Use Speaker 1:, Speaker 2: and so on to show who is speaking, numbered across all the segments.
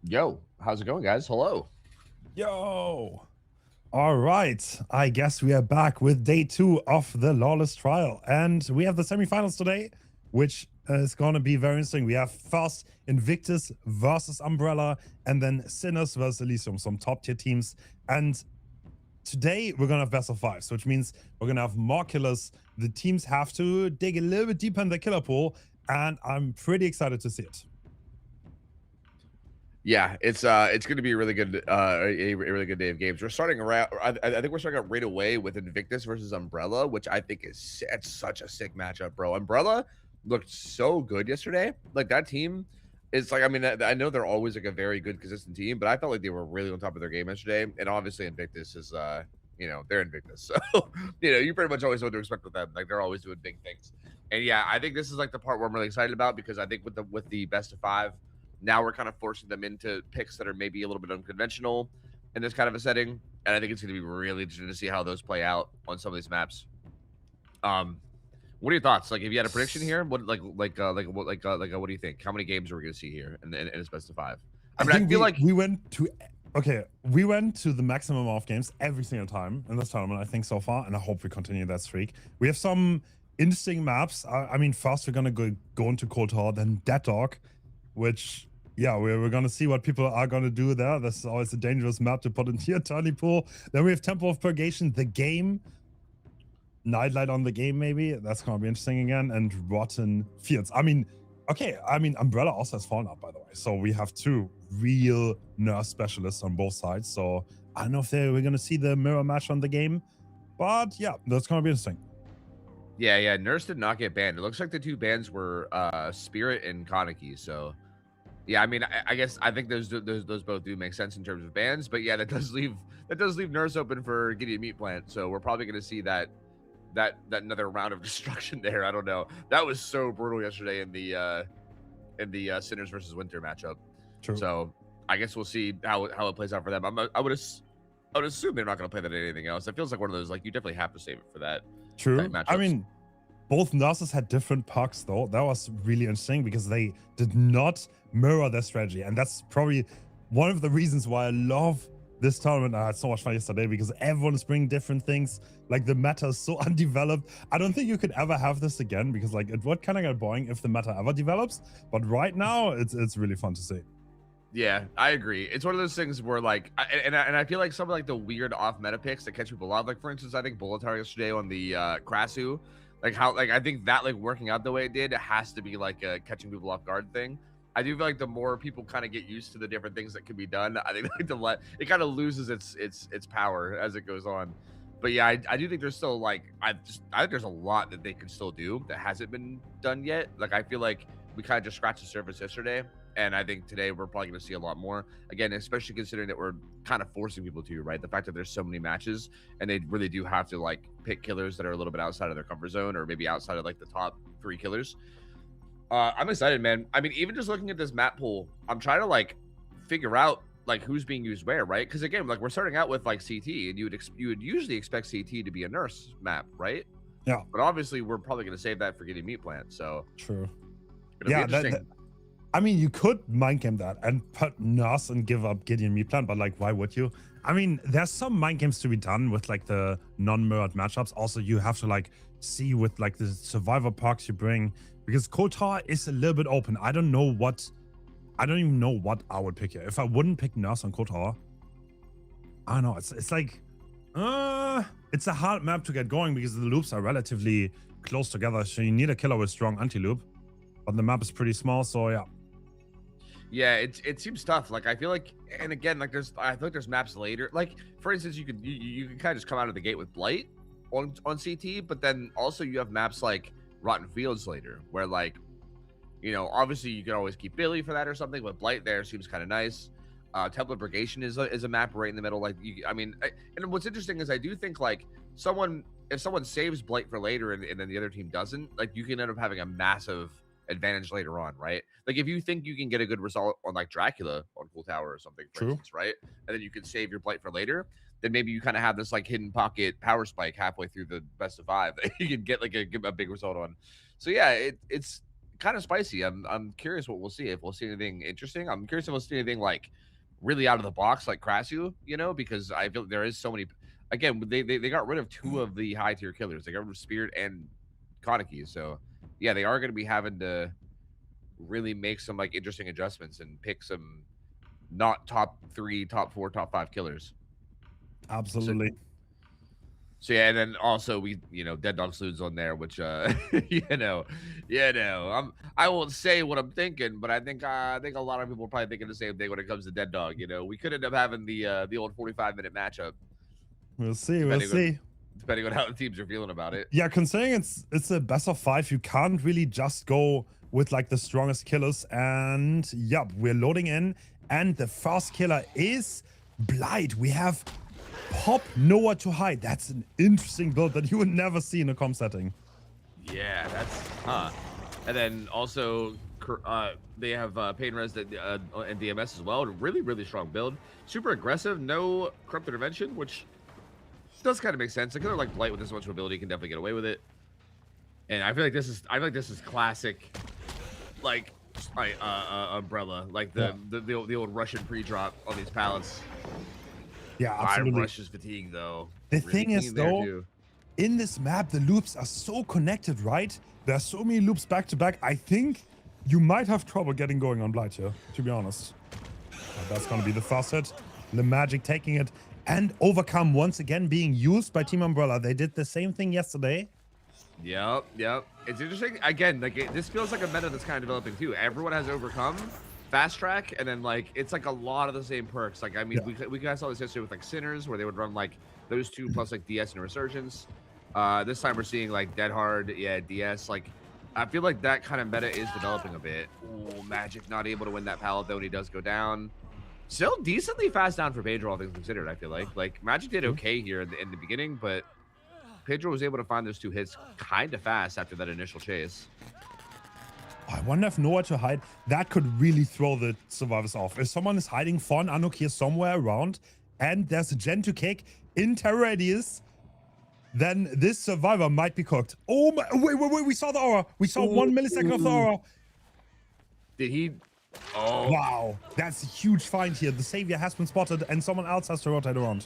Speaker 1: Yo, how's it going, guys? Hello.
Speaker 2: Yo! All right. I guess we are back with day 2 of the Lawless trial. And we have the semifinals today, which is going to be very interesting. We have first Invictus versus Umbrella, and then Sinners versus Elysium, some top tier teams. And today we're going to have best of five, so which means we're going to have more killers. The teams have to dig a little bit deeper in the killer pool, and I'm pretty excited to see it.
Speaker 1: Yeah, it's going to be a really good a really good day of games. We're starting around. I think we're starting out right away with Invictus versus Umbrella, which I think is it's such a sick matchup, bro. Umbrella looked so good yesterday. Like that team is like, I mean, I know they're always like a very good consistent team, but I felt like they were really on top of their game yesterday. And obviously Invictus is they're Invictus, so you pretty much always know what to expect with them. Like they're always doing big things. And yeah, I think this is like the part where I'm really excited about because I think with the best of five. Now we're kind of forcing them into picks that are maybe a little bit unconventional in this kind of a setting, and I think it's going to be really interesting to see how those play out on some of these maps. What are your thoughts? Like, if you had a prediction here, what do you think? How many games are we going to see here in this best of five?
Speaker 2: I
Speaker 1: I
Speaker 2: think
Speaker 1: feel like
Speaker 2: we went to we went to the maximum amount of games every single time in this tournament, I think, so far, and I hope we continue that streak. We have some interesting maps. I mean, first we're gonna go into Cold Hard, then Dead Dog, which we're gonna see what people are gonna do there. This is always a dangerous map to put into your Tourney pool. Then we have Temple of Purgation, the game. Nightlight on the game, maybe. That's gonna be interesting again. And Rotten Fields. I mean, Umbrella also has fallen up, by the way. So we have two real nurse specialists on both sides. So I don't know if we're gonna see the mirror match on the game. But yeah, that's gonna be interesting.
Speaker 1: yeah, Nurse did not get banned. It looks like the two bans were Spirit and Kaneki. So yeah, I mean, I guess I think those both do make sense in terms of bans. But yeah, that does leave Nurse open for Gideon Meat Plant. So we're probably going to see that another round of destruction there. I don't know. That was so brutal yesterday in the Sinners versus Winter matchup.
Speaker 2: True.
Speaker 1: So I guess we'll see how it plays out for them. I would assume they're not going to play that in anything else. It feels like one of those, like, you definitely have to save it for that.
Speaker 2: True. I mean, both nurses had different perks, though. That was really interesting because they did not mirror their strategy. And that's probably one of the reasons why I love this tournament. I had so much fun yesterday because everyone is bringing different things. Like, the meta is so undeveloped. I don't think you could ever have this again because, like, it would kind of get boring if the meta ever develops. But right now, it's really fun to see.
Speaker 1: Yeah, I agree. It's one of those things where, like, I feel like some of, like, the weird off-meta picks that catch people off. Like, for instance, I think Bulletar yesterday on the Krasu, like, how, like, I think that, like, working out the way it did, it has to be, like, a catching people off guard thing. I do feel like the more people kind of get used to the different things that can be done, I think like it kind of loses its power as it goes on. But yeah, I do think there's still, like, I think there's a lot that they can still do that hasn't been done yet. Like, I feel like we kind of just scratched the surface yesterday, and I think today we're probably going to see a lot more. Again, especially considering that we're kind of forcing people to, right? The fact that there's so many matches, and they really do have to, like, pick killers that are a little bit outside of their comfort zone, or maybe outside of, like, the top 3 killers. I'm excited, man. I mean, even just looking at this map pool, I'm trying to, like, figure out, like, who's being used where, right? Because again, like, we're starting out with, like, CT, and you would usually expect CT to be a nurse map, right?
Speaker 2: Yeah.
Speaker 1: But obviously, we're probably going to save that for getting Meat Plant. So
Speaker 2: true.
Speaker 1: Yeah,
Speaker 2: I mean, you could mind game that and put nurse and give up Gideon Meat Plant, but, like, why would you? I mean, there's some mind games to be done with, like, the non-mirrored matchups. Also, you have to, like, see with, like, the survivor parks you bring, because Kotar is a little bit open. I don't even know what I would pick here. If I wouldn't pick Nurse on Kotar, I don't know. It's like, it's a hard map to get going because the loops are relatively close together. So you need a killer with strong anti-loop, but the map is pretty small. So yeah.
Speaker 1: Yeah, it seems tough. Like, I feel like, and again, like, I feel like there's maps later. Like, for instance, you can kind of just come out of the gate with Blight on CT, but then also you have maps like Rotten Fields later, where, like, obviously you can always keep Billy for that or something, but Blight there seems kind of nice. Temple of Purgation is a map right in the middle. Like, and what's interesting is I do think, like, if someone saves Blight for later and then the other team doesn't, like, you can end up having a massive advantage later on, right? Like, if you think you can get a good result on, like, Dracula on Cool Tower or something, for instance, right? And then you can save your Blight for later, then maybe you kind of have this, like, hidden pocket power spike halfway through the best of 5 that you can get, like, a big result on. So yeah, it's kind of spicy. I'm curious what we'll see. If we'll see anything interesting. I'm curious if we'll see anything like really out of the box like Krasu, you know, because I feel there is so many. Again, they got rid of 2 of the high tier killers. They got rid of Spirit and Kaneki. So yeah, they are going to be having to really make some like interesting adjustments and pick some not top 3, top 4, top 5 killers.
Speaker 2: Absolutely.
Speaker 1: So yeah, and then also we, Dead Dog Sleuth's on there, which I won't say what I'm thinking, but I think a lot of people are probably thinking the same thing when it comes to Dead Dog. We could end up having the old 45-minute matchup.
Speaker 2: We'll see. We'll see.
Speaker 1: Depending on how the teams are feeling about it.
Speaker 2: Yeah, considering it's a best of 5, you can't really just go with like the strongest killers. And yep, we're loading in, and the first killer is Blight. We have Pop, nowhere to hide. That's an interesting build that you would never see in a comp setting.
Speaker 1: Yeah, that's And then also they have Pain Res and DMS as well. Really, really strong build. Super aggressive. No corrupt intervention, which does kind of make sense. A killer like Blight with this much mobility can definitely get away with it. And I feel like this is classic, like Umbrella, like the old Russian pre-drop on these pallets.
Speaker 2: Yeah, absolutely.
Speaker 1: Rush's fatigue, though.
Speaker 2: The thing is, though, in this map, the loops are so connected, right? There are so many loops back to back. I think you might have trouble getting going on Blight here, to be honest. But that's going to be the first hit. The Magic taking it, and Overcome once again being used by Team Umbrella. They did the same thing yesterday.
Speaker 1: Yep. It's interesting. Again, like this feels like a meta that's kind of developing too. Everyone has Overcome, Fast Track, and then like it's like a lot of the same perks. Like I mean, we guys saw this yesterday with like Sinners, where they would run like those 2 plus like DS and Resurgence. This time we're seeing like Dead Hard, DS. Like I feel like that kind of meta is developing a bit. Ooh, Magic not able to win that pallet though when he does go down. Still decently fast down for Pedro, all things considered. I feel like Magic did okay here in the beginning, but Pedro was able to find those 2 hits kind of fast after that initial chase.
Speaker 2: I wonder if nowhere to hide, that could really throw the survivors off. If someone is hiding Fawn Anuk here somewhere around, and there's a gen to kick in terror radius, then this survivor might be cooked. Oh my, wait, we saw the aura. We saw 1 millisecond of the aura.
Speaker 1: Did he? Oh.
Speaker 2: Wow, that's a huge find here. The savior has been spotted, and someone else has to rotate around.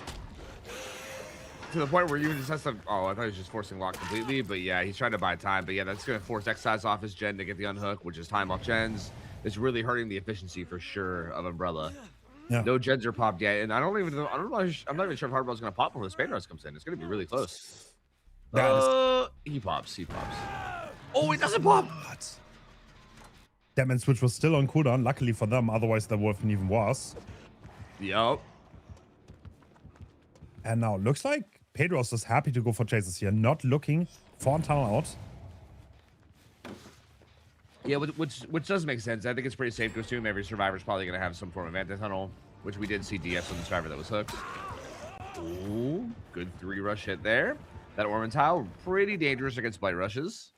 Speaker 1: To the point where you just has to. Oh, I thought he was just forcing lock completely, but yeah, he's trying to buy time. But yeah, that's going to force Exercise off his gen to get the unhook, which is time off gens. It's really hurting the efficiency for sure of Umbrella. Yeah. No gens are popped yet, and I'm not even sure if Hardball's going to pop when the Spain comes in. It's going to be really close. He pops. Oh, he doesn't pop.
Speaker 2: What? That man switch was still on cooldown. Luckily for them, otherwise that would have been even worse.
Speaker 1: Yep.
Speaker 2: And now looks like Pedro's is happy to go for chases here, not looking for a tunnel out.
Speaker 1: Yeah, which does make sense. I think it's pretty safe to assume every survivor's probably going to have some form of anti-tunnel, which we did see DS on the survivor that was hooked. Ooh, good 3 rush hit there. That Orman tile, pretty dangerous against Blight rushes.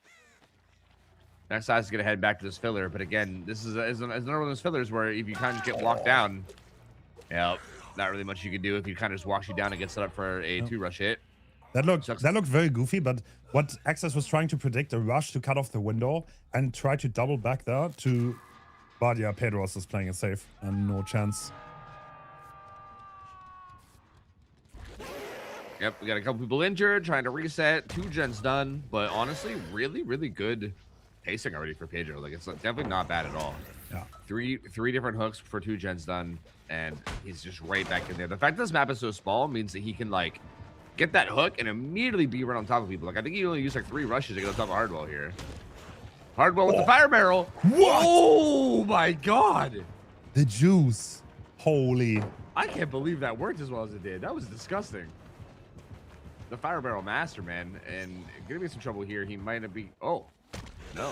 Speaker 1: Next size is going to head back to this filler, but again, this is another one of those fillers where if you kind of get locked down, yep, not really much you can do if he kind of just walks you down and gets set up for a 2 rush hit.
Speaker 2: That looked very goofy, but what Access was trying to predict, a rush to cut off the window and try to double back there to... But yeah, Pedro's is playing it safe and no chance.
Speaker 1: Yep, we got a couple people injured, trying to reset. 2 gens done, but honestly, really, really good pacing already for Pedro. Like, it's definitely not bad at all.
Speaker 2: Yeah.
Speaker 1: Three different hooks for 2 gens done, and he's just right back in there. The fact that this map is so small means that he can, like, get that hook and immediately be right on top of people. Like, I think he only used, like, 3 rushes to get on top of Hardwell here. Hardwell with the fire barrel.
Speaker 2: What?
Speaker 1: Oh, my God.
Speaker 2: The juice. Holy.
Speaker 1: I can't believe that worked as well as it did. That was disgusting. The fire barrel master, man, and gonna be some trouble here. He might not be. Oh, no.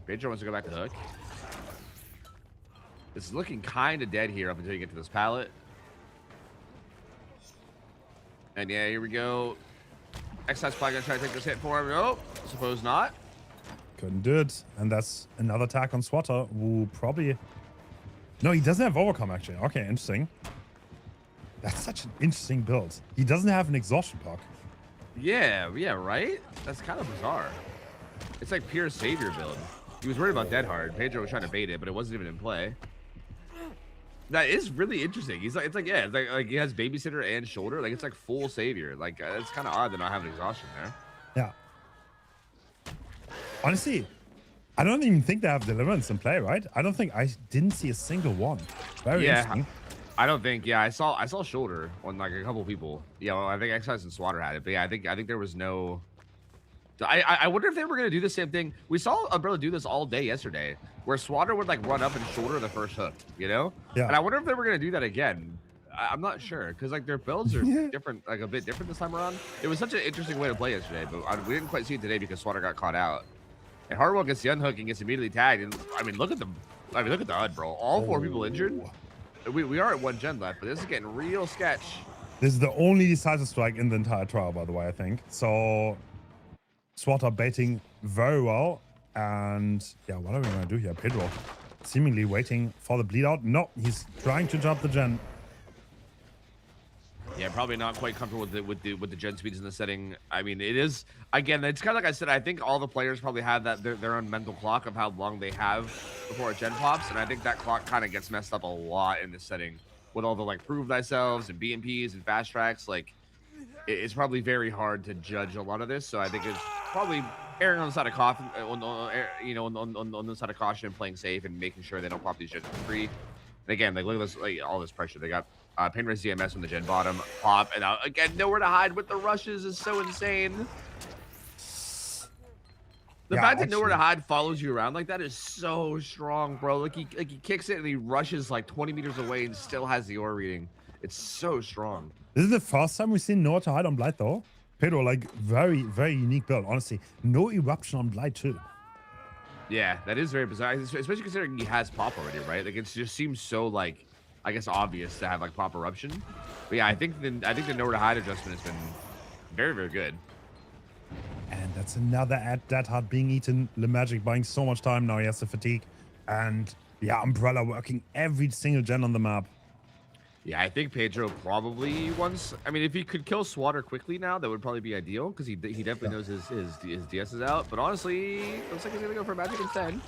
Speaker 1: Pedro wants to go back to hook. It's looking kind of dead here up until you get to this pallet. And yeah, here we go. X-Side's probably gonna try to take this hit for him. Oh, suppose not.
Speaker 2: Couldn't do it. And that's another attack on Swatter, who probably... No, he doesn't have overcome, actually. Okay, interesting. That's such an interesting build. He doesn't have an exhaustion puck.
Speaker 1: Yeah, right? That's kind of bizarre. It's like pure savior build. He was worried about Dead Hard. Pedro was trying to bait it, but it wasn't even in play. That is really interesting. He's like, it's like, yeah, it's like he has babysitter and shoulder. Like, it's like full savior. Like, it's kind of odd to not have an exhaustion there.
Speaker 2: Yeah. Honestly, I don't even think they have deliverance in play, right? I didn't see a single one. Very interesting.
Speaker 1: I don't think. Yeah, I saw shoulder on like a couple people. Yeah, well, I think Exercise and Swatter had it, but yeah, I think there was no. I wonder if they were gonna do the same thing. We saw Umbrella do this all day yesterday, where Swatter would like run up and shoulder the first hook, you know?
Speaker 2: Yeah.
Speaker 1: And I wonder if they were gonna do that again. I'm not sure because like their builds are different, like a bit different this time around. It was such an interesting way to play yesterday, but we didn't quite see it today because Swatter got caught out. And Hardwell gets the unhook and gets immediately tagged. And I mean, look at the HUD, bro. All 4 people injured. We are at 1 gen left, but this is getting real sketch.
Speaker 2: This is the only decisive strike in the entire trial, by the way, I think. So SWAT are baiting very well. And yeah, what are we gonna do here? Pedro seemingly waiting for the bleed out. No, he's trying to jump the gen.
Speaker 1: Yeah, probably not quite comfortable with the gen speeds in the setting. I mean, it is, again, it's kind of like I said, I think all the players probably have that their own mental clock of how long they have before a gen pops, and I think that clock kind of gets messed up a lot in this setting with all the like prove thyself and BMPs and fast tracks. Like, it's probably very hard to judge a lot of this, so I think it's probably erring on the side of caution, on the side of caution and playing safe and making sure they don't pop these gens for free. And again, like look at this, like all this pressure they got. Pain Race DMS on the gen bottom, pop, and again, nowhere to hide with the rushes is so insane. The fact that nowhere to hide follows you around like that is so strong, bro. Like he kicks it and he rushes like 20 meters away and still has the ore reading. It's so strong.
Speaker 2: This is the first time we've seen nowhere to hide on Blight, though. Pedro, like, very, very unique build, honestly. No eruption on Blight, too.
Speaker 1: Yeah, that is very bizarre, especially considering he has pop already, right? Like, it just seems so, like, I guess obvious to have like pop eruption, but yeah, I think the nowhere to hide adjustment has been very, very good.
Speaker 2: And that's another at that hard being eaten. Le Magic buying so much time now. He has the fatigue, and yeah, Umbrella working every single gen on the map.
Speaker 1: Yeah, I think Pedro probably wants. I mean, if he could kill Swatter quickly now, that would probably be ideal because he definitely knows his DS is out. But honestly, looks like he's gonna go for Magic instead.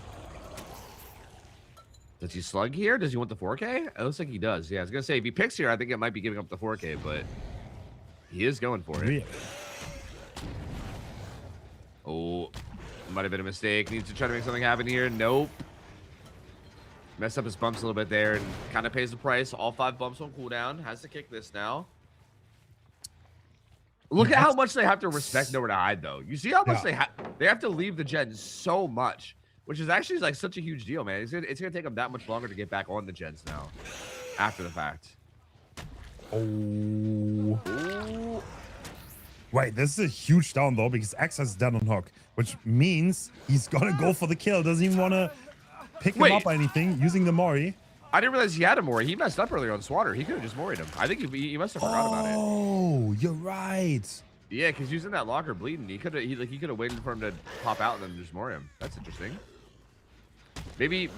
Speaker 1: Does he slug here? Does he want the 4K? It looks like he does. Yeah, I was going to say, if he picks here, I think it might be giving up the 4K, but he is going for it.
Speaker 2: Yeah.
Speaker 1: Oh, might have been a mistake. Needs to try to make something happen here. Nope. Messed up his bumps a little bit there and kind of pays the price. All 5 bumps on cooldown. Has to kick this now. Look at how much they have to respect nowhere to hide, though. You see how much they have to leave the gen so much. Which is actually like such a huge deal, man. It's gonna take them that much longer to get back on the gens now, after the fact.
Speaker 2: Oh. Ooh. Wait, this is a huge down though because Access is dead on hook, which means he's gonna go for the kill. Doesn't even want to pick him up or anything using the Mori.
Speaker 1: I didn't realize he had a Mori. He messed up earlier on Swatter. He could have just Mori'd him. I think he must have forgot about it.
Speaker 2: Oh, you're right.
Speaker 1: Yeah, because using that locker bleeding, he could have waited for him to pop out and then just Mori him. That's interesting. Maybe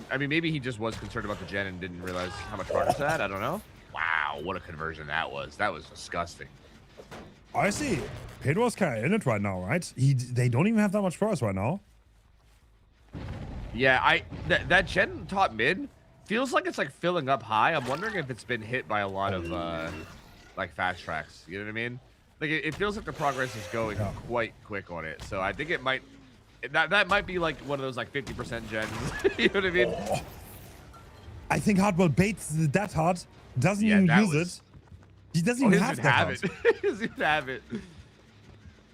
Speaker 1: he just was concerned about the gen and didn't realize how much progress it had. I don't know. Wow, what a conversion that was. That was disgusting.
Speaker 2: I see. Pedro's kind of in it right now, right? They don't even have that much progress right now.
Speaker 1: Yeah, that gen top mid feels like it's like filling up high. I'm wondering if it's been hit by a lot of like fast tracks. You know what I mean? Like it feels like the progress is going quite quick on it. So I think it might. That might be like one of those like 50% gens. You know what I mean?
Speaker 2: Oh. I think Hardwell baits that hard. Doesn't even use it. He doesn't even have that
Speaker 1: it. He doesn't even have it.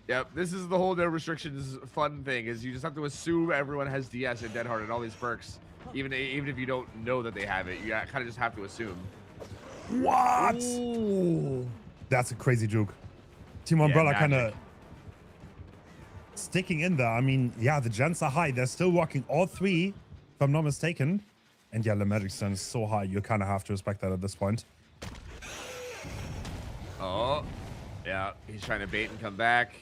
Speaker 1: Yep, this is the whole no restrictions fun thing. Is you just have to assume everyone has DS and Dead Hard and all these perks, even if you don't know that they have it. You kind of just have to assume.
Speaker 2: What?
Speaker 1: Ooh.
Speaker 2: That's a crazy juke. Team Umbrella kind of sticking in there. I mean, yeah, the gens are high. They're still working all 3, if I'm not mistaken. And yeah, the magic stun is so high. You kind of have to respect that at this point.
Speaker 1: Oh, yeah. He's trying to bait and come back.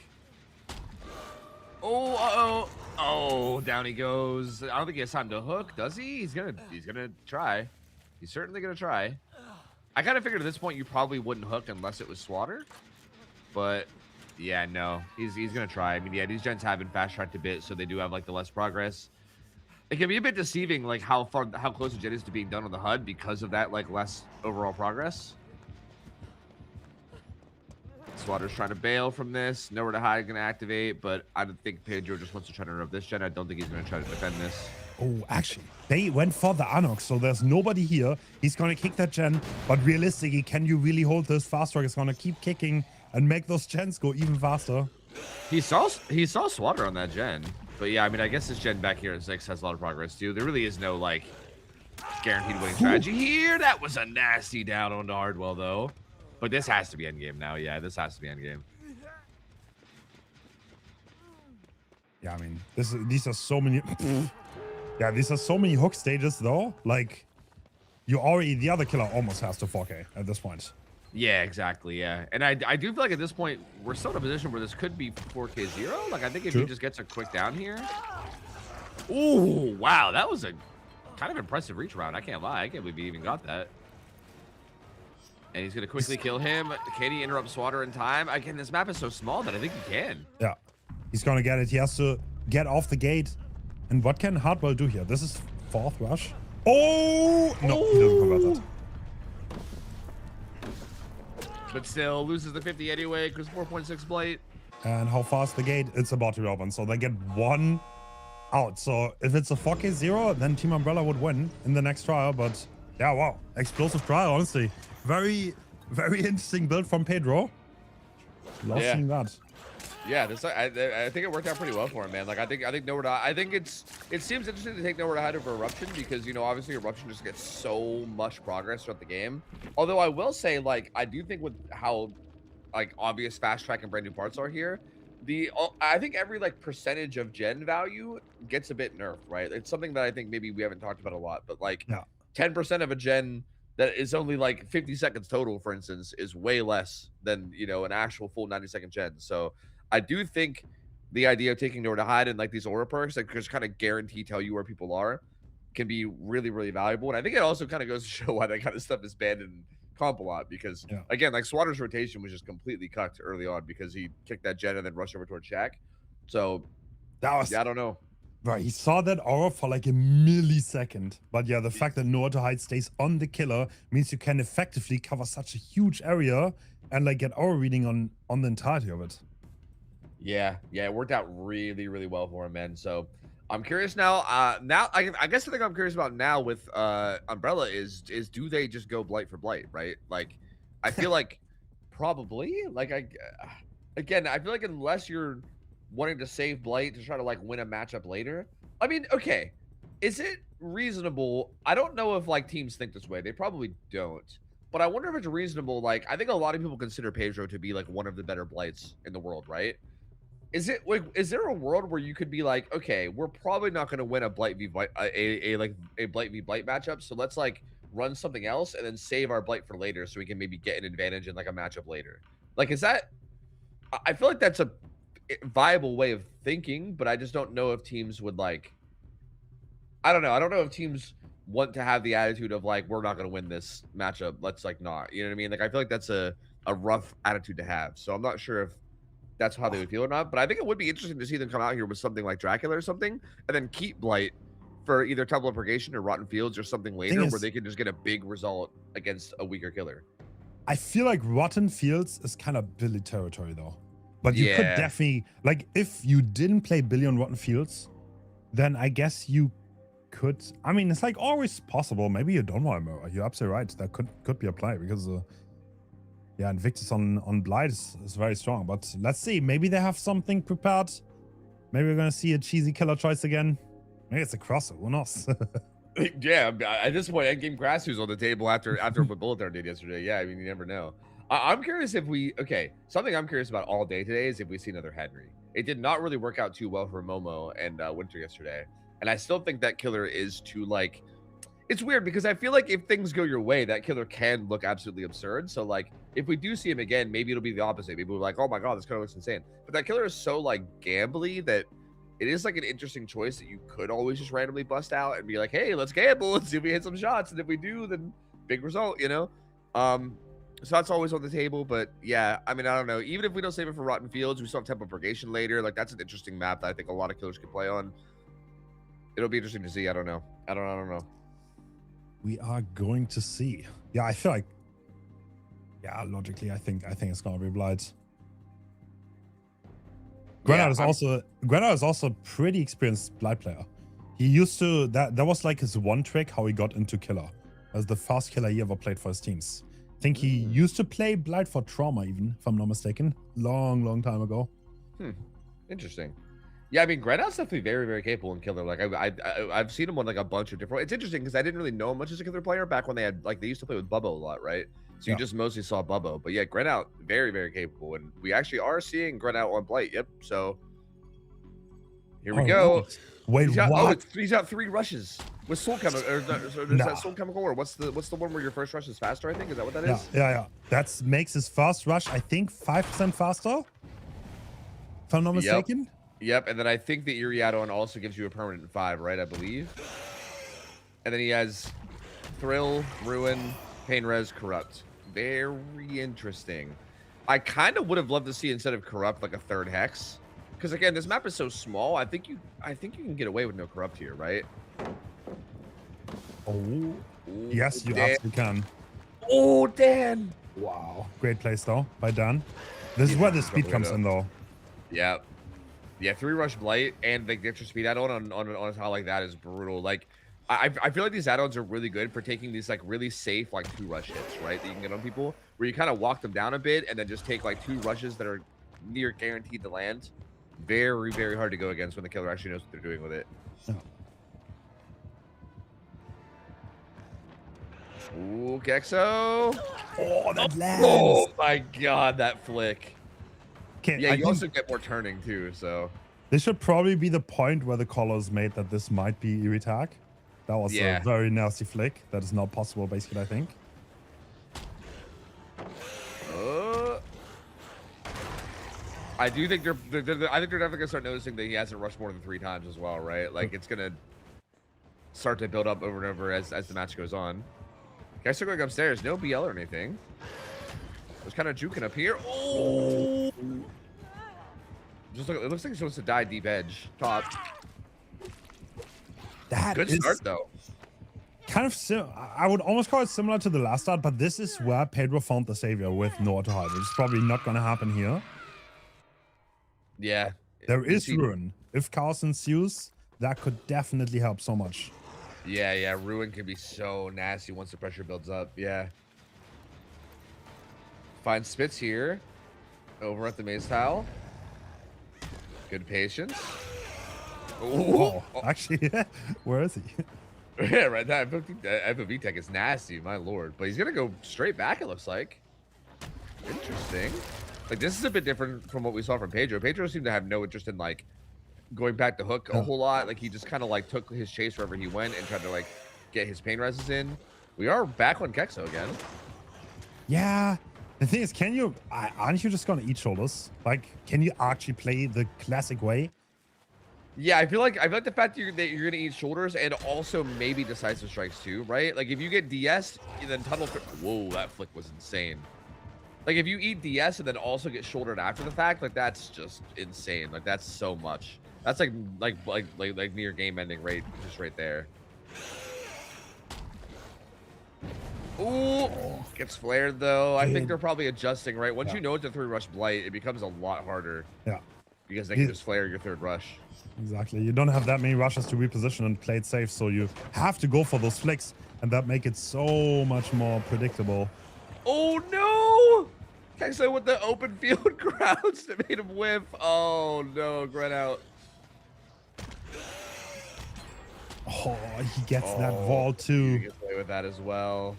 Speaker 1: Oh, oh, down he goes. I don't think he has time to hook, does he? He's gonna try. He's certainly gonna try. I kind of figured at this point you probably wouldn't hook unless it was Swatter. But Yeah, no, he's gonna try. I mean, yeah, these gens have been fast tracked a bit, so they do have like the less progress. It can be a bit deceiving, like how close the gen is to being done on the HUD because of that, like less overall progress. Slaughter's trying to bail from this. Nowhere to hide gonna activate, but I don't think Pedro just wants to try to interrupt this gen. I don't think he's gonna try to defend this.
Speaker 2: Oh, actually, they went for the Anox, so there's nobody here. He's gonna kick that gen, but realistically, can you really hold this? Fast Track is gonna keep kicking and make those gens go even faster.
Speaker 1: He saw Slaughter on that gen, but yeah, I mean, I guess this gen back here at 6 has a lot of progress too. There really is no like guaranteed winning strategy here. That was a nasty down onto Hardwell though, but this has to be endgame now. Yeah, this has to be endgame.
Speaker 2: Yeah, I mean, these are so many. Yeah, these are so many hook stages though. Like, the other killer almost has to 4K at this point.
Speaker 1: Yeah, exactly. Yeah, and I do feel like at this point we're still in a position where this could be 4K 0. Like I think if he just gets a quick down here. Ooh, wow, that was a kind of impressive reach round. I can't lie. I can't believe he even got that. And he's gonna quickly kill him. Can he interrupt Slaughter in time? Again, this map is so small that I think he can.
Speaker 2: Yeah, he's gonna get it. He has to get off the gate. And what can Hardwell do here? This is 4th rush. Oh no, he doesn't convert that.
Speaker 1: But still loses the 50 anyway because 4.6 blight.
Speaker 2: And how fast the gate? It's about to be open, so they get 1 out. So if it's a 4K 0, then Team Umbrella would win in the next trial. But yeah, wow, explosive trial, honestly. Very, very interesting build from Pedro. Love seeing that.
Speaker 1: Yeah, this I think it worked out pretty well for him, man. Like I think nowhere to I think it seems interesting to take nowhere to hide over Eruption because you know obviously Eruption just gets so much progress throughout the game. Although I will say like I do think with how like obvious fast track and brand new parts are here, I think every like percentage of gen value gets a bit nerfed, right? It's something that I think maybe we haven't talked about a lot, but like 10% of a gen that is only like 50 seconds total, for instance, is way less than you know an actual full 90-second gen. So I do think the idea of taking nowhere to hide and like these aura perks that just kind of guarantee tell you where people are can be really, really valuable. And I think it also kind of goes to show why that kind of stuff is banned in comp a lot because again, like Slaughter's rotation was just completely cucked early on because he kicked that gen and then rushed over towards Shaq. So that was, I don't know.
Speaker 2: Right, he saw that aura for like a millisecond. But yeah, the fact that nowhere to hide stays on the killer means you can effectively cover such a huge area and like get aura reading on the entirety of it.
Speaker 1: Yeah, it worked out really, really well for him, man. So I'm curious now. I guess the thing I'm curious about now with Umbrella is do they just go blight for blight, right? Like, I feel like probably. Like I feel like unless you're wanting to save blight to try to like win a matchup later. I mean, okay, is it reasonable? I don't know if like teams think this way. They probably don't. But I wonder if it's reasonable. Like, I think a lot of people consider Pedro to be like one of the better blights in the world, right? Is there a world where you could be like, okay, we're probably not going to win a blight v blight, a blight v blight matchup, so let's like run something else and then save our blight for later, so we can maybe get an advantage in like a matchup later. Like, is that? I feel like that's a viable way of thinking, but I just don't know if teams would like. I don't know. I don't know if teams want to have the attitude of like, we're not going to win this matchup. Let's like not. You know what I mean? Like, I feel like that's a rough attitude to have. So I'm not sure if that's how they would feel or not, but I think it would be interesting to see them come out here with something like Dracula or something, and then keep blight for either Temple of Purgation or Rotten Fields or something later, where they can just get a big result against a weaker killer.
Speaker 2: I feel like Rotten Fields is kind of Billy territory though, but you could definitely like if you didn't play Billy on Rotten Fields, then I guess you could. I mean, it's like always possible. Maybe you don't want to. You're absolutely right. That could be a play because. Yeah, Invictus on Blight is very strong, but let's see. Maybe they have something prepared. Maybe we're gonna see a cheesy killer choice again. Maybe it's a crosser. Who knows?
Speaker 1: Yeah, at this point, endgame grass who's on the table after what Bullet did yesterday. Yeah, I mean, you never know. I'm curious if something I'm curious about all day today is if we see another Henry. It did not really work out too well for Momo and Winter yesterday, and I still think that killer is too like. It's weird because I feel like if things go your way, that killer can look absolutely absurd. So like, if we do see him again, maybe it'll be the opposite. Maybe we're like, oh my god, this killer looks insane. But that killer is so like gambly that it is like an interesting choice that you could always just randomly bust out and be like, hey, let's gamble and see if we hit some shots. And if we do, then big result, you know? So that's always on the table, but yeah, I mean, I don't know. Even if we don't save it for Rotten Fields, we still have Temple Purgation later. Like, that's an interesting map that I think a lot of killers could play on. It'll be interesting to see. I don't know. I don't know.
Speaker 2: We are going to see. Yeah, I feel like, yeah, logically, I think it's gonna be Blight. Granite is also a pretty experienced Blight player. He used to that was like his one trick how he got into killer. As the first killer he ever played for his teams. I think he used to play Blight for Trauma even, if I'm not mistaken. Long time ago.
Speaker 1: Interesting. Yeah, I mean, Granite's definitely very, very capable in killer. Like, I've seen him on like a bunch of different. It's interesting because I didn't really know him much as a killer player back when they had like they used to play with Bubbo a lot, right? So you just mostly saw Bubbo. But yeah, Granite very, very capable, and we actually are seeing Granite on Blight. Yep. So here we go.
Speaker 2: Wait, what?
Speaker 1: He's got 3 rushes with Soul Chemical, or that Soul Chemical, or what's the one where your first rush is faster? I think is that what that is?
Speaker 2: Yeah. That makes his first rush, I think, 5% faster. If I'm not mistaken.
Speaker 1: Yep, and then I think the Eerie add-on also gives you a permanent 5, right? I believe. And then he has Thrill, Ruin, Pain Res, Corrupt. Very interesting. I kind of would have loved to see instead of Corrupt like a 3rd Hex, because again, this map is so small. I think you can get away with no Corrupt here, right?
Speaker 2: Oh, yes, you absolutely can.
Speaker 1: Oh, Dan!
Speaker 2: Wow, great place though by Dan. This is where the speed comes in though.
Speaker 1: Yeah. Yeah, 3 rush Blight and the extra speed add-on on a tile like that is brutal. Like, I feel like these add-ons are really good for taking these like really safe like 2 rush hits, right? That you can get on people where you kind of walk them down a bit and then just take like 2 rushes that are near guaranteed to land. Very, very hard to go against when the killer actually knows what they're doing with it. Ooh, Kexo.
Speaker 2: Oh, that lands.
Speaker 1: Oh my god, that flick.
Speaker 2: Okay,
Speaker 1: yeah, you also get more turning too, so.
Speaker 2: This should probably be the point where the callers made that this might be Eerie Tag. That was a very nasty flick. That is not possible, basically, I think.
Speaker 1: I do think I think they're definitely gonna start noticing that he hasn't rushed more than 3 times as well, right? Like it's gonna start to build up over and over as the match goes on. Guys are going upstairs, no BL or anything. There's kind of juking up here. Oh! Just look, it looks like he's supposed to die deep edge top.
Speaker 2: That
Speaker 1: good start though.
Speaker 2: Kind of I would almost call it similar to the last start, but this is where Pedro found the savior with no auto hide, which is probably not going to happen here.
Speaker 1: Yeah.
Speaker 2: There is Ruin. If chaos ensues, that could definitely help so much.
Speaker 1: Yeah, Ruin can be so nasty once the pressure builds up. Yeah. Find Spitz here. Over at the maze tile. Good patience.
Speaker 2: Oh, actually, where is he?
Speaker 1: Yeah, right now, FOV tech is nasty, my lord. But he's going to go straight back, it looks like. Interesting. Like, this is a bit different from what we saw from Pedro. Pedro seemed to have no interest in, like, going back to hook a whole lot. Like, he just kind of, like, took his chase wherever he went and tried to, like, get his pain reses in. We are back on Kexo again.
Speaker 2: Yeah. The thing is, aren't you just going to eat shoulders? Like, can you actually play the classic way?
Speaker 1: Yeah, I feel like the fact that you're gonna eat shoulders and also maybe decisive strikes too, right? Like if you get DS, then tunnel. Whoa, that flick was insane. Like if you eat DS and then also get shouldered after the fact, like that's just insane. Like that's so much. That's like near game ending rate, just right there. Ooh, gets flared though. I think they're probably adjusting, right? Once you know it's a 3 rush blight, it becomes a lot harder.
Speaker 2: Yeah.
Speaker 1: Because they can just flare your 3rd rush.
Speaker 2: Exactly. You don't have that many rushes to reposition and play it safe, so you have to go for those flicks, and that make it so much more predictable.
Speaker 1: Oh no! Kexo with the open field crowds that made him whiff. Oh no, Gren out.
Speaker 2: Oh, he gets that wall too.
Speaker 1: He gets away with that as well.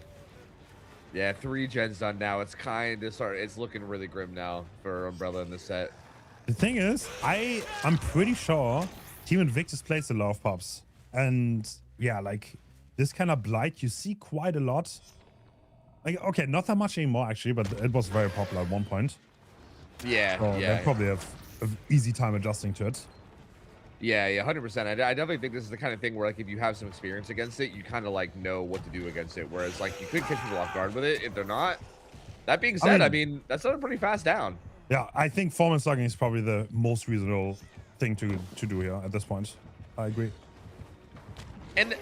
Speaker 1: Yeah, 3 gens done now. It's it's looking really grim now for Umbrella in this set.
Speaker 2: The thing is, I'm pretty sure Team Invictus plays a lot of pops. And yeah, like this kind of blight you see quite a lot. Like, okay, not that much anymore actually, but it was very popular at one point.
Speaker 1: Yeah,
Speaker 2: so
Speaker 1: yeah.
Speaker 2: They probably have an easy time adjusting to it.
Speaker 1: Yeah, 100%. I definitely think this is the kind of thing where like if you have some experience against it, you kind of like know what to do against it. Whereas like you could catch people off guard with it if they're not. That being said, I mean that's not a pretty fast down.
Speaker 2: Yeah, I think form and slugging is probably the most reasonable thing to do here at this point. I agree.
Speaker 1: And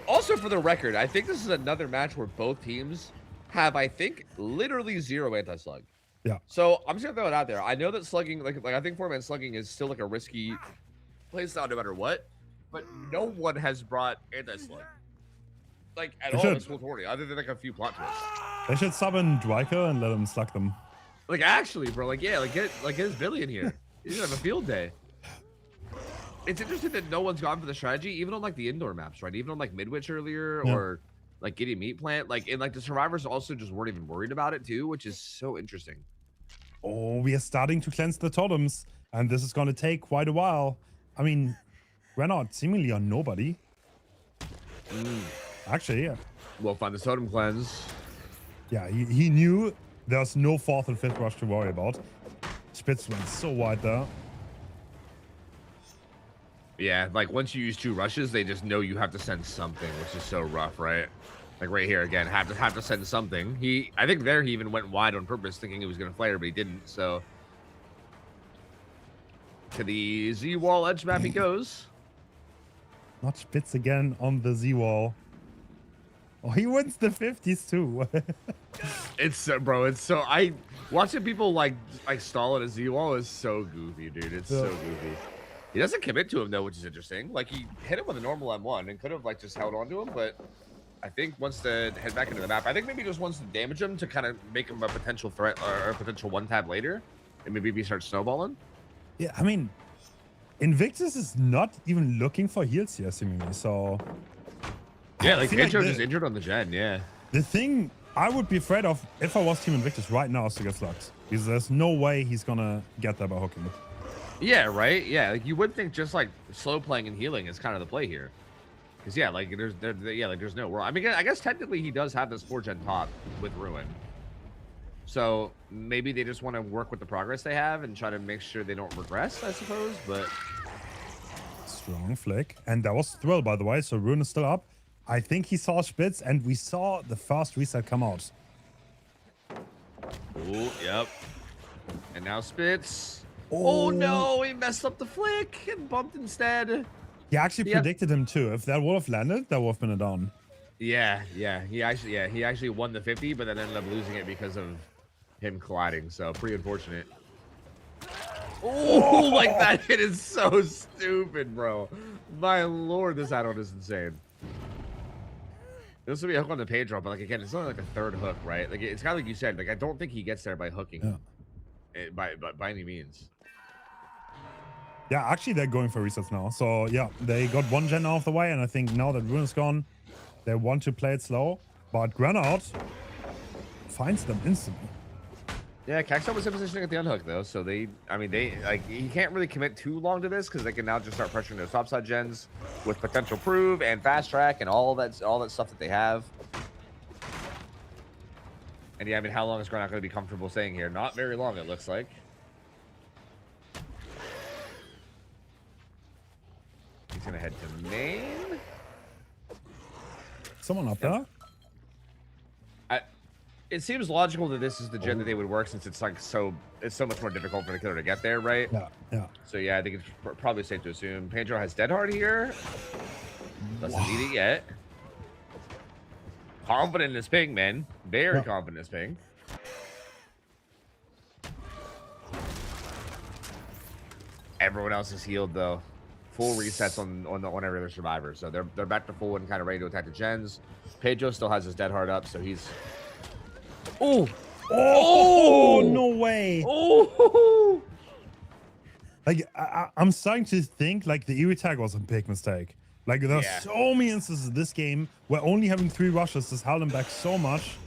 Speaker 1: also for the record, I think this is another match where both teams have, I think, literally 0 anti-slug.
Speaker 2: Yeah.
Speaker 1: So I'm just gonna throw it out there. I know that slugging, like I think 4-man slugging is still like a risky playstyle no matter what, but no one has brought anti-slug like at all in this whole tourney, other than like a few plot twists.
Speaker 2: They should summon Dwyker and let him slug them.
Speaker 1: Like actually, bro, like yeah, get his Billy in here. He's gonna have a field day. It's interesting that no one's gone for the strategy, even on like the indoor maps, right? Even on like Midwich earlier, or like Giddy Meat Plant, like and like the survivors also just weren't even worried about it too, which is so interesting.
Speaker 2: Oh, we are starting to cleanse the totems, and this is going to take quite a while. I mean, we're not seemingly on nobody. Actually, yeah.
Speaker 1: We'll find the totem cleanse.
Speaker 2: Yeah, he knew there's no 4th and 5th rush to worry about. Spitz went so wide there.
Speaker 1: Yeah, like once you use 2 rushes, they just know you have to send something, which is so rough, right? Like right here again, have to send something. I think there he even went wide on purpose, thinking he was gonna flare, but he didn't. So to the Z wall edge map he goes.
Speaker 2: Not Spitz again on the Z wall. Oh, he wins the 50s too.
Speaker 1: It's so, bro. It's so watching people like stall at a Z wall is so goofy, dude. It's so goofy. He doesn't commit to him though, which is interesting. Like he hit him with a normal M1 and could have like just held on to him, but I think wants to head back into the map. I think maybe he just wants to damage him to kind of make him a potential threat or a potential one-tap later, and maybe he starts snowballing.
Speaker 2: Yeah, I mean, Invictus is not even looking for heals here, seemingly. So
Speaker 1: yeah, like Pedro just injured on the gen. Yeah.
Speaker 2: The thing I would be afraid of if I was Team Invictus right now is to get slugged, because there's no way he's gonna get there by hooking.
Speaker 1: Yeah, right. Yeah, like you would think just like slow playing and healing is kind of the play here. Because yeah, like there's no world. I mean, I guess technically he does have this 4-gen top with Ruin. So maybe they just want to work with the progress they have and try to make sure they don't regress, I suppose. But
Speaker 2: strong flick, and that was Thrill, by the way. So Ruin is still up. I think he saw Spitz, and we saw the first reset come out.
Speaker 1: Oh, yep. And now Spitz. Oh no, he messed up the flick and bumped instead.
Speaker 2: He actually predicted him too. If that would have landed, that would have been a down.
Speaker 1: Yeah. He actually won the 50, but then ended up losing it because of him colliding. So pretty unfortunate. Oh, like that hit is so stupid, bro. My lord, this add-on is insane. This would be a hook on the Pedro, but like again, it's only like a 3rd hook, right? Like it's kind of like you said. Like I don't think he gets there by hooking, by any means.
Speaker 2: Yeah, actually, they're going for resets now. So, yeah, they got 1 gen out of the way, and I think now that Ruin is gone, they want to play it slow. But Granite finds them instantly.
Speaker 1: Yeah, Caxton was in position to get the unhook, though. So, they he can't really commit too long to this because they can now just start pressuring those topside gens with potential prove and fast track and all that stuff that they have. And yeah, I mean, how long is Granite going to be comfortable staying here? Not very long, it looks like. He's gonna head to main.
Speaker 2: Someone up there?
Speaker 1: It seems logical that this is the gen that they would work, since it's like so much more difficult for the killer to get there, right?
Speaker 2: Yeah.
Speaker 1: So yeah, I think it's probably safe to assume Pedro has Dead Hard here. Doesn't need it yet. Confident in his ping, man. Very confident in his ping. Everyone else is healed though. Full resets on every other survivor, so they're back to full and kind of ready to attack the gens. Pedro still has his Dead Hard up, so he's. Oh,
Speaker 2: no way!
Speaker 1: Oh,
Speaker 2: like I'm starting to think like the Eerie tag was a big mistake. Like there's so many instances in this game where only having 3 rushes has held him back so much.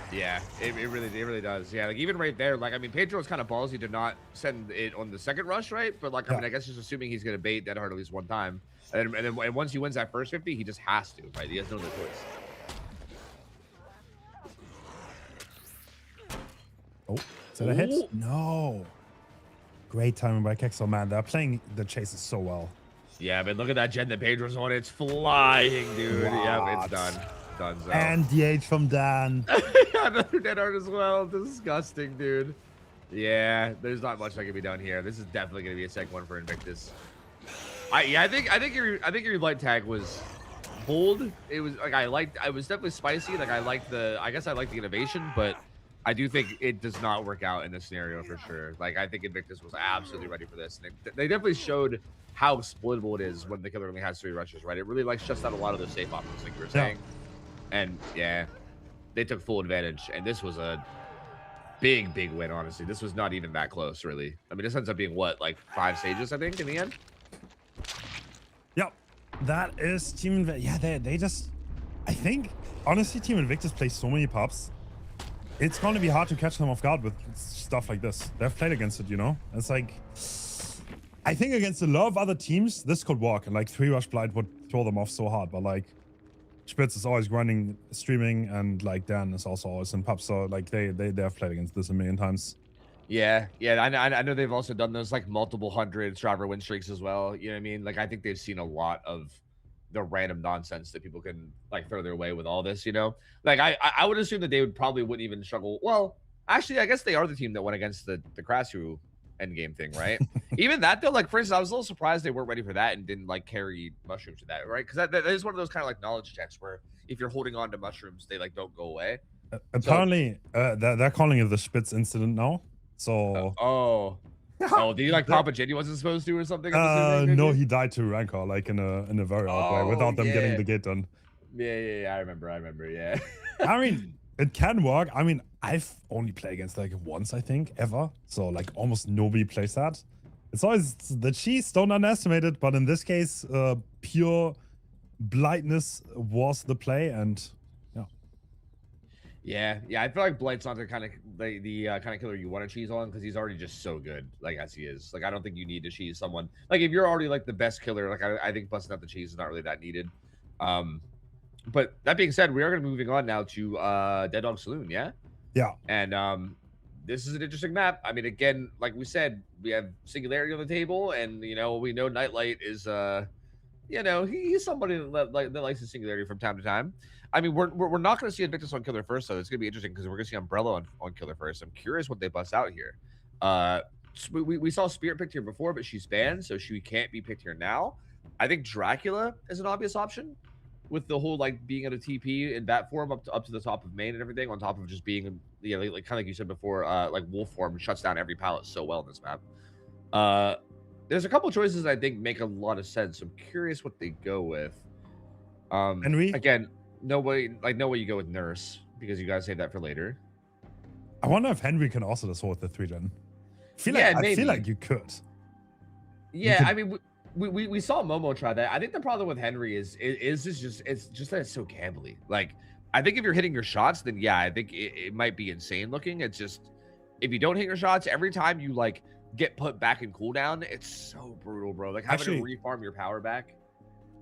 Speaker 1: Yeah, it really does. Yeah, like even right there, like I mean, Pedro was kind of ballsy to not send it on the 2nd rush, right? But like I mean, I guess just assuming he's gonna bait Dead Hard at least 1 time, and then once he wins that first 50, he just has to, right? He has no other choice.
Speaker 2: Oh, is that a hit? No. Great timing by Kexel, man. They're playing the chases so well.
Speaker 1: Yeah, but look at that gen that Pedro's on. It's flying, dude. What? Yep, it's done. Done. So.
Speaker 2: And DH from Dan.
Speaker 1: I Another dead art as well. Disgusting, dude. Yeah, there's not much that can be done here. This is definitely gonna be a seg one for Invictus. I think your light tag was bold. It was like I was definitely spicy. Like I guess I liked the innovation, but I do think it does not work out in this scenario for sure. Like I think Invictus was absolutely ready for this, and they definitely showed how exploitable it is when the killer only has 3 rushes, right? It really like shuts down a lot of those safe options, like you were saying. And yeah, they took full advantage, and this was a big win. Honestly, this was not even that close, really. I mean, this ends up being what, like 5 stages, I think, in the end.
Speaker 2: Yep, that is Team Invictus. Yeah, they just, I think, honestly, Team Invictus plays so many pups. It's going to be hard to catch them off guard with stuff like this. They've played against it, you know? It's like, I think against a lot of other teams, this could work. And like 3 Rush Blight would throw them off so hard. But like, Spitz is always grinding, streaming, and like Dan is also always in pubs. So like they have played against this a million times.
Speaker 1: Yeah, I know they've also done those like multiple hundred driver win streaks as well. You know what I mean? Like I think they've seen a lot of the random nonsense that people can like throw their way with all this. You know, like I would assume that they wouldn't even struggle. Well, actually, I guess they are the team that went against the Krasu endgame thing, right? Even that though, like for instance, I was a little surprised they weren't ready for that and didn't like carry mushrooms to that, right? Because that is one of those kind of like knowledge checks where if you're holding on to mushrooms, they like don't go away.
Speaker 2: Apparently, they're calling it the Spitz incident now. So
Speaker 1: oh, did he like pop a gin he wasn't supposed to or something?
Speaker 2: No, he died to Rancor like in a very odd way without them getting the gate done.
Speaker 1: Yeah, I remember. Yeah.
Speaker 2: I mean, it can work. I mean, I've only played against like once, I think, ever. So like almost nobody plays that. It's always the cheese, don't underestimate it. But in this case, pure blindness was the play, and
Speaker 1: yeah. I feel like Blight's not the kind of kind of killer you want to cheese on because he's already just so good, like as he is. Like I don't think you need to cheese someone. Like if you're already like the best killer, like I think busting out the cheese is not really that needed. But that being said, we are going to be moving on now to Dead Dog Saloon, yeah?
Speaker 2: Yeah.
Speaker 1: And this is an interesting map. I mean, again, like we said, we have Singularity on the table, and, you know, we know Nightlight is, you know, he's somebody that likes his Singularity from time to time. I mean, we're not going to see Invictus on Killer First, though. It's going to be interesting because we're going to see Umbrella on Killer First. I'm curious what they bust out here. We saw Spirit picked here before, but she's banned, so she can't be picked here now. I think Dracula is an obvious option, with the whole like being at a TP in bat form up to the top of main and everything, on top of just being, you know, like kind of like you said before, like wolf form shuts down every pallet so well in this map. There's a couple choices I think make a lot of sense. I'm curious what they go with.
Speaker 2: Henry,
Speaker 1: again, no way you go with Nurse because you guys save that for later.
Speaker 2: I wonder if Henry can also just hold the 3-gen. I feel like you could.
Speaker 1: Yeah, I mean. We saw Momo try that. I think the problem with Henry is just that it's so gambly. Like, I think if you're hitting your shots, then yeah, I think it might be insane looking. It's just if you don't hit your shots, every time you like get put back in cooldown, it's so brutal, bro. Like having to refarm your power back.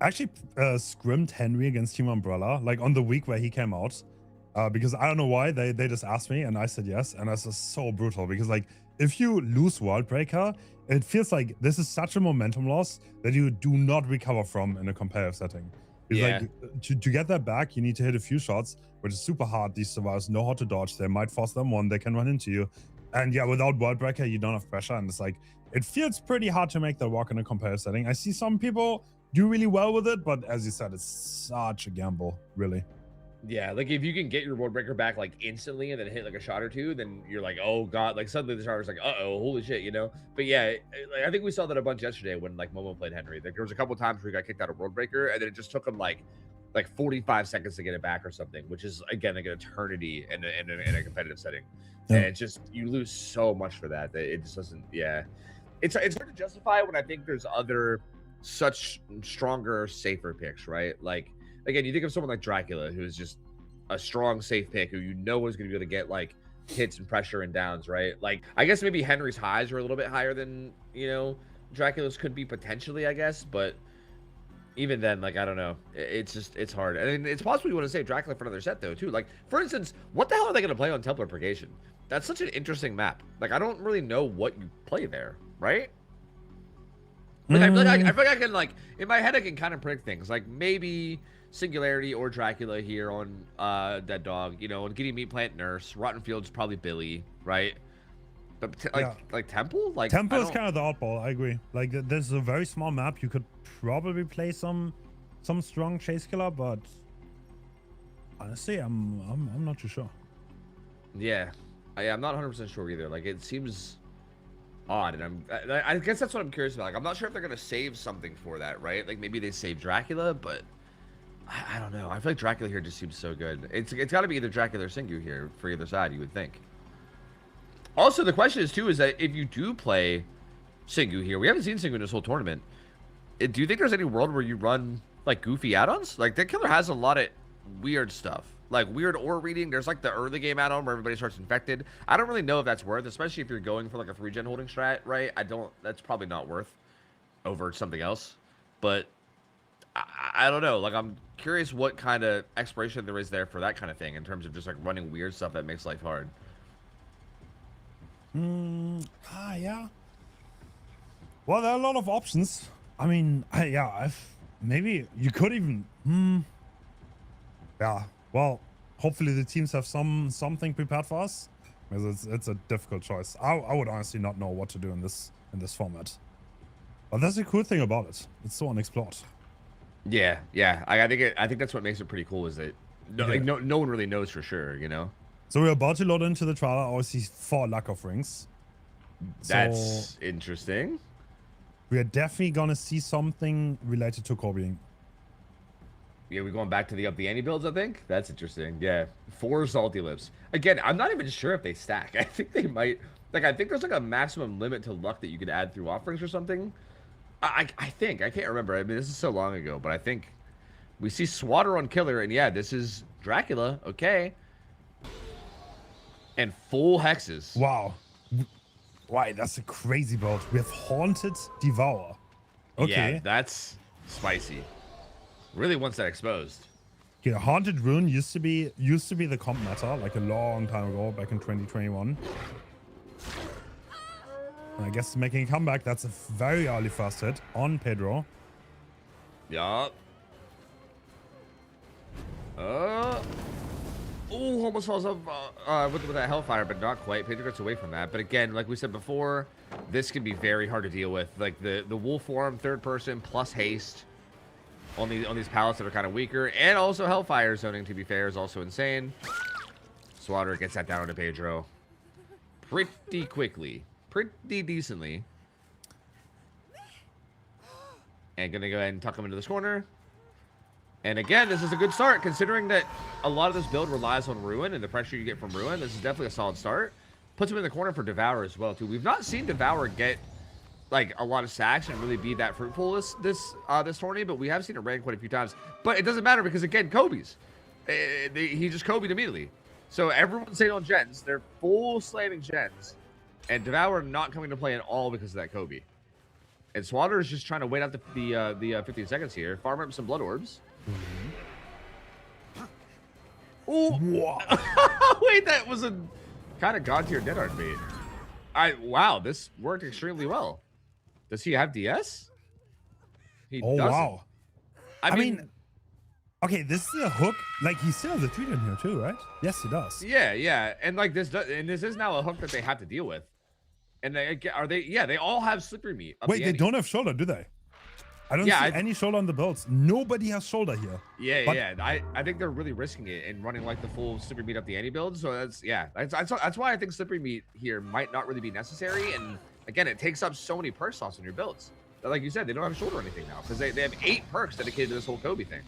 Speaker 2: I actually scrimmed Henry against Team Umbrella, like on the week where he came out. Because I don't know why, they just asked me and I said yes, and that's just so brutal because like if you lose World Breaker, it feels like this is such a momentum loss that you do not recover from in a competitive setting. It's like to get that back, you need to hit a few shots, which is super hard. These survivors know how to dodge. They might force them one, they can run into you. And yeah, without World Breaker, you don't have pressure. And it's like, it feels pretty hard to make that work in a competitive setting. I see some people do really well with it, but as you said, it's such a gamble, really.
Speaker 1: Yeah, like if you can get your World Breaker back like instantly and then hit like a shot or two, then you're like, oh god, like suddenly the starter's like, uh-oh, holy shit, you know? But yeah, like, I think we saw that a bunch yesterday when like Momo played Henry. Like there was a couple times where he got kicked out of World Breaker and then it just took him like 45 seconds to get it back or something, which is again like an eternity in a competitive setting. Yeah. And it's just you lose so much for that it just doesn't. Yeah, it's hard to justify when I think there's other such stronger, safer picks, right? Like again, you think of someone like Dracula, who's just a strong, safe pick, who you know is going to be able to get like hits and pressure and downs, right? Like I guess maybe Henry's highs are a little bit higher than, you know, Dracula's could be potentially, I guess, but even then, like I don't know, it's hard. I mean, it's possible you want to save Dracula for another set though, too. Like for instance, what the hell are they going to play on Templar Purgation? That's such an interesting map. Like I don't really know what you play there, right? Like, I feel like I can like in my head I can kind of predict things. Like maybe Singularity or Dracula here on Dead Dog. You know, and getting Meat Plant Nurse. Rotten Field's probably Billy, right? But like Temple? Like
Speaker 2: Temple is kind of the oddball, I agree. Like this is a very small map. You could probably play some strong chase killer, but honestly, I'm not too sure.
Speaker 1: Yeah. I'm not 100% sure either. Like it seems odd, and I guess that's what I'm curious about. Like I'm not sure if they're gonna save something for that, right? Like maybe they save Dracula, but I don't know. I feel like Dracula here just seems so good. It's got to be either Dracula or Singu here for either side, you would think. Also, the question is too is that if you do play Singu here, we haven't seen Singu in this whole tournament. Do you think there's any world where you run like goofy add-ons? Like that killer has a lot of weird stuff, like weird ore reading. There's like the early game add-on where everybody starts infected. I don't really know if that's worth, especially if you're going for like a 3-gen holding strat, right? That's probably not worth over something else. But I don't know. Like I'm curious what kind of exploration there is there for that kind of thing in terms of just like running weird stuff that makes life hard.
Speaker 2: Yeah. Well, there are a lot of options. I mean, maybe you could even. Yeah. Well, hopefully the teams have something prepared for us, because it's a difficult choice. I would honestly not know what to do in this format. But that's the cool thing about it. It's so unexplored.
Speaker 1: Yeah. I think that's what makes it pretty cool is that no one really knows for sure, you know.
Speaker 2: So we're about to load into the trial. I always see 4 lack of rings.
Speaker 1: That's interesting.
Speaker 2: We are definitely gonna see something related to Kobe.
Speaker 1: Yeah, we're going back to the up the ante builds, I think. That's interesting. Yeah. 4 salty lips. Again, I'm not even sure if they stack. I think they might. Like, I think there's like a maximum limit to luck that you could add through offerings or something. I think. I can't remember. I mean, this is so long ago, but I think we see Swatter on Killer, and yeah, this is Dracula. Okay. And full hexes.
Speaker 2: Wow. Why, that's a crazy build. We have Haunted Devour. Okay.
Speaker 1: Yeah, that's spicy. Really wants that exposed.
Speaker 2: Yeah, Haunted Rune used to be the comp meta like a long time ago, back in 2021. And I guess making a comeback. That's a very early first hit on Pedro.
Speaker 1: Yup. Oh, almost falls off with that Hellfire, but not quite. Pedro gets away from that. But again, like we said before, this can be very hard to deal with. Like the wolf form, third person, plus haste on these pallets that are kind of weaker. And also Hellfire zoning, to be fair, is also insane. Swatter gets that down onto Pedro pretty quickly. Pretty decently. And gonna go ahead and tuck him into this corner. And again, this is a good start, considering that a lot of this build relies on Ruin and the pressure you get from Ruin. This is definitely a solid start. Puts him in the corner for Devour as well, too. We've not seen Devour get like a lot of sacks and really be that fruitful this tourney, but we have seen it ran quite a few times. But it doesn't matter because again, Kobe's. He just Kobe'd immediately. So everyone's saying on gens, they're full slamming gens, and Devour not coming to play at all because of that Kobe. And Swatter is just trying to wait out the 15 seconds here, farm up some blood orbs. Oh, wait, that was a kind of god tier dead art bait. Wow, this worked extremely well. Does he have DS? He doesn't.
Speaker 2: Wow.
Speaker 1: I mean,
Speaker 2: okay, this is a hook. Like he still has a 3 in here too, right? Yes, he does.
Speaker 1: Yeah, and like this is now a hook that they have to deal with. And they all have slippery meat.
Speaker 2: Wait, they don't have shoulder, do they? I don't see any shoulder on the builds. Nobody has shoulder here.
Speaker 1: Yeah. I think they're really risking it and running like the full slippery meat up the ante build. So that's why I think slippery meat here might not really be necessary. And again, it takes up so many perk slots in your builds. But like you said, they don't have shoulder or anything now because they have 8 perks dedicated to this whole Kobe thing.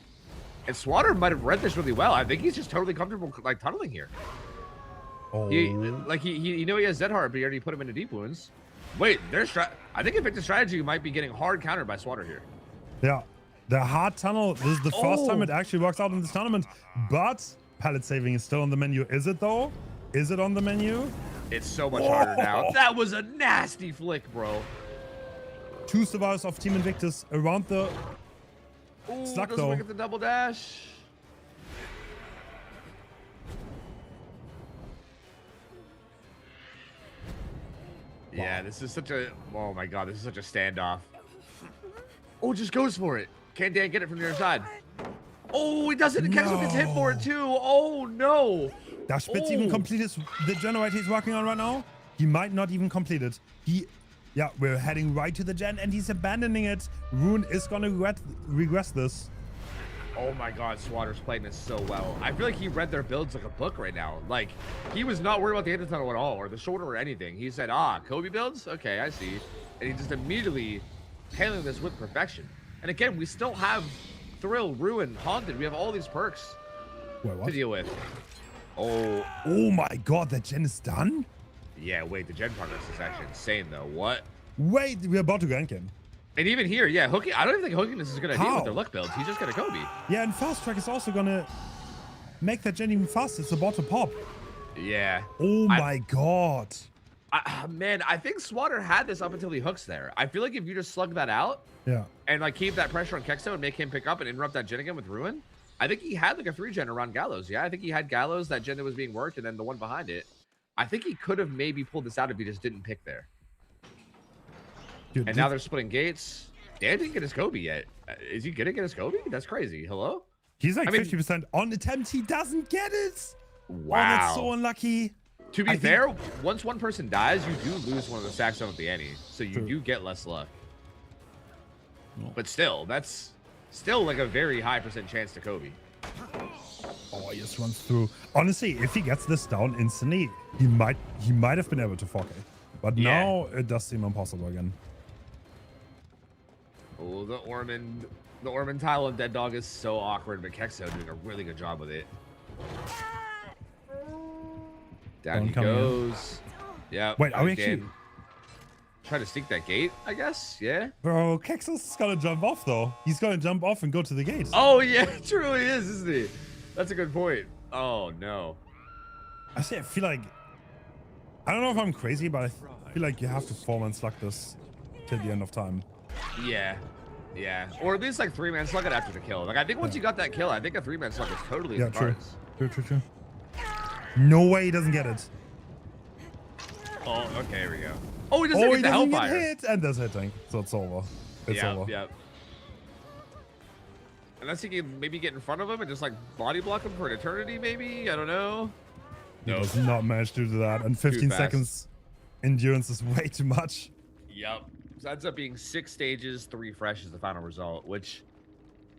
Speaker 1: And Swatter might have read this really well. I think he's just totally comfortable like tunneling here.
Speaker 2: Oh.
Speaker 1: He has Zed Heart, but he already put him into deep wounds. Wait, I think Invictus strategy might be getting hard countered by Swatter here.
Speaker 2: Yeah, the hard tunnel. This is the first time it actually works out in this tournament. But pallet saving is still on the menu. Is it though? Is it on the menu?
Speaker 1: It's so much harder now. That was a nasty flick, bro.
Speaker 2: 2 survivors of Team Invictus around the stuck though.
Speaker 1: Get the double dash. Yeah, this is such a, oh my god, this is such a standoff. Oh, just goes for it. Can't Dan get it from the other side? Oh, he doesn't. Kexo gets hit for it too. Oh no.
Speaker 2: Does Spitz even complete the generator he's working on right now? He might not even complete it. Yeah, we're heading right to the gen and he's abandoning it. Rune is gonna regress this.
Speaker 1: Oh my God, Swatter's playing this so well. I feel like he read their builds like a book right now. Like, he was not worried about the hit tunnel at all, or the shoulder or anything. He said, Kobe builds? Okay, I see. And he just immediately handling this with perfection. And again, we still have Thrill, Ruin, Haunted. We have all these perks to deal with. Oh
Speaker 2: my God, that gen is done?
Speaker 1: Yeah, wait, the gen progress is actually insane though. What?
Speaker 2: Wait, we're about to gank him.
Speaker 1: And even here, yeah, hooking. I don't even think hooking this is a good idea with their luck builds. He's just gonna Kobe.
Speaker 2: Yeah, and fast track is also gonna make that gen even faster. It's about to pop.
Speaker 1: Yeah.
Speaker 2: Oh my God.
Speaker 1: Man, I think Swatter had this up until he hooks there. I feel like if you just slug that out, and like keep that pressure on Kexo and make him pick up and interrupt that gen again with Ruin, I think he had like a 3-gen around Gallows. Yeah, I think he had Gallows, that gen that was being worked, and then the one behind it. I think he could have maybe pulled this out if he just didn't pick there. Dude, and now they're splitting gates. Dan didn't get his Kobe yet. Is he gonna get his Kobe? That's crazy. Hello?
Speaker 2: He's like 50% on attempt. He doesn't get it.
Speaker 1: Wow.
Speaker 2: Oh, that's so unlucky.
Speaker 1: To be fair, once one person dies, you do lose one of the stacks on at the ante. So you do get less luck. But still, that's still like a very high % chance to Kobe.
Speaker 2: Oh, he just runs through. Honestly, if he gets this down instantly, he might have been able to fork it. But now it does seem impossible again.
Speaker 1: Oh, the Ormond tile of Dead Dog is so awkward, but Kexo doing a really good job with it. Down he goes. Yeah.
Speaker 2: Wait, are we actually
Speaker 1: trying to sneak that gate, I guess? Yeah.
Speaker 2: Bro, Kexo's gonna jump off though. He's gonna jump off and go to the gate.
Speaker 1: Oh yeah, it truly is, isn't he? That's a good point. Oh no.
Speaker 2: I feel like, I don't know if I'm crazy, but I feel like you have to 4-man slug this till the end of time.
Speaker 1: Yeah. Yeah. Or at least like 3-man slug it after the kill. Like I think once you got that kill, I think a 3-man slug is totally in the cards.
Speaker 2: True. No way he doesn't get it.
Speaker 1: Oh, okay, here we go. Oh, he doesn't get the Hellfire.
Speaker 2: Get hit, and there's hitting, so it's over. It's over.
Speaker 1: Yeah. Unless he can maybe get in front of him and just like body block him for an eternity, maybe? I don't know.
Speaker 2: He does not manage to do that, and 15 seconds endurance is way too much.
Speaker 1: Yep. So that ends up being 6 stages, 3 fresh is the final result, which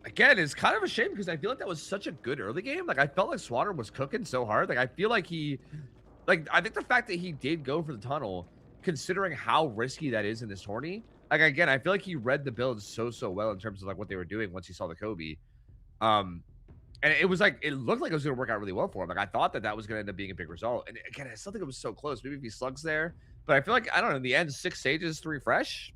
Speaker 1: again is kind of a shame because I feel like that was such a good early game. Like I felt like Swatter was cooking so hard. Like I feel like I think the fact that he did go for the tunnel, considering how risky that is in this tourney, like again, I feel like he read the build so well in terms of like what they were doing once he saw the Kobe. And it was like, it looked like it was going to work out really well for him. Like I thought that was going to end up being a big result. And again, I still think it was so close. Maybe if he slugs there, but I feel like, I don't know, in the end, 6 stages, 3 fresh.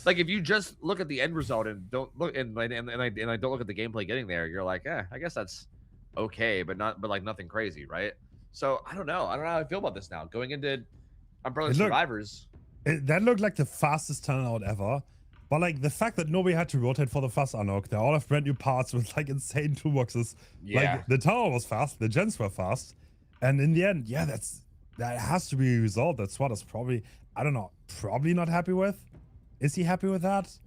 Speaker 1: Like if you just look at the end result and don't look and I don't look at the gameplay getting there, you're like, I guess that's okay, but like nothing crazy, right? So I don't know how I feel about this now. Going into Umbrella Survivors.
Speaker 2: That looked like the fastest turnout ever. But like the fact that nobody had to rotate for the fast unlock, they all have brand new parts with like insane toolboxes.
Speaker 1: Yeah.
Speaker 2: Like the tower was fast, the gens were fast. And in the end, yeah, that has to be a result that Swat is probably, I don't know, probably not happy with. Is he happy with that?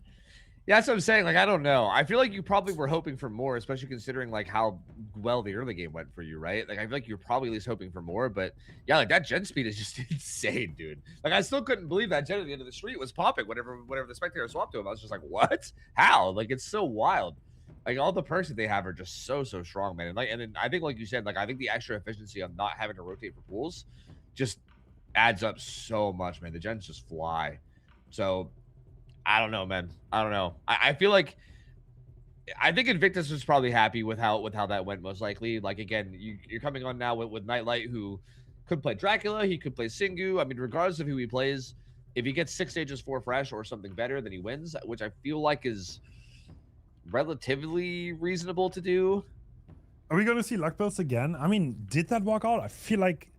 Speaker 1: Yeah, that's what I'm saying. Like, I don't know. I feel like you probably were hoping for more, especially considering like how well the early game went for you, right? Like, I feel like you're probably at least hoping for more, but yeah, like that gen speed is just insane, dude. Like, I still couldn't believe that gen at the end of the street was popping whenever the spectator swapped to him. I was just like, what? How? Like, it's so wild. Like, all the perks that they have are just so strong, man. And then I think, like you said, like I think the extra efficiency of not having to rotate for pools just adds up so much, man. The gens just fly. So I don't know, man. I don't know. I feel like I think Invictus was probably happy with how that went, most likely. Like again, you're coming on now with Nightlight, who could play Dracula, he could play Singu. I mean, regardless of who he plays, if he gets 6 stages 4 fresh or something better, then he wins, which I feel like is relatively reasonable to do.
Speaker 2: Are we going to see luck builds again? I mean, did that work out? I feel like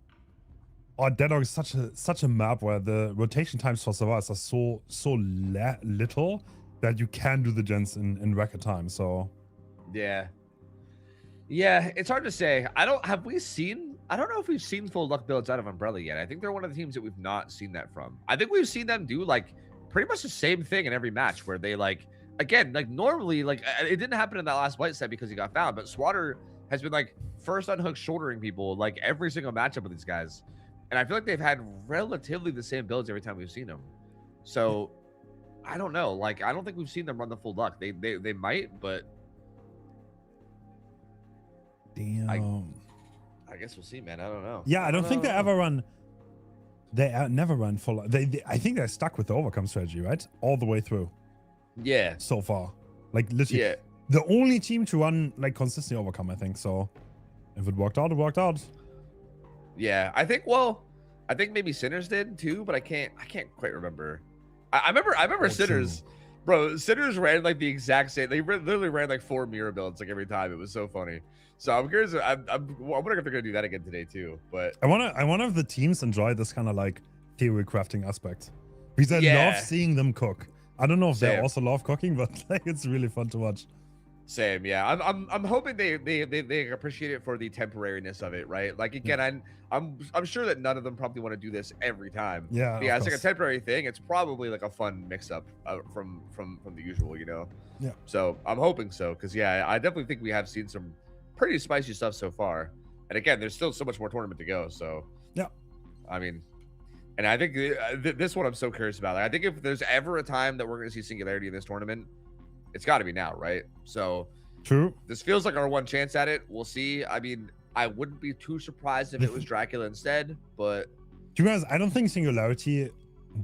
Speaker 2: Dead Dog is such a map where the rotation times for survivors are so little that you can do the gens in record time. So
Speaker 1: yeah, it's hard to say. I don't know if we've seen full luck builds out of Umbrella yet. I think they're one of the teams that we've not seen that from. I think we've seen them do like pretty much the same thing in every match where they like again, like normally, like it didn't happen in that last white set because he got found, but Swatter has been like first unhook shouldering people like every single matchup with these guys. And I feel like they've had relatively the same builds every time we've seen them. So I don't know. Like, I don't think we've seen them run the full duck. They might, but
Speaker 2: Damn.
Speaker 1: I guess we'll see, man. I don't know.
Speaker 2: Yeah, I don't think they ever run. They never run full. I think they're stuck with the overcome strategy, right? All the way through.
Speaker 1: Yeah.
Speaker 2: So far, like literally,
Speaker 1: Yeah.
Speaker 2: the only team to run like consistently overcome. I think so. If it worked out, it worked out.
Speaker 1: Yeah, I think. Well, I think maybe Sinners did too, but I can't quite remember. I remember Sinners, bro. Sinners ran like the exact same. They literally ran like 4 mirror builds like every time. It was so funny. So I'm curious. I'm wondering if they're gonna do that again today too. But
Speaker 2: I wonder if the teams enjoy this kind of like theory crafting aspect, because I
Speaker 1: Yeah.
Speaker 2: love seeing them cook. I don't know if they
Speaker 1: Same.
Speaker 2: also love cooking, but like it's really fun to watch.
Speaker 1: Same, yeah. I'm hoping they appreciate it for the temporariness of it, right? Like again, I'm sure that none of them probably want to do this every time.
Speaker 2: Yeah,
Speaker 1: But yeah,
Speaker 2: of
Speaker 1: it's like a
Speaker 2: course.
Speaker 1: temporary thing. It's probably like a fun mix up from the usual, you know.
Speaker 2: Yeah.
Speaker 1: So I'm hoping so, because yeah, I definitely think we have seen some pretty spicy stuff so far. And again, there's still so much more tournament to go. So
Speaker 2: Yeah.
Speaker 1: I mean, and I think this one I'm so curious about. Like, I think if there's ever a time that we're going to see Singularity in this tournament, it's got to be now, right? So
Speaker 2: True.
Speaker 1: this feels like our one chance at it. We'll see. I mean, I wouldn't be too surprised if it was Dracula instead, but
Speaker 2: To be honest, I don't think Singularity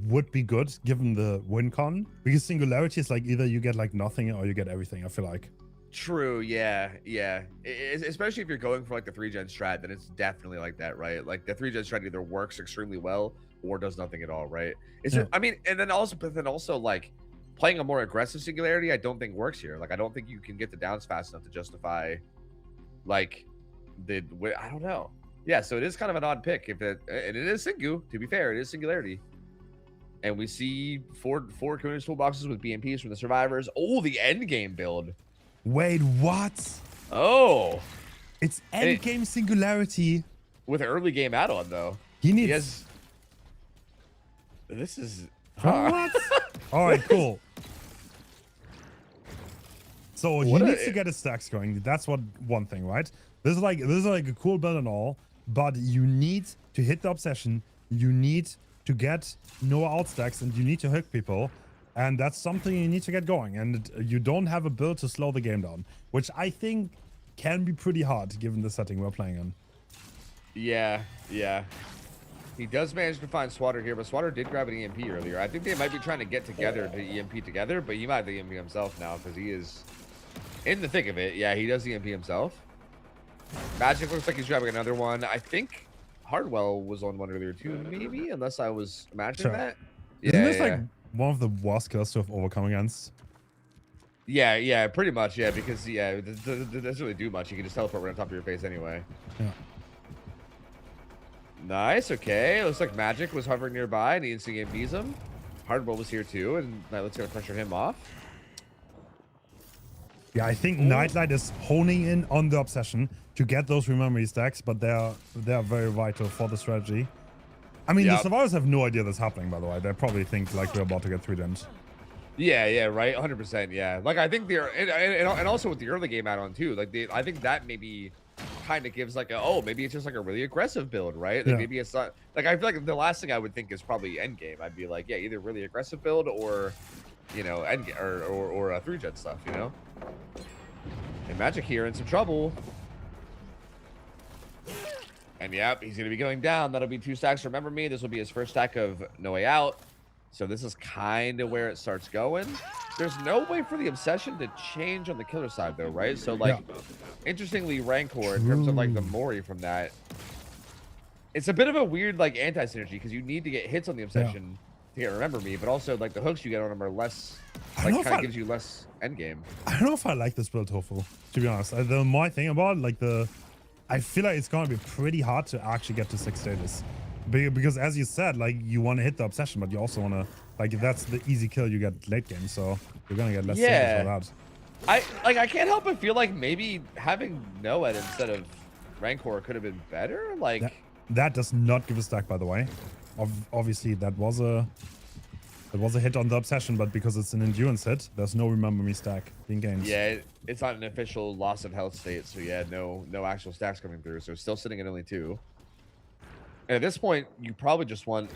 Speaker 2: would be good given the win con, because Singularity is like either you get like nothing or you get everything. I feel like.
Speaker 1: true. Yeah. Especially if you're going for like the 3-gen strat, then it's definitely like that, right? Like the 3-gen strat either works extremely well or does nothing at all, right? It's
Speaker 2: Yeah.
Speaker 1: I mean, and then also like playing a more aggressive Singularity, I don't think works here. Like I don't think you can get the downs fast enough to justify like I don't know. Yeah, so it is kind of an odd pick and it is Singu, to be fair, it is Singularity. And we see four Kunis toolboxes with BMPs from the survivors. Oh, the end game build.
Speaker 2: Wait, what?
Speaker 1: Oh,
Speaker 2: It's end game Singularity.
Speaker 1: with an early game add-on though.
Speaker 2: He needs.
Speaker 1: He has. This is.
Speaker 2: What? All right, cool. So he
Speaker 1: What
Speaker 2: needs to get his stacks going. That's one thing, right? This is like a cool build and all, but you need to hit the obsession. You need to get no out stacks, and you need to hook people, and that's something you need to get going. And you don't have a build to slow the game down, which I think can be pretty hard given the setting we're playing in.
Speaker 1: Yeah. He does manage to find Swatter here, but Swatter did grab an EMP earlier. I think they might be trying to get together to EMP together, but he might have the EMP himself now because he is in the thick of it. Yeah, he does EMP himself. Magic looks like he's grabbing another one. I think Hardwell was on one earlier too, maybe, unless I was imagining that.
Speaker 2: Isn't this like one of the worst kills to have overcome against?
Speaker 1: Yeah, pretty much, yeah, because it doesn't really do much. You can just teleport right on top of your face anyway.
Speaker 2: Yeah.
Speaker 1: Nice, okay. Looks like Magic was hovering nearby and he instantly EMPs him. Hardwell was here too, and Nightlight's gonna pressure him off.
Speaker 2: Yeah, I think Nightlight is honing in on the obsession to get those rememory stacks, but they're very vital for the strategy. I mean, the survivors have no idea that's happening, by the way. They probably think like we're about to get 3-gens.
Speaker 1: Yeah, right, 100%. Yeah, like I think they're and also with the early game add-on too. Like I think that maybe kind of gives like maybe it's just like a really aggressive build, right? Like maybe it's not like I feel like the last thing I would think is probably end game. I'd be like, yeah, either really aggressive build or end or a 3-gen stuff, you know. And Magic here in some trouble. And yep, he's gonna be going down. That'll be 2 stacks. Remember me. This will be his first stack of No Way Out. So this is kind of where it starts going. There's no way for the obsession to change on the killer side though, right? So like, interestingly, Rancor in terms of like the Mori from that, it's a bit of a weird like anti-synergy because you need to get hits on the obsession to get Remember Me, but also like the hooks you get on them are less, like kind of gives you less end game.
Speaker 2: I don't know if I like this build, Tofu, to be honest. The more I think about it, like I feel like it's gonna be pretty hard to actually get to 6 status. Because as you said, like you want to hit the obsession, but you also want to like that's the easy kill you get late game, so you're gonna get less status for that.
Speaker 1: I can't help but feel like maybe having Noed instead of Rancor could have been better. Like
Speaker 2: that does not give a stack, by the way. Obviously that was It was a hit on the obsession, but because it's an endurance hit, there's no remember me stack being gained.
Speaker 1: Yeah, it's not an official loss of health state, so yeah, no actual stacks coming through. So it's still sitting at only 2. And at this point, you probably just want.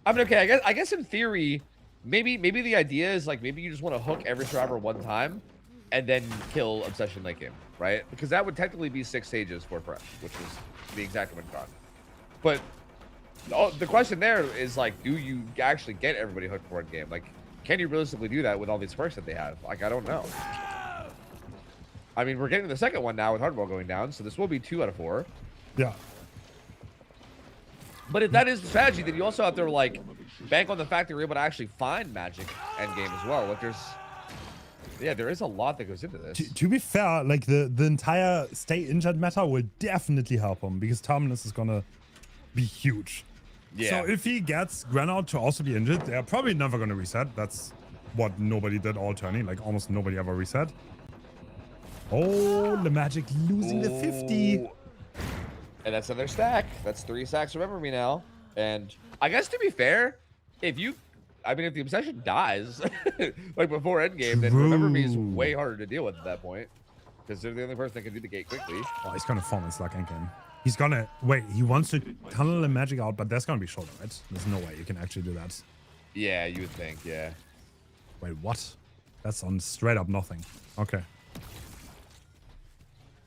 Speaker 1: I mean, okay, I guess in theory, maybe the idea is like maybe you just want to hook every survivor one time, and then kill obsession late game, right? Because that would technically be 6 stages for fresh, which is the exact win con. But the question there is like, do you actually get everybody hooked for one game? Like, can you realistically do that with all these perks that they have? Like, I don't know. I mean, we're getting the second one now with hardball going down, so this will be 2 out of 4.
Speaker 2: Yeah.
Speaker 1: But if that is the strategy, then you also have to like bank on the fact that you're able to actually find magic end game as well. Like there is a lot that goes into this.
Speaker 2: To be fair, like the entire stay injured meta will definitely help him because Terminus is gonna be huge.
Speaker 1: Yeah.
Speaker 2: So if he gets Granite to also be injured, they're probably never gonna reset. That's what nobody did all Tourney. Like almost nobody ever reset. Oh, the Magic losing the 50.
Speaker 1: And that's another stack. That's 3 stacks. Remember me now. And I guess to be fair, if the obsession dies like before endgame, then remember me is way harder to deal with at that point because they're the only person that can do the gate quickly.
Speaker 2: Oh, he's gonna farm his luck endgame. He's gonna wait. He wants to tunnel the magic out, but there's gonna be shoulder, right? There's no way you can actually do that.
Speaker 1: Yeah, you would think. Yeah.
Speaker 2: Wait, what? That's on straight up nothing. Okay.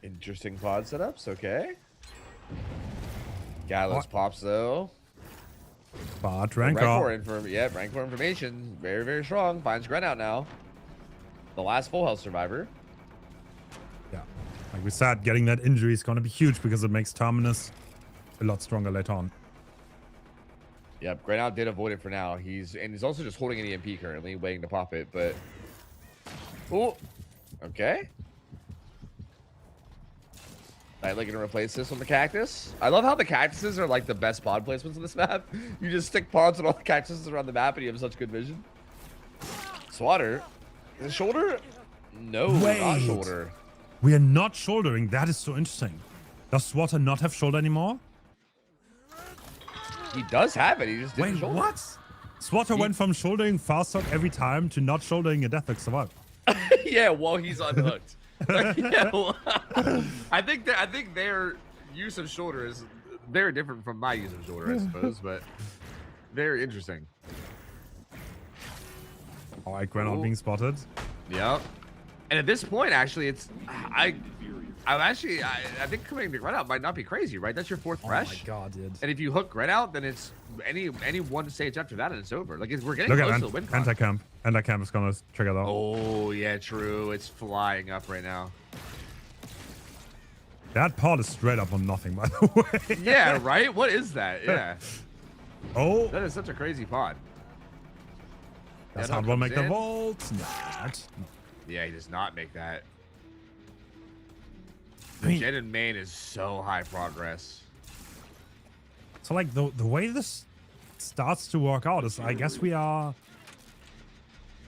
Speaker 1: Interesting pod setups. Okay. Gallows pops though.
Speaker 2: But rank
Speaker 1: rank 4 information. Very, very strong. Finds Gren out now. The last full health survivor.
Speaker 2: Yeah. Like we said, getting that injury is gonna be huge because it makes Terminus a lot stronger later on.
Speaker 1: Yep, Gren out did avoid it for now. He's also just holding an EMP currently, waiting to pop it, but oh, okay. Like gonna replace this on the cactus. I love how the cactuses are like the best pod placements on this map. You just stick pods on all the cactuses around the map and you have such good vision. Swatter. Is it shoulder? No, not shoulder.
Speaker 2: We are not shouldering. That is so interesting. Does Swatter not have shoulder anymore?
Speaker 1: He does have it. He just didn't shoulder.
Speaker 2: What? Swatter went from shouldering fast talk every time to not shouldering a death survive.
Speaker 1: Yeah, while he's unhooked. Yeah, well, I think their use of shoulder is very different from my use of shoulder, I suppose, but very interesting.
Speaker 2: All right, Granite being spotted.
Speaker 1: Yep. And at this point, actually, it's I think coming to Granite might not be crazy, right? That's your 4th fresh.
Speaker 2: Oh my god, dude.
Speaker 1: And if you hook Granite, then it's any one stage after that and it's over. Like we're getting
Speaker 2: Look
Speaker 1: close
Speaker 2: at
Speaker 1: to the win con.
Speaker 2: anti-camp. Anti-camp is gonna trigger that.
Speaker 1: Oh yeah, true. It's flying up right now.
Speaker 2: That part is straight up on nothing, by the way.
Speaker 1: Yeah, right? What is that? Yeah.
Speaker 2: Oh.
Speaker 1: That is such a crazy pod.
Speaker 2: That's how we'll make the vault. No.
Speaker 1: Yeah, he does not make that.
Speaker 2: I mean,
Speaker 1: Jet and main is so high progress.
Speaker 2: So like the way this starts to work out is I guess we are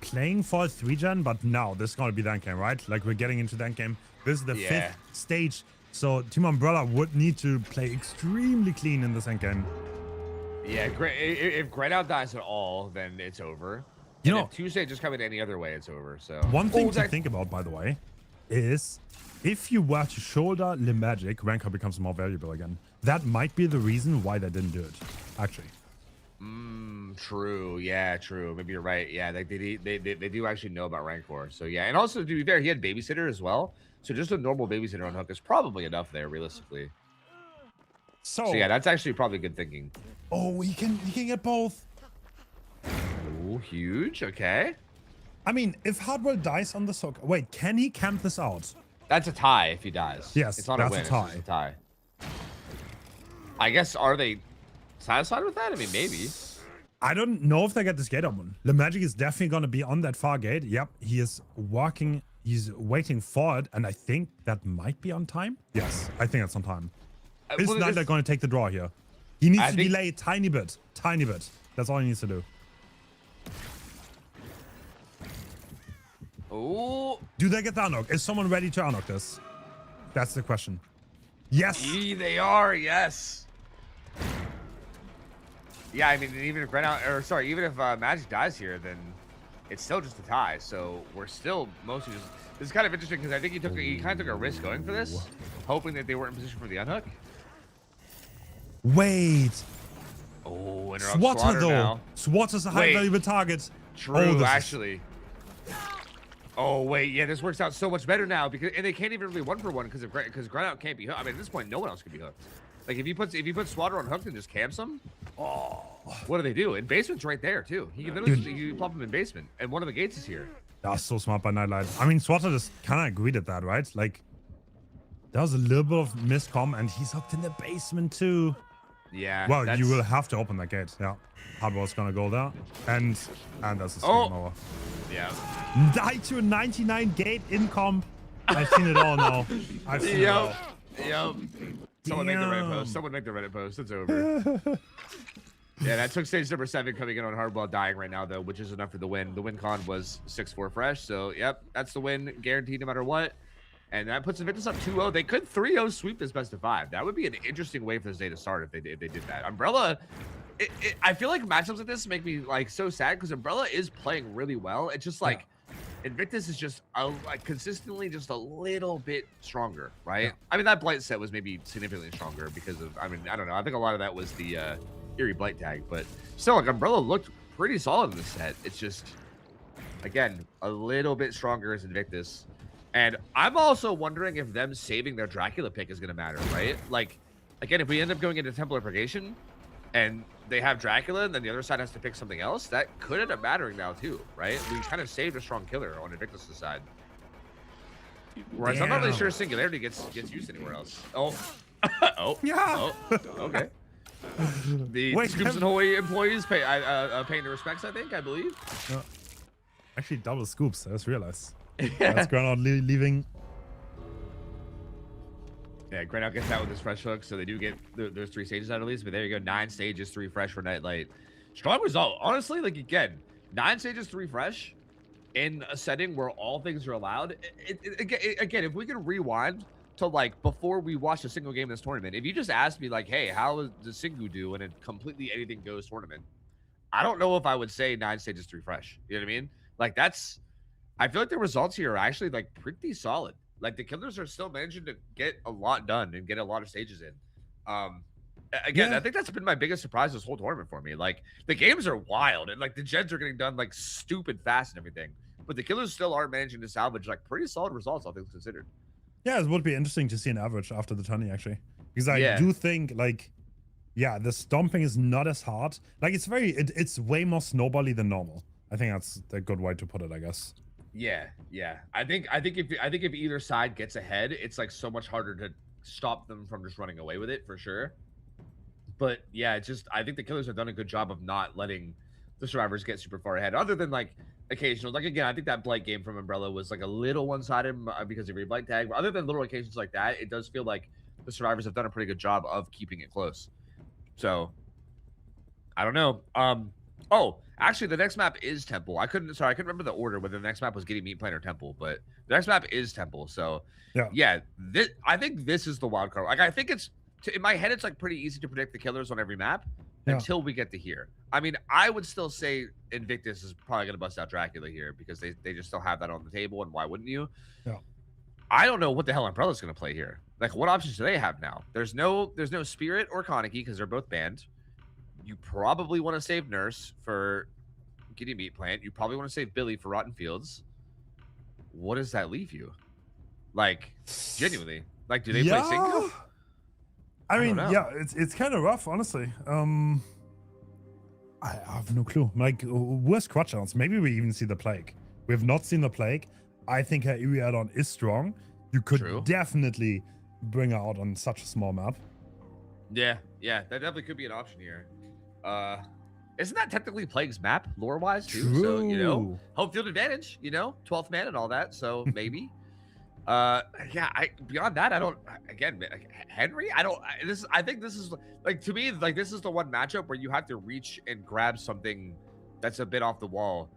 Speaker 2: playing for 3-gen, but now this is gonna be that game, right? Like we're getting into that game. This is the 5th stage. So Team Umbrella would need to play extremely clean in this end game.
Speaker 1: Yeah, if Great dies at all, then it's over.
Speaker 2: You know,
Speaker 1: if Tuesday just coming any other way, it's over. So
Speaker 2: one thing to think about, by the way, is if you were to shoulder the magic, Rancor becomes more valuable again. That might be the reason why they didn't do it, actually.
Speaker 1: True. Yeah, true. Maybe you're right. Yeah, they do actually know about Rancor. So yeah, and also to be fair, he had babysitter as well. So just a normal babysitter on hook is probably enough there, realistically. So yeah, that's actually probably good thinking.
Speaker 2: Oh, he can get both.
Speaker 1: Oh, huge. Okay.
Speaker 2: I mean, if Hardwell dies on the hook, wait, can he camp this out?
Speaker 1: That's a tie if he dies.
Speaker 2: Yes,
Speaker 1: it's not
Speaker 2: that's
Speaker 1: a win.
Speaker 2: a tie.
Speaker 1: It's just a tie. I guess, are they satisfied with that? I mean, maybe.
Speaker 2: I don't know if they get this gate open. The magic is definitely going to be on that far gate. Yep, he is walking. He's waiting for it, and I think that might be on time. Yes, I think it's on time. Is Snyder going to take the draw here? He needs to delay a tiny bit. Tiny bit. That's all he needs to do.
Speaker 1: Oh.
Speaker 2: Do they get the unlock? Is someone ready to unlock this? That's the question. Yes.
Speaker 1: They are, yes. Yeah, I mean, even if even if Magic dies here, then it's still just a tie. So we're still mostly just. This is kind of interesting because I think he kind of took a risk going for this, hoping that they weren't in position for the unhook.
Speaker 2: Wait.
Speaker 1: Oh, interrupt
Speaker 2: Swatter though.
Speaker 1: now.
Speaker 2: Swatter's a high valuable target.
Speaker 1: True, actually. Oh wait, yeah, this works out so much better now because they can't even really 1-for-1 because Granout can't be hooked. I mean, at this point, no one else can be hooked. Like if you put Swatter on hooked and just camps him, what do they do? And basement's right there too. He can literally you plop him in basement, and one of the gates is here.
Speaker 2: That's so smart by Nightlight. I mean, Swatter just kind of agreed at that, right? Like, there was a little bit of miscom, and he's hooked in the basement too.
Speaker 1: Yeah.
Speaker 2: Well, you will have to open that gate. Yeah. Hardball's gonna go there, and that's a steam over.
Speaker 1: Yeah.
Speaker 2: Die to a 99 gate in comp. I've seen it all now. I've seen it all.
Speaker 1: Yep. Someone make the Reddit post. Someone make the Reddit post. It's over. Yeah, that took stage number 7 coming in on Hardball dying right now, though, which is enough for the win. The win con was 6-4 fresh. So, yep, that's the win guaranteed no matter what. And that puts Invictus up 2-0. They could 3-0 sweep this best of 5. That would be an interesting way for this day to start if they did that. Umbrella, I feel like matchups like this make me like so sad because Umbrella is playing really well. It's just like Invictus is just like consistently just a little bit stronger, right? Yeah. I mean, that Blight set was maybe significantly stronger because of, I mean, I don't know. I think a lot of that was the Eerie Blight tag, but still, like Umbrella looked pretty solid in this set. It's just, again, a little bit stronger as Invictus. And I'm also wondering if them saving their Dracula pick is going to matter, right? Like, again, if we end up going into Temple of Purgation and they have Dracula and then the other side has to pick something else, that could end up mattering now too, right? We kind of saved a strong killer on Invictus' side. Whereas I'm not really sure Singularity gets used anywhere else. Oh.
Speaker 2: Yeah.
Speaker 1: Okay. The Scoops and Hoy employees paying the respects, I believe.
Speaker 2: Actually, double Scoops, I just realized. That's Granout leaving.
Speaker 1: Yeah, Granout gets out with his fresh hook, so they do get those 3 stages out at least. But there you go, 9 stages, 3 fresh for Nightlight. Strong result, honestly. Like again, 9 stages, 3 fresh, in a setting where all things are allowed. Again, if we can rewind to like before we watched a single game in this tournament, if you just asked me like, "Hey, how does Singu do in a completely anything goes tournament?" I don't know if I would say 9 stages, 3 fresh. You know what I mean? Like that's. I feel like the results here are actually like pretty solid. Like the killers are still managing to get a lot done and get a lot of stages in. Again, I think that's been my biggest surprise this whole tournament for me. Like the games are wild and like the gens are getting done like stupid fast and everything, but the killers still are managing to salvage like pretty solid results, all things considered.
Speaker 2: Yeah, it would be interesting to see an average after the tourney actually, because I do think like, yeah, the stomping is not as hard. Like it's it's way more snowbally than normal. I think that's a good way to put it, I guess.
Speaker 1: Yeah. I think if either side gets ahead, it's like so much harder to stop them from just running away with it for sure. But yeah, it's just I think the killers have done a good job of not letting the survivors get super far ahead. Other than like occasional, like again, I think that Blight game from Umbrella was like a little one-sided because of your Blight tag. But other than little occasions like that, it does feel like the survivors have done a pretty good job of keeping it close. So I don't know. Oh, actually, the next map is Temple. I couldn't remember the order whether the next map was Getting Meat Plan or Temple, but the next map is Temple. So yeah, I think this is the wild card. Like I think it's in my head, it's like pretty easy to predict the killers on every map until we get to here. I mean, I would still say Invictus is probably gonna bust out Dracula here because they just still have that on the table, and why wouldn't you?
Speaker 2: Yeah.
Speaker 1: I don't know what the hell Umbrella's gonna play here. Like, what options do they have now? There's no Spirit or Kaneki because they're both banned. You probably want to save Nurse for Getting Meat Plant. You probably want to save Billy for Rotten Fields. What does that leave you? Like, genuinely. Like, do they play Singu?
Speaker 2: I mean, yeah, it's kind of rough, honestly. I have no clue. Like, worst quad chance. Maybe we even see the Plague. We have not seen the Plague. I think her Eerie add-on is strong. You could definitely bring her out on such a small map. Yeah, that definitely could be an option here. Isn't that technically Plague's map lore-wise too? True.
Speaker 1: So, you know, home field advantage, you know, 12th man and all that. So maybe. Yeah, beyond that, I don't. Again, Henry, I think this is like, to me, like this is the one matchup where you have to reach and grab something that's a bit off the wall.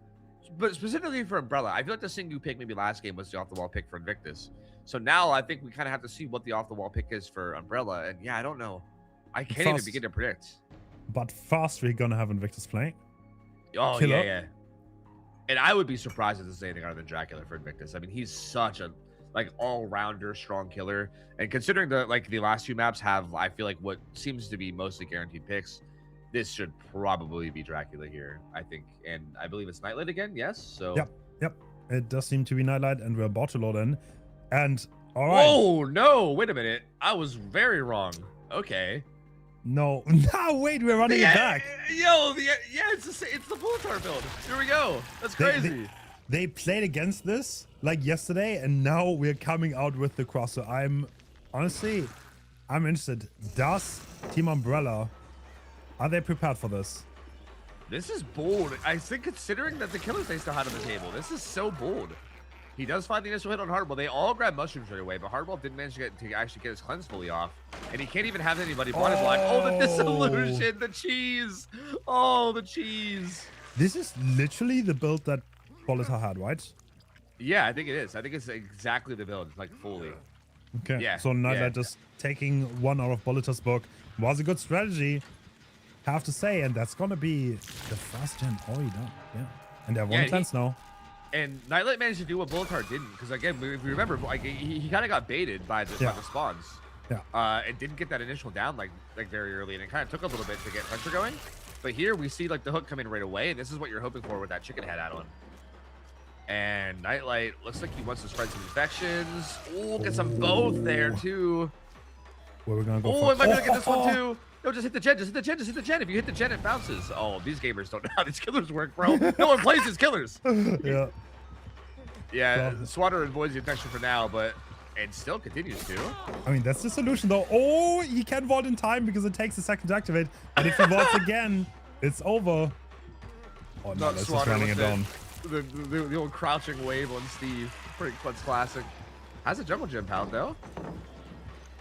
Speaker 1: But specifically for Umbrella, I feel like the Singu pick maybe last game was the off the wall pick for Invictus. So now I think we kind of have to see what the off the wall pick is for Umbrella. And yeah, I don't know. I can't even begin to predict.
Speaker 2: But first, we're gonna have Invictus play.
Speaker 1: Oh,
Speaker 2: Killer.
Speaker 1: yeah. And I would be surprised if this is anything other than Dracula for Invictus. I mean, he's such a like all-rounder strong killer. And considering the last two maps have, I feel like, what seems to be mostly guaranteed picks, this should probably be Dracula here, I think. And I believe it's Nightlight again, yes? So
Speaker 2: Yep. It does seem to be Nightlight, and we're about to load in. And all right.
Speaker 1: Oh no, wait a minute. I was very wrong. Okay.
Speaker 2: No, wait, we're running it back.
Speaker 1: It's the Bulletar build. Here we go. That's crazy.
Speaker 2: They played against this like yesterday, and now we're coming out with the cross. So I'm interested. Does Team Umbrella, are they prepared for this?
Speaker 1: This is bold. I think considering that the killers they still had on the table, this is so bold. He does find the initial hit on Hardball. They all grab mushrooms right away, but Hardball didn't manage to actually get his cleanse fully off. And he can't even have anybody body block. Oh, the dissolution, the cheese. Oh, the cheese.
Speaker 2: This is literally the build that Bulletar had, right?
Speaker 1: Yeah, I think it is. I think it's exactly the build, like fully.
Speaker 2: Okay.
Speaker 1: Yeah.
Speaker 2: So Nightlight just taking one out of Bulletar's book was a good strategy, have to say, and that's gonna be the first gen already done. Yeah. And they're one cleanse now.
Speaker 1: And Nightlight managed to do what Bulletar didn't, because again, if you remember, like he kind of got baited by the spawns.
Speaker 2: Yeah.
Speaker 1: And didn't get that initial down like very early, and it kind of took a little bit to get pressure going. But here we see like the hook come in right away, and this is what you're hoping for with that chicken head add-on. And Nightlight looks like he wants to spread some infections. Oh, gets them both there too.
Speaker 2: Where we're gonna go?
Speaker 1: Oh, am I gonna get this one too? No, just hit the gen, just hit the gen, just hit the gen. If you hit the gen, it bounces. Oh, these gamers don't know how these killers work, bro. No one plays these killers.
Speaker 2: Yeah.
Speaker 1: Yeah, Swatter avoids the infection for now, but it still continues to.
Speaker 2: I mean, that's the solution, though. Oh, he can vault in time because it takes a second to activate. And if he vaults again, it's over. Oh, no, that's just running it down.
Speaker 1: The old crouching wave on Steve. Pretty classic. Has a jungle gym pound, though.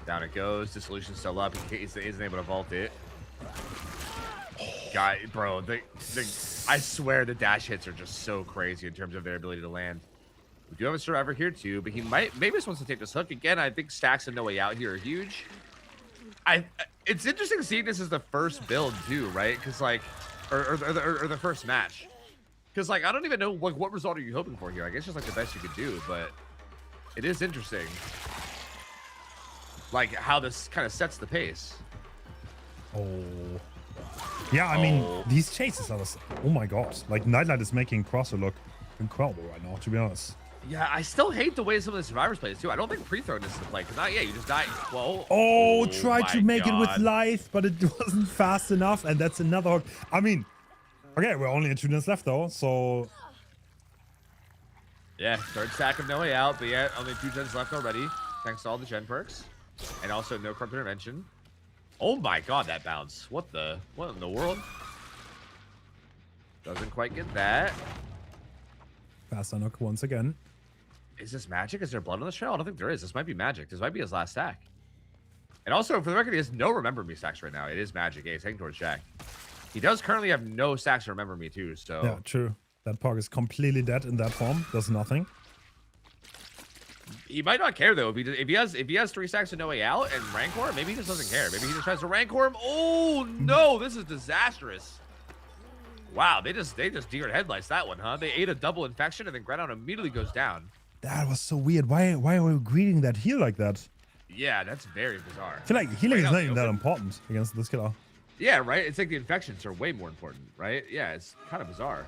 Speaker 1: Down it goes. Dissolution still up. He isn't able to vault it. God, bro, I swear the dash hits are just so crazy in terms of their ability to land. We do have a survivor here too, but maybe just wants to take this hook again. I think stacks and no way out here are huge. It's interesting seeing this as the first build too, right? Because like, or the first match. Because like, I don't even know what result are you hoping for here. I guess just like the best you could do, but it is interesting. Like how this kind of sets the pace.
Speaker 2: Oh. Yeah, I mean, these chases are just, oh my god. Like, Nightlight is making Crosser look incredible right now, to be honest.
Speaker 1: Yeah, I still hate the way some of the survivors plays too. I don't think pre-throw this is the play, because you just die. Well,
Speaker 2: oh, tried to make it with life, but it wasn't fast enough, and that's another hook. I mean, okay, we're only at 2 minutes left though, so.
Speaker 1: Yeah, third stack of no way out, but yeah, only 2 gens left already, thanks to all the gen perks. And also no corrupt intervention. Oh my god, that bounce. What in the world? Doesn't quite get that.
Speaker 2: Fast unhook once again.
Speaker 1: Is this magic? Is there blood on the trail? I don't think there is. This might be magic. This might be his last stack. And also, for the record, he has no Remember Me stacks right now. It is magic. Yeah, he's heading towards Jack. He does currently have no stacks to Remember Me too, so.
Speaker 2: Yeah, true. That Pog is completely dead in that form. Does nothing.
Speaker 1: He might not care though. If he has 3 stacks and no way out and Rancor, maybe he just doesn't care. Maybe he just tries to Rancor him. Oh no, this is disastrous. Wow, they just deer headlights that one, huh? They ate a double infection and then Grenon immediately goes down.
Speaker 2: That was so weird. Why are we greeting that heal like that?
Speaker 1: Yeah, that's very bizarre.
Speaker 2: I feel like healing is not even that important against this killer.
Speaker 1: Yeah, right? It's like the infections are way more important, right? Yeah, it's kind of bizarre.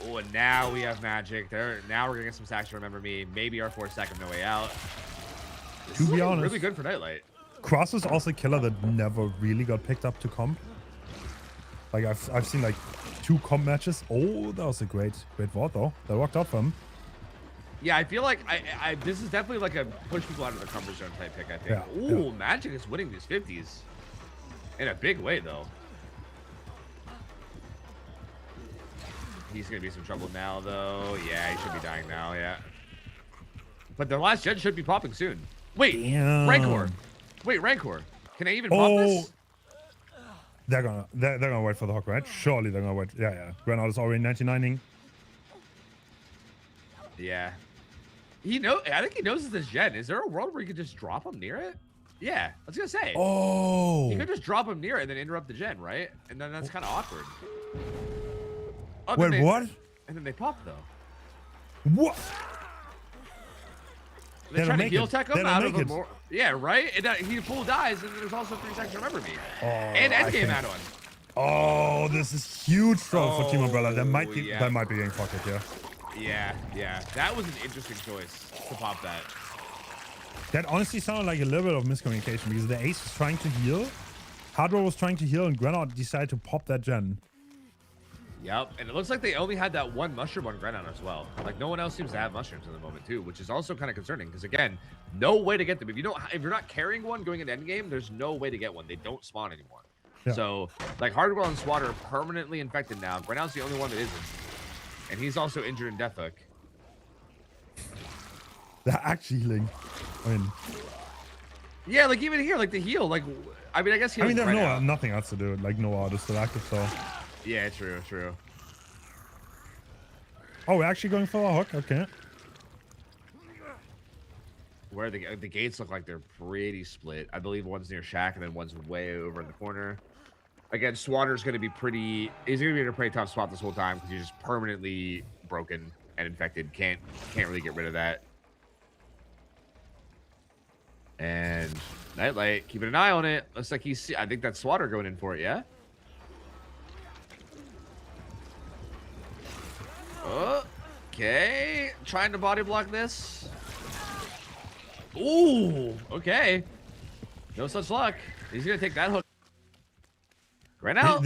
Speaker 1: Oh, and now we have magic. Now we're gonna get some stacks to Remember Me. Maybe our 4th stack of no way out.
Speaker 2: To be honest,
Speaker 1: really good for Nightlight.
Speaker 2: Cross is also a killer that never really got picked up to comp. Like I've seen like 2 comp matches. Oh, that was a great vault though. That worked out for him.
Speaker 1: Yeah, I feel like this is definitely like a push people out of their comfort zone type pick, I think.
Speaker 2: Yeah,
Speaker 1: Ooh, Magic is winning these 50s. In a big way though. He's gonna be in some trouble now though. Yeah, he should be dying now, yeah. But the last gen should be popping soon. Wait,
Speaker 2: damn.
Speaker 1: Rancor. Wait, Rancor. Can I even pop this?
Speaker 2: They're gonna wait for the hook, right? Surely they're gonna wait. Yeah. Grenon is already 99ing.
Speaker 1: Yeah. I think he knows it's this gen. Is there a world where you could just drop him near it? Yeah, I was gonna say.
Speaker 2: Oh.
Speaker 1: You could just drop him near it and then interrupt the gen, right? And then that's kind of awkward. Oh,
Speaker 2: Wait, what?
Speaker 1: And then they pop though.
Speaker 2: What?
Speaker 1: They try to heal tech him out of
Speaker 2: it.
Speaker 1: more. Yeah, right? And he full dies, and there's also 3 seconds to remember me.
Speaker 2: Oh,
Speaker 1: and endgame add-on.
Speaker 2: Oh, this is huge trouble for Team Umbrella. That might be
Speaker 1: yeah.
Speaker 2: getting fucked, yeah.
Speaker 1: Yeah. That was an interesting choice to pop that.
Speaker 2: That honestly sounded like a little bit of miscommunication because the ace was trying to heal, Hardware was trying to heal, and Grenade decided to pop that gen.
Speaker 1: Yep, and it looks like they only had that one mushroom on Grenade as well. Like no one else seems to have mushrooms in the moment too, which is also kind of concerning because again, no way to get them. If you're not carrying one going into endgame, there's no way to get one. They don't spawn anymore. Yeah. So like Hardware and SWAT are permanently infected now. Grenade's the only one that isn't, and he's also injured in death hook.
Speaker 2: They're actually healing. I mean,
Speaker 1: yeah, like even here, like the heal, like I mean, I guess he.
Speaker 2: I mean, there's nothing else to do. Like no auto still active, so.
Speaker 1: Yeah, true.
Speaker 2: Oh, we're actually going for a hook. Okay.
Speaker 1: Where the gates look like they're pretty split. I believe one's near Shack and then one's way over in the corner. Again, Swatter's going to be pretty. He's going to be in a pretty tough spot this whole time because he's just permanently broken and infected. Can't really get rid of that. And Nightlight, keeping an eye on it. Looks like he's. I think that's Swatter going in for it. Yeah. Okay, trying to body block this. Ooh, okay. No such luck. He's gonna take that hook. Right now,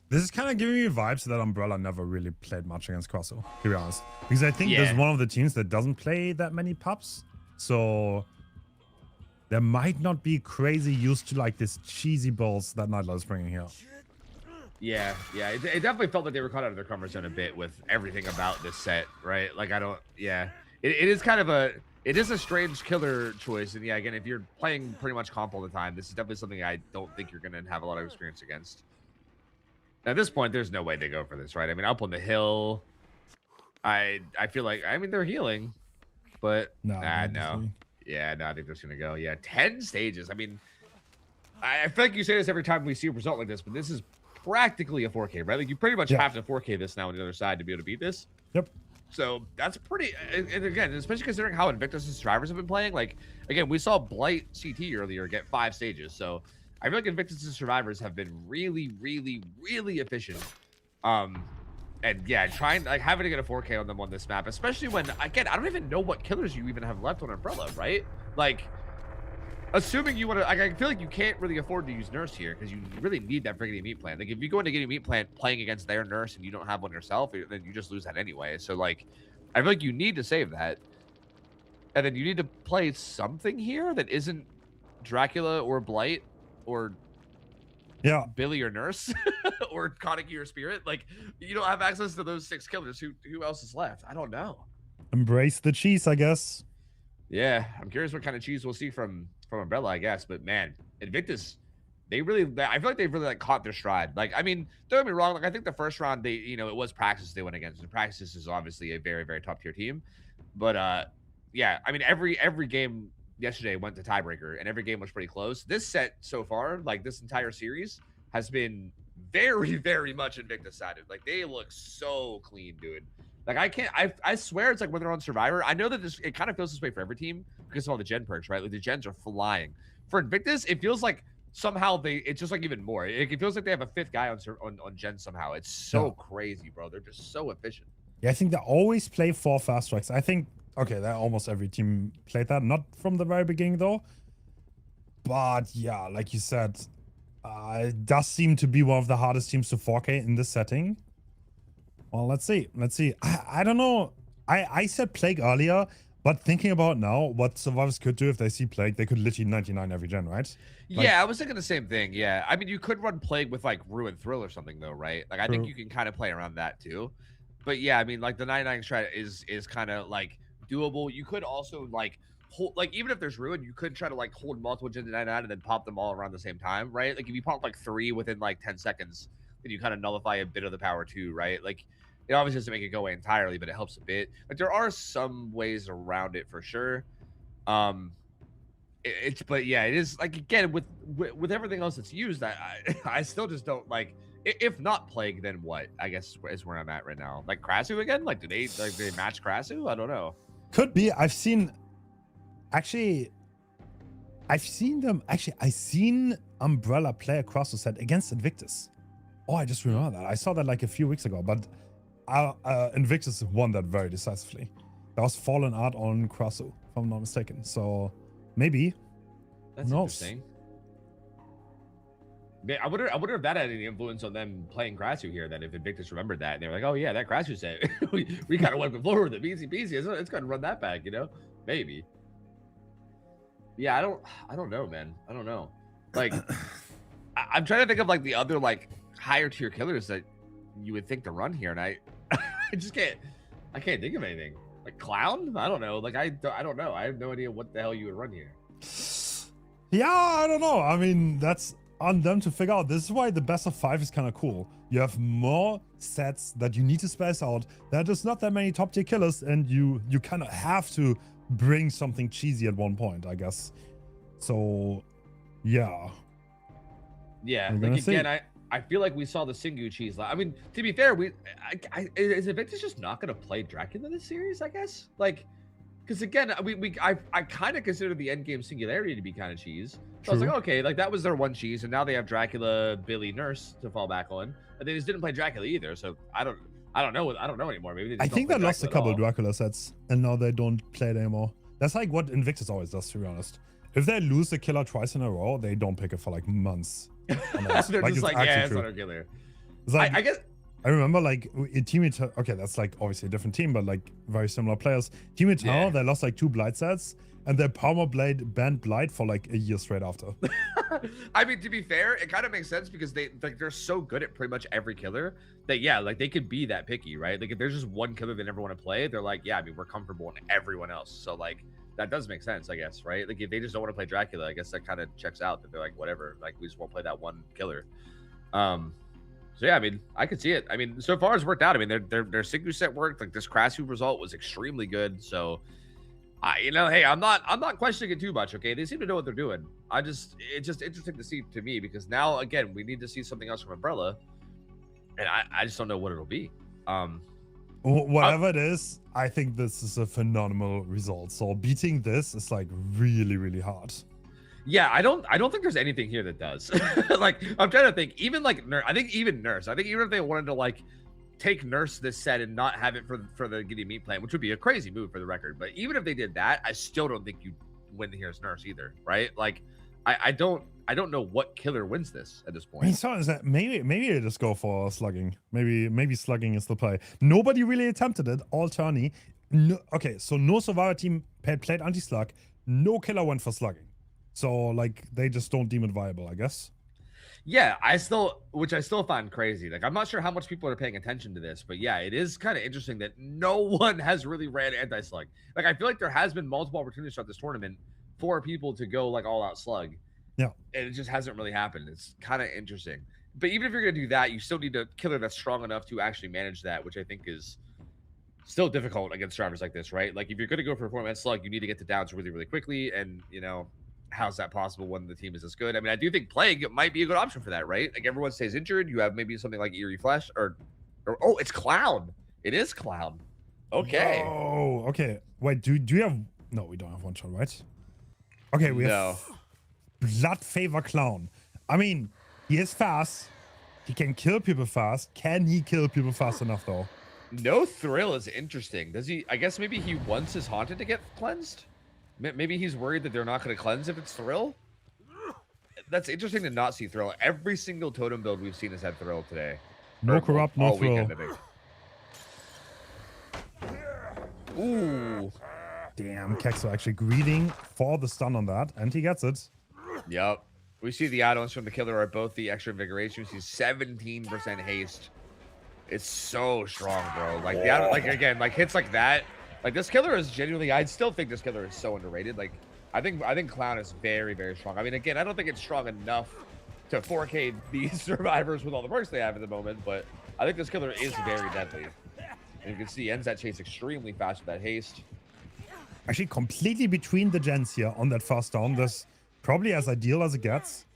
Speaker 2: this is kind of giving me vibes that Umbrella never really played much against Quasso, to be honest. Because I think there's one of the teams that doesn't play that many pups. So there might not be crazy used to like this cheesy balls that Nightlight is bringing here.
Speaker 1: Yeah. It definitely felt like they were caught out of their comfort zone a bit with everything about this set, right? Like, it is kind of it is a strange killer choice. And yeah, again, if you're playing pretty much comp all the time, this is definitely something I don't think you're going to have a lot of experience against. At this point, there's no way they go for this, right? I mean, up on the hill, I feel like, I mean, they're healing, but no. Yeah, no, I think they're just going to go. Yeah, 10 stages. I mean, I feel like you say this every time we see a result like this, but this is practically a 4K, right? Like you pretty much have to 4K this now on the other side to be able to beat this.
Speaker 2: Yep.
Speaker 1: So that's pretty, and again, especially considering how Invictus and Survivors have been playing. Like, again, we saw Blight CT earlier get 5 stages. So I feel like Invictus and Survivors have been really, really, really efficient. And yeah, having to get a 4K on them on this map, especially when, again, I don't even know what killers you even have left on Umbrella, right? Like, assuming you want to, I feel like you can't really afford to use Nurse here because you really need that friggin' meat plant. Like, if you go into getting meat plant playing against their Nurse and you don't have one yourself, then you just lose that anyway. So, like, I feel like you need to save that. And then you need to play something here that isn't Dracula or Blight or Billy or Nurse or Kaneki or Spirit. Like, you don't have access to those 6 killers. Who else is left? I don't know.
Speaker 2: Embrace the cheese, I guess.
Speaker 1: Yeah, I'm curious what kind of cheese we'll see from Umbrella, I guess. But man, Invictus, I feel like they've really like caught their stride. Like, I mean, don't get me wrong. Like, I think the first round it was Praxis they went against, and Praxis is obviously a very, very top tier team. But yeah, I mean, every game yesterday went to tiebreaker, and every game was pretty close. This set so far, like this entire series, has been very, very much Invictus sided. Like, they look so clean, dude. Like, I swear it's like when they're on Survivor. I know that it kind of feels this way for every team because of all the gen perks, right? Like, the gens are flying. For Invictus, it feels like somehow it's just like even more. It feels like they have a 5th guy on gen somehow. It's so crazy, bro. They're just so efficient.
Speaker 2: Yeah, I think they always play 4 fast tracks. I think, okay, that almost every team played that. Not from the very beginning, though. But yeah, like you said, it does seem to be one of the hardest teams to 4K in this setting. Well, let's see. I don't know. I said Plague earlier, but thinking about now, what Survivors could do if they see Plague, they could literally 99 every gen, right? Like,
Speaker 1: yeah, I was thinking the same thing. Yeah, I mean, you could run Plague with like Ruin Thrill or something, though, right? Like, I think you can kind of play around that too. But yeah, I mean, like the 99 strat is kind of like doable. You could also like hold, like even if there's Ruin, you could try to like hold multiple gens to 99 and then pop them all around the same time, right? Like if you pop like 3 within like 10 seconds, then you kind of nullify a bit of the power too, right? Like, it obviously doesn't make it go away entirely, but it helps a bit. Like, there are some ways around it for sure. But yeah, it is like again with everything else that's used. I still just don't like. If not Plague, then what? I guess is where I'm at right now. Like Krasu again? Like do they match Krasu? I don't know.
Speaker 2: Could be. I've seen them. Actually, I seen Umbrella play a Krasu set against Invictus. Oh, I just remember that. I saw that like a few weeks ago, but Invictus won that very decisively. That was Fallen Art on Krasu, if I'm not mistaken. So maybe.
Speaker 1: That's interesting. I wonder if that had any influence on them playing Krasu here. That if Invictus remembered that and they were like, oh yeah, that Krasu set, we kind of went before with it, easy peasy. It's going to run that back, you know? Maybe. Yeah, I don't know, man. I don't know. Like, I'm trying to think of like the other like higher tier killers that you would think to run here, and I just can't. I can't think of anything. Like Clown? I don't know. Like I don't know. I have no idea what the hell you would run here.
Speaker 2: Yeah, I don't know. I mean, that's on them to figure out. This is why the best of 5 is kind of cool. You have more sets that you need to space out. There's not that many top tier killers, and you kind of have to bring something cheesy at one point, I guess. So, yeah.
Speaker 1: Yeah, like again, I feel like we saw the Singu cheese. I mean, to be fair, is Invictus just not going to play Dracula this series? I guess, like, because again, I kind of consider the endgame Singularity to be kind of cheese. So I was like, okay, like that was their one cheese, and now they have Dracula, Billy, Nurse to fall back on, but they just didn't play Dracula either. So I don't know anymore. Maybe
Speaker 2: I think they lost a couple of Dracula sets, and now they don't play it anymore. That's like what Invictus always does, to be honest. If they lose a killer twice in a row, they don't pick it for like months.
Speaker 1: They're just like, yeah, it's not a killer.
Speaker 2: It's like,
Speaker 1: I guess
Speaker 2: I remember like in Team Eternal, okay, that's like obviously a different team, but like very similar players. Team Eternal, they lost like 2 Blight sets, and their Power Blade banned Blight for like a year straight after.
Speaker 1: I mean, to be fair, it kind of makes sense because they're so good at pretty much every killer that yeah, like they could be that picky, right? Like if there's just one killer they never want to play, they're like, yeah, I mean, we're comfortable in everyone else. So like that does make sense, I guess, right? Like if they just don't want to play Dracula, I guess that kind of checks out. That they're like, whatever, like we just won't play that one killer. So yeah, I mean, I could see it. I mean, so far it's worked out. I mean, their Singu set worked. Like this Krasu result was extremely good. So, hey, I'm not questioning it too much. Okay, they seem to know what they're doing. It's just interesting to see to me because now again we need to see something else from Umbrella, and I just don't know what it'll be.
Speaker 2: Whatever it is, I think this is a phenomenal result. So beating this is like really, really hard.
Speaker 1: Yeah, I don't think there's anything here that does. Like I'm trying to think. Even like Nurse, I think even if they wanted to like take Nurse this set and not have it for the Giddy Meat plan, which would be a crazy move for the record. But even if they did that, I still don't think you win here as Nurse either, right? Like I don't know what killer wins this at this point.
Speaker 2: I mean, so is that maybe they just go for slugging. Maybe slugging is the play. Nobody really attempted it. All Tourney. No, okay, so no Survivor team played anti-slug. No killer went for slugging. So like they just don't deem it viable, I guess.
Speaker 1: Yeah, which I still find crazy. Like I'm not sure how much people are paying attention to this, but yeah, it is kind of interesting that no one has really ran anti-slug. Like I feel like there has been multiple opportunities throughout this tournament for people to go like all out slug.
Speaker 2: Yeah. And
Speaker 1: it just hasn't really happened. It's kind of interesting. But even if you're gonna do that, you still need a killer that's strong enough to actually manage that, which I think is still difficult against drivers like this, right? Like if you're gonna go for a format slug, you need to get to downs really, really quickly, and how's that possible when the team is this good? I mean, I do think Plague might be a good option for that, right? Like everyone stays injured. You have maybe something like Eerie Flash or oh, it's Clown. It is Clown. Okay.
Speaker 2: Oh, okay. Wait, do you have? No, we don't have one shot, right? Okay, we have Blood Favor Clown. I mean, he is fast. He can kill people fast. Can he kill people fast enough though?
Speaker 1: No Thrill is interesting. Does he? I guess maybe he wants his Haunted to get cleansed. Maybe he's worried that they're not going to cleanse if it's Thrill. That's interesting to not see Thrill. Every single totem build we've seen has had Thrill today.
Speaker 2: No corrupt, no Thrill.
Speaker 1: Weekend, I think. Ooh.
Speaker 2: Damn, Kexo actually greeting for the stun on that, and he gets it.
Speaker 1: Yep. We see the add-ons from the killer are both the extra invigoration. We see 17% haste. It's so strong, bro. Like the like again, like hits like that. Like this killer is genuinely, I still think this killer is so underrated. Like I think Clown is very, very strong. I mean, again, I don't think it's strong enough to 4K these survivors with all the perks they have at the moment, but I think this killer is very deadly. And you can see ends that chase extremely fast with that haste.
Speaker 2: Actually, completely between the gens here on that fast down. That's probably as ideal as it gets.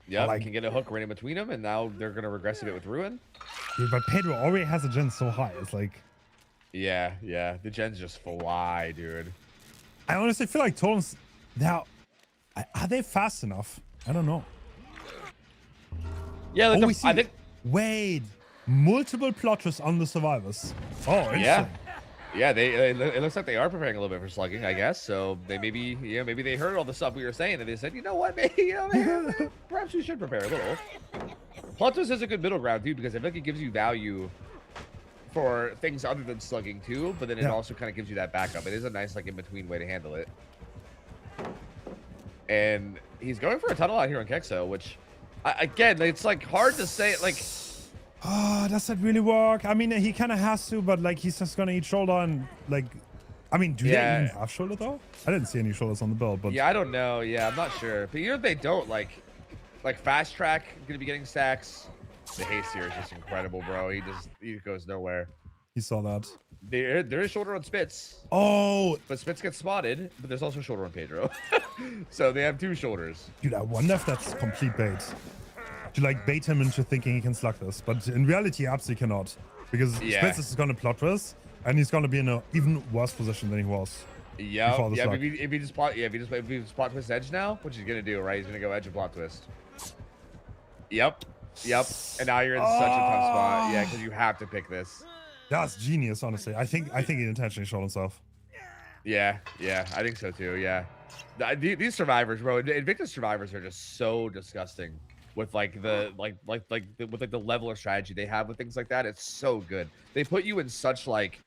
Speaker 1: Yeah,
Speaker 2: like,
Speaker 1: you can get a hook right in between them, and now they're gonna regress a bit with Ruin.
Speaker 2: Dude, but Pedro already has a gen so high. It's like,
Speaker 1: yeah, the gens just fly, dude.
Speaker 2: I honestly feel like Totems now, are they fast enough? I don't know.
Speaker 1: Yeah, like
Speaker 2: I
Speaker 1: think.
Speaker 2: Wait, multiple plotters on the survivors. Oh, interesting.
Speaker 1: Yeah, it looks like they are preparing a little bit for slugging, I guess. So they maybe they heard all the stuff we were saying and they said, you know what, maybe perhaps we should prepare a little. Plotters is a good middle ground, dude, because I feel like it gives you value for things other than slugging too, but then it also kind of gives you that backup. It is a nice like in between way to handle it. And he's going for a tunnel out here on Kexo, which again, it's like hard to say like.
Speaker 2: Oh, does that really work? I mean, he kind of has to, but like he's just gonna eat shoulder and like, I mean, do they even have shoulder though? I didn't see any shoulders on the build, but
Speaker 1: yeah, I don't know. Yeah, I'm not sure. But even if they don't, like fast track gonna be getting stacks. The haste here is just incredible, bro. He goes nowhere.
Speaker 2: He saw that.
Speaker 1: There is shoulder on Spitz.
Speaker 2: Oh,
Speaker 1: but Spitz gets spotted, but there's also shoulder on Pedro. So they have two shoulders.
Speaker 2: Dude, I wonder if that's complete bait. To like bait him into thinking he can slug this, but in reality, he absolutely cannot, because Spitz is gonna plot this, and he's gonna be in an even worse position than he was.
Speaker 1: Yeah, if he just plot twist edge now, which he's gonna do, right? He's gonna go edge and plot twist. Yep. And now you're in such a tough spot. Yeah, because you have to pick this.
Speaker 2: That's genius, honestly. I think he intentionally shot himself.
Speaker 1: Yeah, I think so too. Yeah, these survivors, bro. Invictus survivors are just so disgusting. With like the with the level of strategy they have with things like that, it's so good. They put you in such like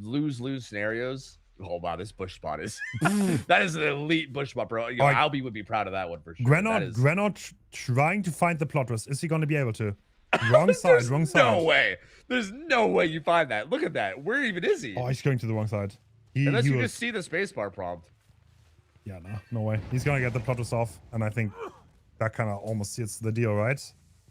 Speaker 1: lose scenarios. Oh wow, this bush spot is that is an elite bush spot, bro. Albie would be proud of that one for sure.
Speaker 2: Grenot trying to find the plotters. Is he going to be able to? Wrong side, wrong side.
Speaker 1: No way. There's no way you find that. Look at that. Where even is he?
Speaker 2: Oh, he's going to the wrong side.
Speaker 1: Unless you just see the spacebar prompt.
Speaker 2: Yeah, no way. He's gonna get the plotters off, and I think that kind of almost seals the deal, right?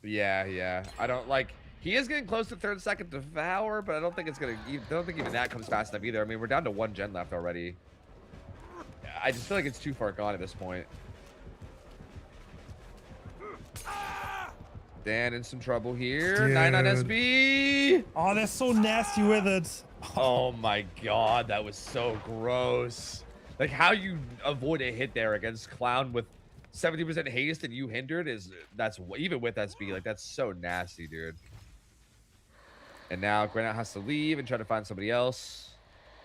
Speaker 1: Yeah. I don't like. He is getting close to third second devour, but I don't think it's gonna. I don't think even that comes fast enough either. I mean, we're down to one gen left already. I just feel like it's too far gone at this point. Dan in some trouble here.
Speaker 2: Dude.
Speaker 1: 9 on SB.
Speaker 2: Oh, they're so nasty with it.
Speaker 1: Oh my god, that was so gross. Like how you avoid a hit there against Clown with 70% haste and you hindered that's even with SB, like that's so nasty, dude. And now Granite has to leave and try to find somebody else.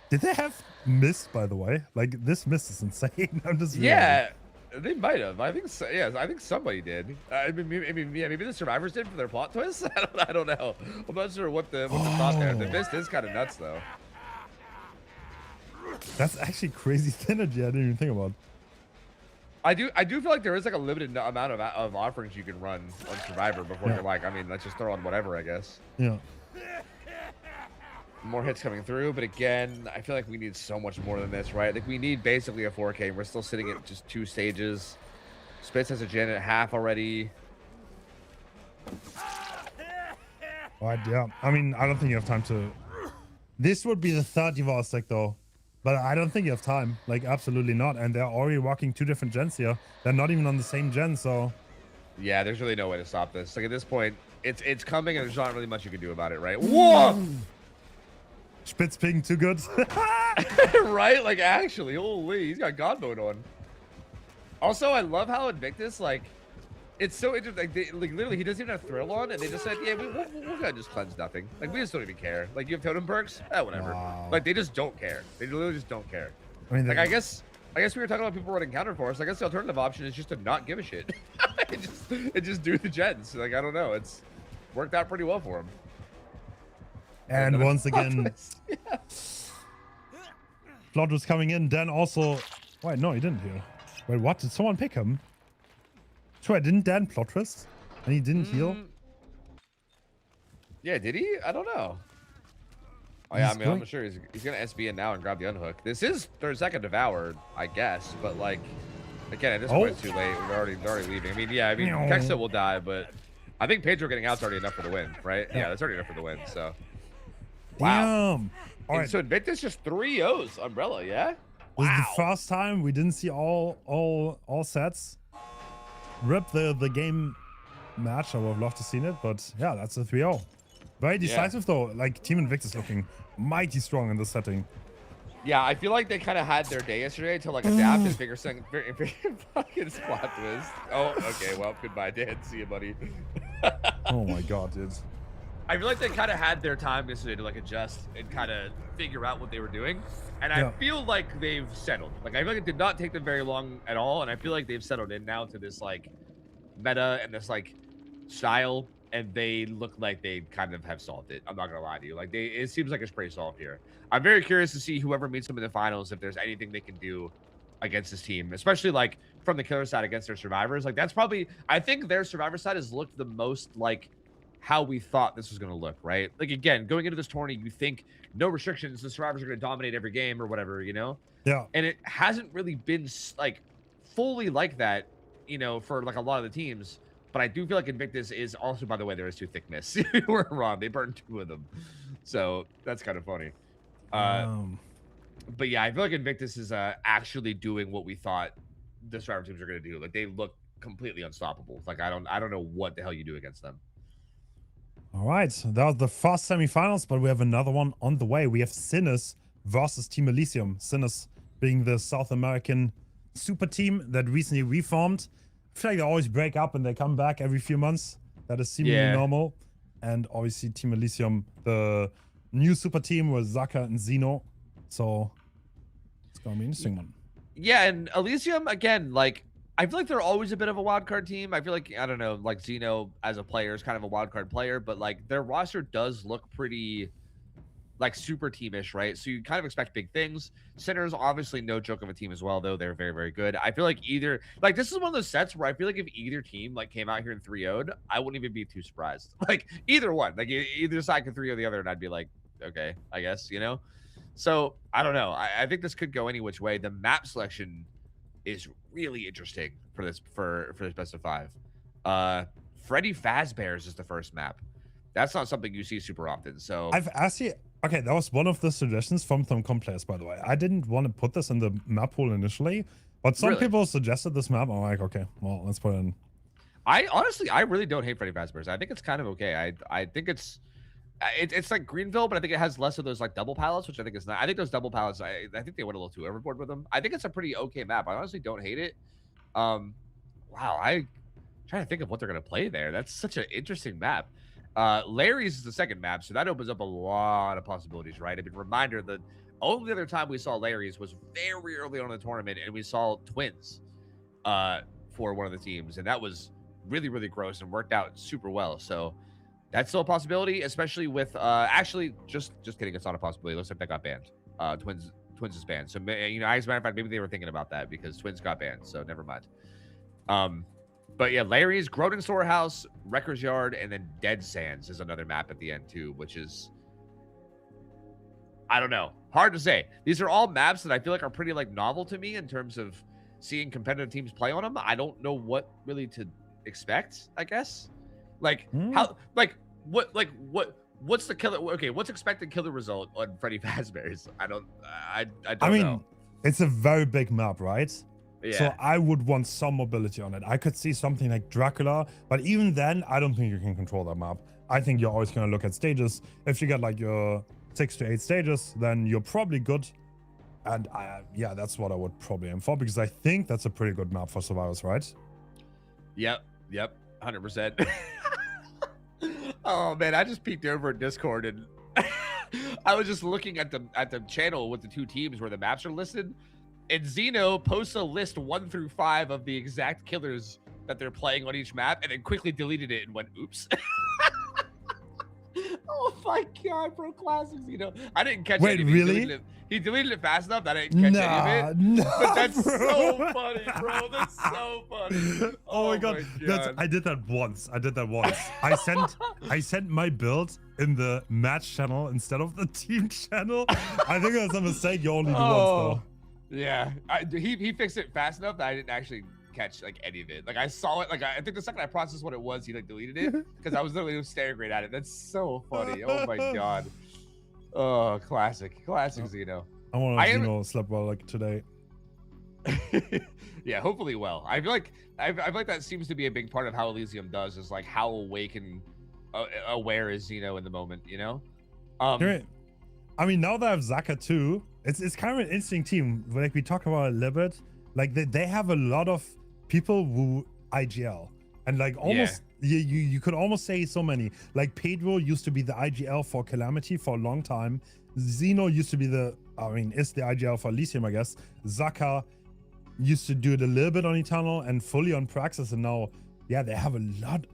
Speaker 2: Did they have mist, by the way? Like this mist is insane. I'm just
Speaker 1: they might have. I think so. Yeah, I think somebody did. Maybe the survivors did for their plot twist. I don't know. I'm not sure what the thought there. The mist is kind of nuts though.
Speaker 2: That's actually crazy synergy. I didn't even think about.
Speaker 1: I do feel like there is like a limited amount of offerings you can run on Survivor before you're like, I mean, let's just throw on whatever, I guess.
Speaker 2: Yeah.
Speaker 1: More hits coming through, but again, I feel like we need so much more than this, right? Like we need basically a 4K. We're still sitting at just 2 stages. Spitz has a gen at half already.
Speaker 2: Yeah. I mean, I don't think you have time to. This would be the third Devour stack though. But I don't think you have time. Like, absolutely not. And they're already walking 2 different gens here. They're not even on the same gen, so...
Speaker 1: Yeah, there's really no way to stop this. Like, at this point, it's coming and there's not really much you can do about it, right? Whoa!
Speaker 2: Spitz ping too good.
Speaker 1: Right? Like, actually, holy, he's got God mode on. Also, I love how Invictus, like... It's so interesting. Like, literally, he doesn't even have Thrill on, and they just said, "Yeah, we're gonna just cleanse nothing. Like, we just don't even care. Like, you have totem perks, whatever.
Speaker 2: Wow.
Speaker 1: Like, they just don't care. They literally just don't care.
Speaker 2: I mean,
Speaker 1: like, I guess we were talking about people running counter force. I guess the alternative option is just to not give a shit. and just do the gens. Like, I don't know. It's worked out pretty well for him.
Speaker 2: And once again, Flood was coming in. Then also, wait, no, he didn't heal. Wait, what? Did someone pick him? So I didn't Dan plot twist, and he didn't heal.
Speaker 1: Yeah, did he? I don't know. Oh yeah, I mean, I'm sure he's gonna SB in now and grab the unhook. This is third second devour, I guess, but like, again, at this point it's too late. They're already leaving. I mean, yeah, I mean, Kexo will die, but I think Pedro getting out's already enough for the win, right? Yeah, that's already enough for the win. So, wow.
Speaker 2: Damn. All right.
Speaker 1: So Invictus just 3-0s Umbrella, yeah.
Speaker 2: This is the
Speaker 1: Wow.
Speaker 2: first time we didn't see all sets. Rip the game match. I would have loved to seen it, but yeah, that's a 3-0. Very decisive though. Like Team Invictus looking mighty strong in this setting.
Speaker 1: Yeah, I feel like they kind of had their day yesterday to like adapt and figure fucking spot twist. Oh, okay. Well, goodbye, Dan. See you, buddy.
Speaker 2: Oh my god, dude.
Speaker 1: I feel like they kind of had their time yesterday to like adjust and kind of figure out what they were doing. And I feel like they've settled. Like I feel like it did not take them very long at all. And I feel like they've settled in now to this like meta and this like style. And they look like they kind of have solved it. I'm not gonna lie to you. Like it seems like it's pretty solved here. I'm very curious to see whoever meets them in the finals if there's anything they can do against this team, especially like from the killer side against their survivors. Like that's probably, I think their survivor side has looked the most like how we thought this was gonna look, right? Like again, going into this tourney, you think no restrictions, the survivors are gonna dominate every game or whatever, you know?
Speaker 2: Yeah.
Speaker 1: And it hasn't really been like fully like that, you know, for like a lot of the teams. But I do feel like Invictus is also, by the way, there is 2 thick miss. We're wrong. They burned 2 of them. So that's kind of funny. But yeah, I feel like Invictus is actually doing what we thought the survivor teams are going to do. Like they look completely unstoppable. Like I don't know what the hell you do against them.
Speaker 2: All right, so that was the first semifinals, but we have another one on the way. We have Sinners versus Team Elysium. Sinners being the South American super team that recently reformed. I feel like they always break up and they come back every few months. That is seemingly normal. And obviously Team Elysium, the new super team with Zaka and Zeno. So it's going to be an interesting one.
Speaker 1: Yeah, and Elysium, again, like, I feel like they're always a bit of a wild card team. I feel like, I don't know, like Zeno as a player is kind of a wild card player, but like their roster does look pretty like super teamish, right? So you kind of expect big things. Sinners, obviously no joke of a team as well, though. They're very, very good. I feel like either, like this is one of those sets where I feel like if either team like came out here and 3-0'd, I wouldn't even be too surprised. Like either one, like either side could 3-0 the other, and I'd be like, okay, I guess, you know? So I don't know. I think this could go any which way. The map selection is really interesting for this best of 5. Freddy Fazbear's is the first map. That's not something you see super often. So
Speaker 2: I've actually, okay, that was one of the suggestions from some players, by the way. I didn't want to put this in the map pool initially, but some people suggested this map. I'm like, okay, well, let's put it in.
Speaker 1: I honestly, I really don't hate Freddy Fazbear's. I think it's kind of okay. I think it's like Greenville, but I think it has less of those like double pallets, which I think is not. I think those double pallets, I think they went a little too overboard with them. I think it's a pretty okay map. I honestly don't hate it. Wow, I'm trying to think of what they're gonna play there. That's such an interesting map. Larry's is the second map, so that opens up a lot of possibilities, right? I mean, reminder, the only other time we saw Larry's was very early on in the tournament, and we saw twins for one of the teams, and that was really, really gross and worked out super well. So that's still a possibility, especially with actually just kidding, it's not a possibility. It looks like that got banned. Twins is banned. So you know, as a matter of fact, maybe they were thinking about that because twins got banned. So never mind. But yeah, Larry's, Groden Storehouse, Wrecker's Yard, and then Dead Sands is another map at the end too, which is, I don't know, hard to say. These are all maps that I feel like are pretty like novel to me in terms of seeing competitive teams play on them. I don't know what really to expect, I guess. Like how, like what's the killer? Okay, what's expected killer result on Freddy Fazbear's? I don't know.
Speaker 2: It's a very big map, right?
Speaker 1: Yeah.
Speaker 2: So I would want some mobility on it. I could see something like Dracula, but even then, I don't think you can control that map. I think you're always going to look at stages. If you get like your 6 to 8 stages, then you're probably good. And yeah, that's what I would probably aim for, because I think that's a pretty good map for survivors, right?
Speaker 1: Yep, 100%. Oh man, I just peeked over at Discord and I was just looking at the channel with the 2 teams where the maps are listed. And Zeno posts a list 1 through 5 of the exact killers that they're playing on each map, and then quickly deleted it and went, oops. Oh my god, bro, classic Zeno. I didn't catch
Speaker 2: Wait, really?
Speaker 1: He deleted it fast enough that I didn't catch any of it.
Speaker 2: No,
Speaker 1: but that's
Speaker 2: bro.
Speaker 1: so funny, bro. That's so funny.
Speaker 2: Oh my god. I did that once. I sent my build in the match channel instead of the team channel. I think that's a mistake. You only do once though.
Speaker 1: Yeah, he fixed it fast enough that I didn't actually catch like any of it. Like I saw it, like I think the second I processed what it was, he like deleted it because I was literally staring right at it. That's so funny. Oh my god. Oh, classic Zeno.
Speaker 2: I want
Speaker 1: I
Speaker 2: to,
Speaker 1: am.
Speaker 2: sleep well like today.
Speaker 1: Yeah, hopefully well. I feel like I feel like that seems to be a big part of how Elysium does, is like how awake and aware is Xeno in the moment, you know?
Speaker 2: Great. I mean, now they have Zaka too. It's kind of an interesting team. Like we talked about a little bit. Like they have a lot of people who IGL, and like almost you could almost say so many. Like Pedro used to be the IGL for Calamity for a long time. Xeno used to be is the IGL for Elysium, I guess. Zaka used to do it a little bit on Eternal and fully on Praxis, and now they have a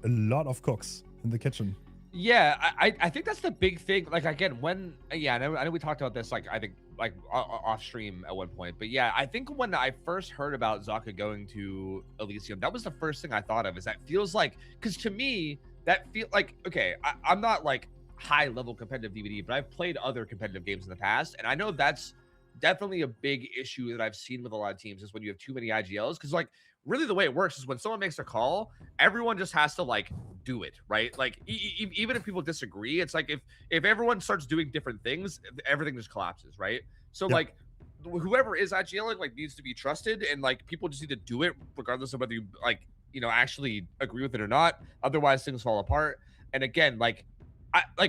Speaker 2: lot of cooks in the kitchen.
Speaker 1: Yeah, I think that's the big thing. Like again, when I know we talked about this, like I think like off stream at one point, but yeah, I think when I first heard about Zaka going to Elysium, that was the first thing I thought of. Is that feels like, because to me that feel like, okay, I'm not like high level competitive DBD, but I've played other competitive games in the past, and I know that's definitely a big issue that I've seen with a lot of teams, is when you have too many IGLs. Because like really the way it works is when someone makes a call, everyone just has to like do it, right? Like even if people disagree, it's like if everyone starts doing different things, everything just collapses, right? So like whoever is IGLing like needs to be trusted, and like people just need to do it regardless of whether you like actually agree with it or not. Otherwise things fall apart. And again, like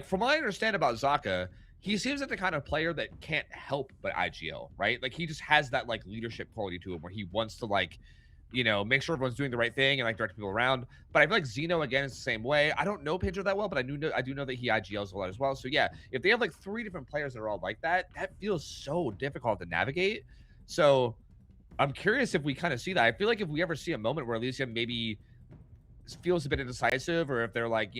Speaker 1: from what I understand about Zaka, he seems like the kind of player that can't help but IGL, right? Like he just has that like leadership quality to him where he wants to like, make sure everyone's doing the right thing and like direct people around. But I feel like Xeno again is the same way. I don't know Pedro that well, but I do know that he IGLs a lot as well. So yeah, if they have like 3 different players that are all like that, that feels so difficult to navigate. So I'm curious if we kind of see that. I feel like if we ever see a moment where Elysium maybe feels a bit indecisive, or if they're like,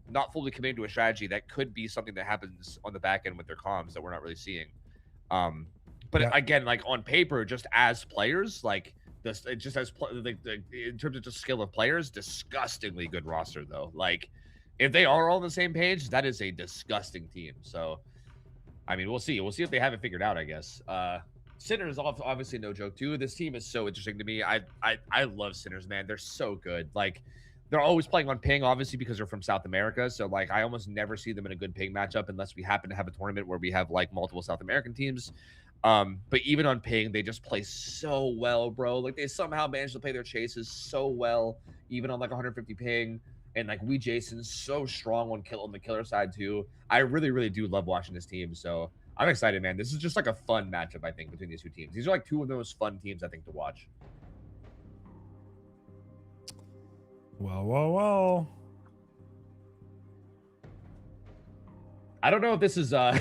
Speaker 1: not fully committed to a strategy, that could be something that happens on the back end with their comms that we're not really seeing. But again, like on paper, just as players, like this, it just has in terms of just skill of players, disgustingly good roster though. Like if they are all on the same page, that is a disgusting team. So I mean, we'll see. We'll see if they have it figured out, I guess. Sinner is obviously no joke too. This team is so interesting to me. I love Sinners, man. They're so good. Like they're always playing on ping, obviously, because they're from South America. So like I almost never see them in a good ping matchup unless we happen to have a tournament where we have like multiple South American teams. But even on ping, they just play so well, bro. Like they somehow manage to play their chases so well, even on like 150 ping. And like Jason's so strong on the killer side too. I really, really do love watching this team. So I'm excited, man. This is just like a fun matchup, I think, between these two teams. These are like 2 of the most fun teams, I think, to watch.
Speaker 2: Well.
Speaker 1: I don't know if this is I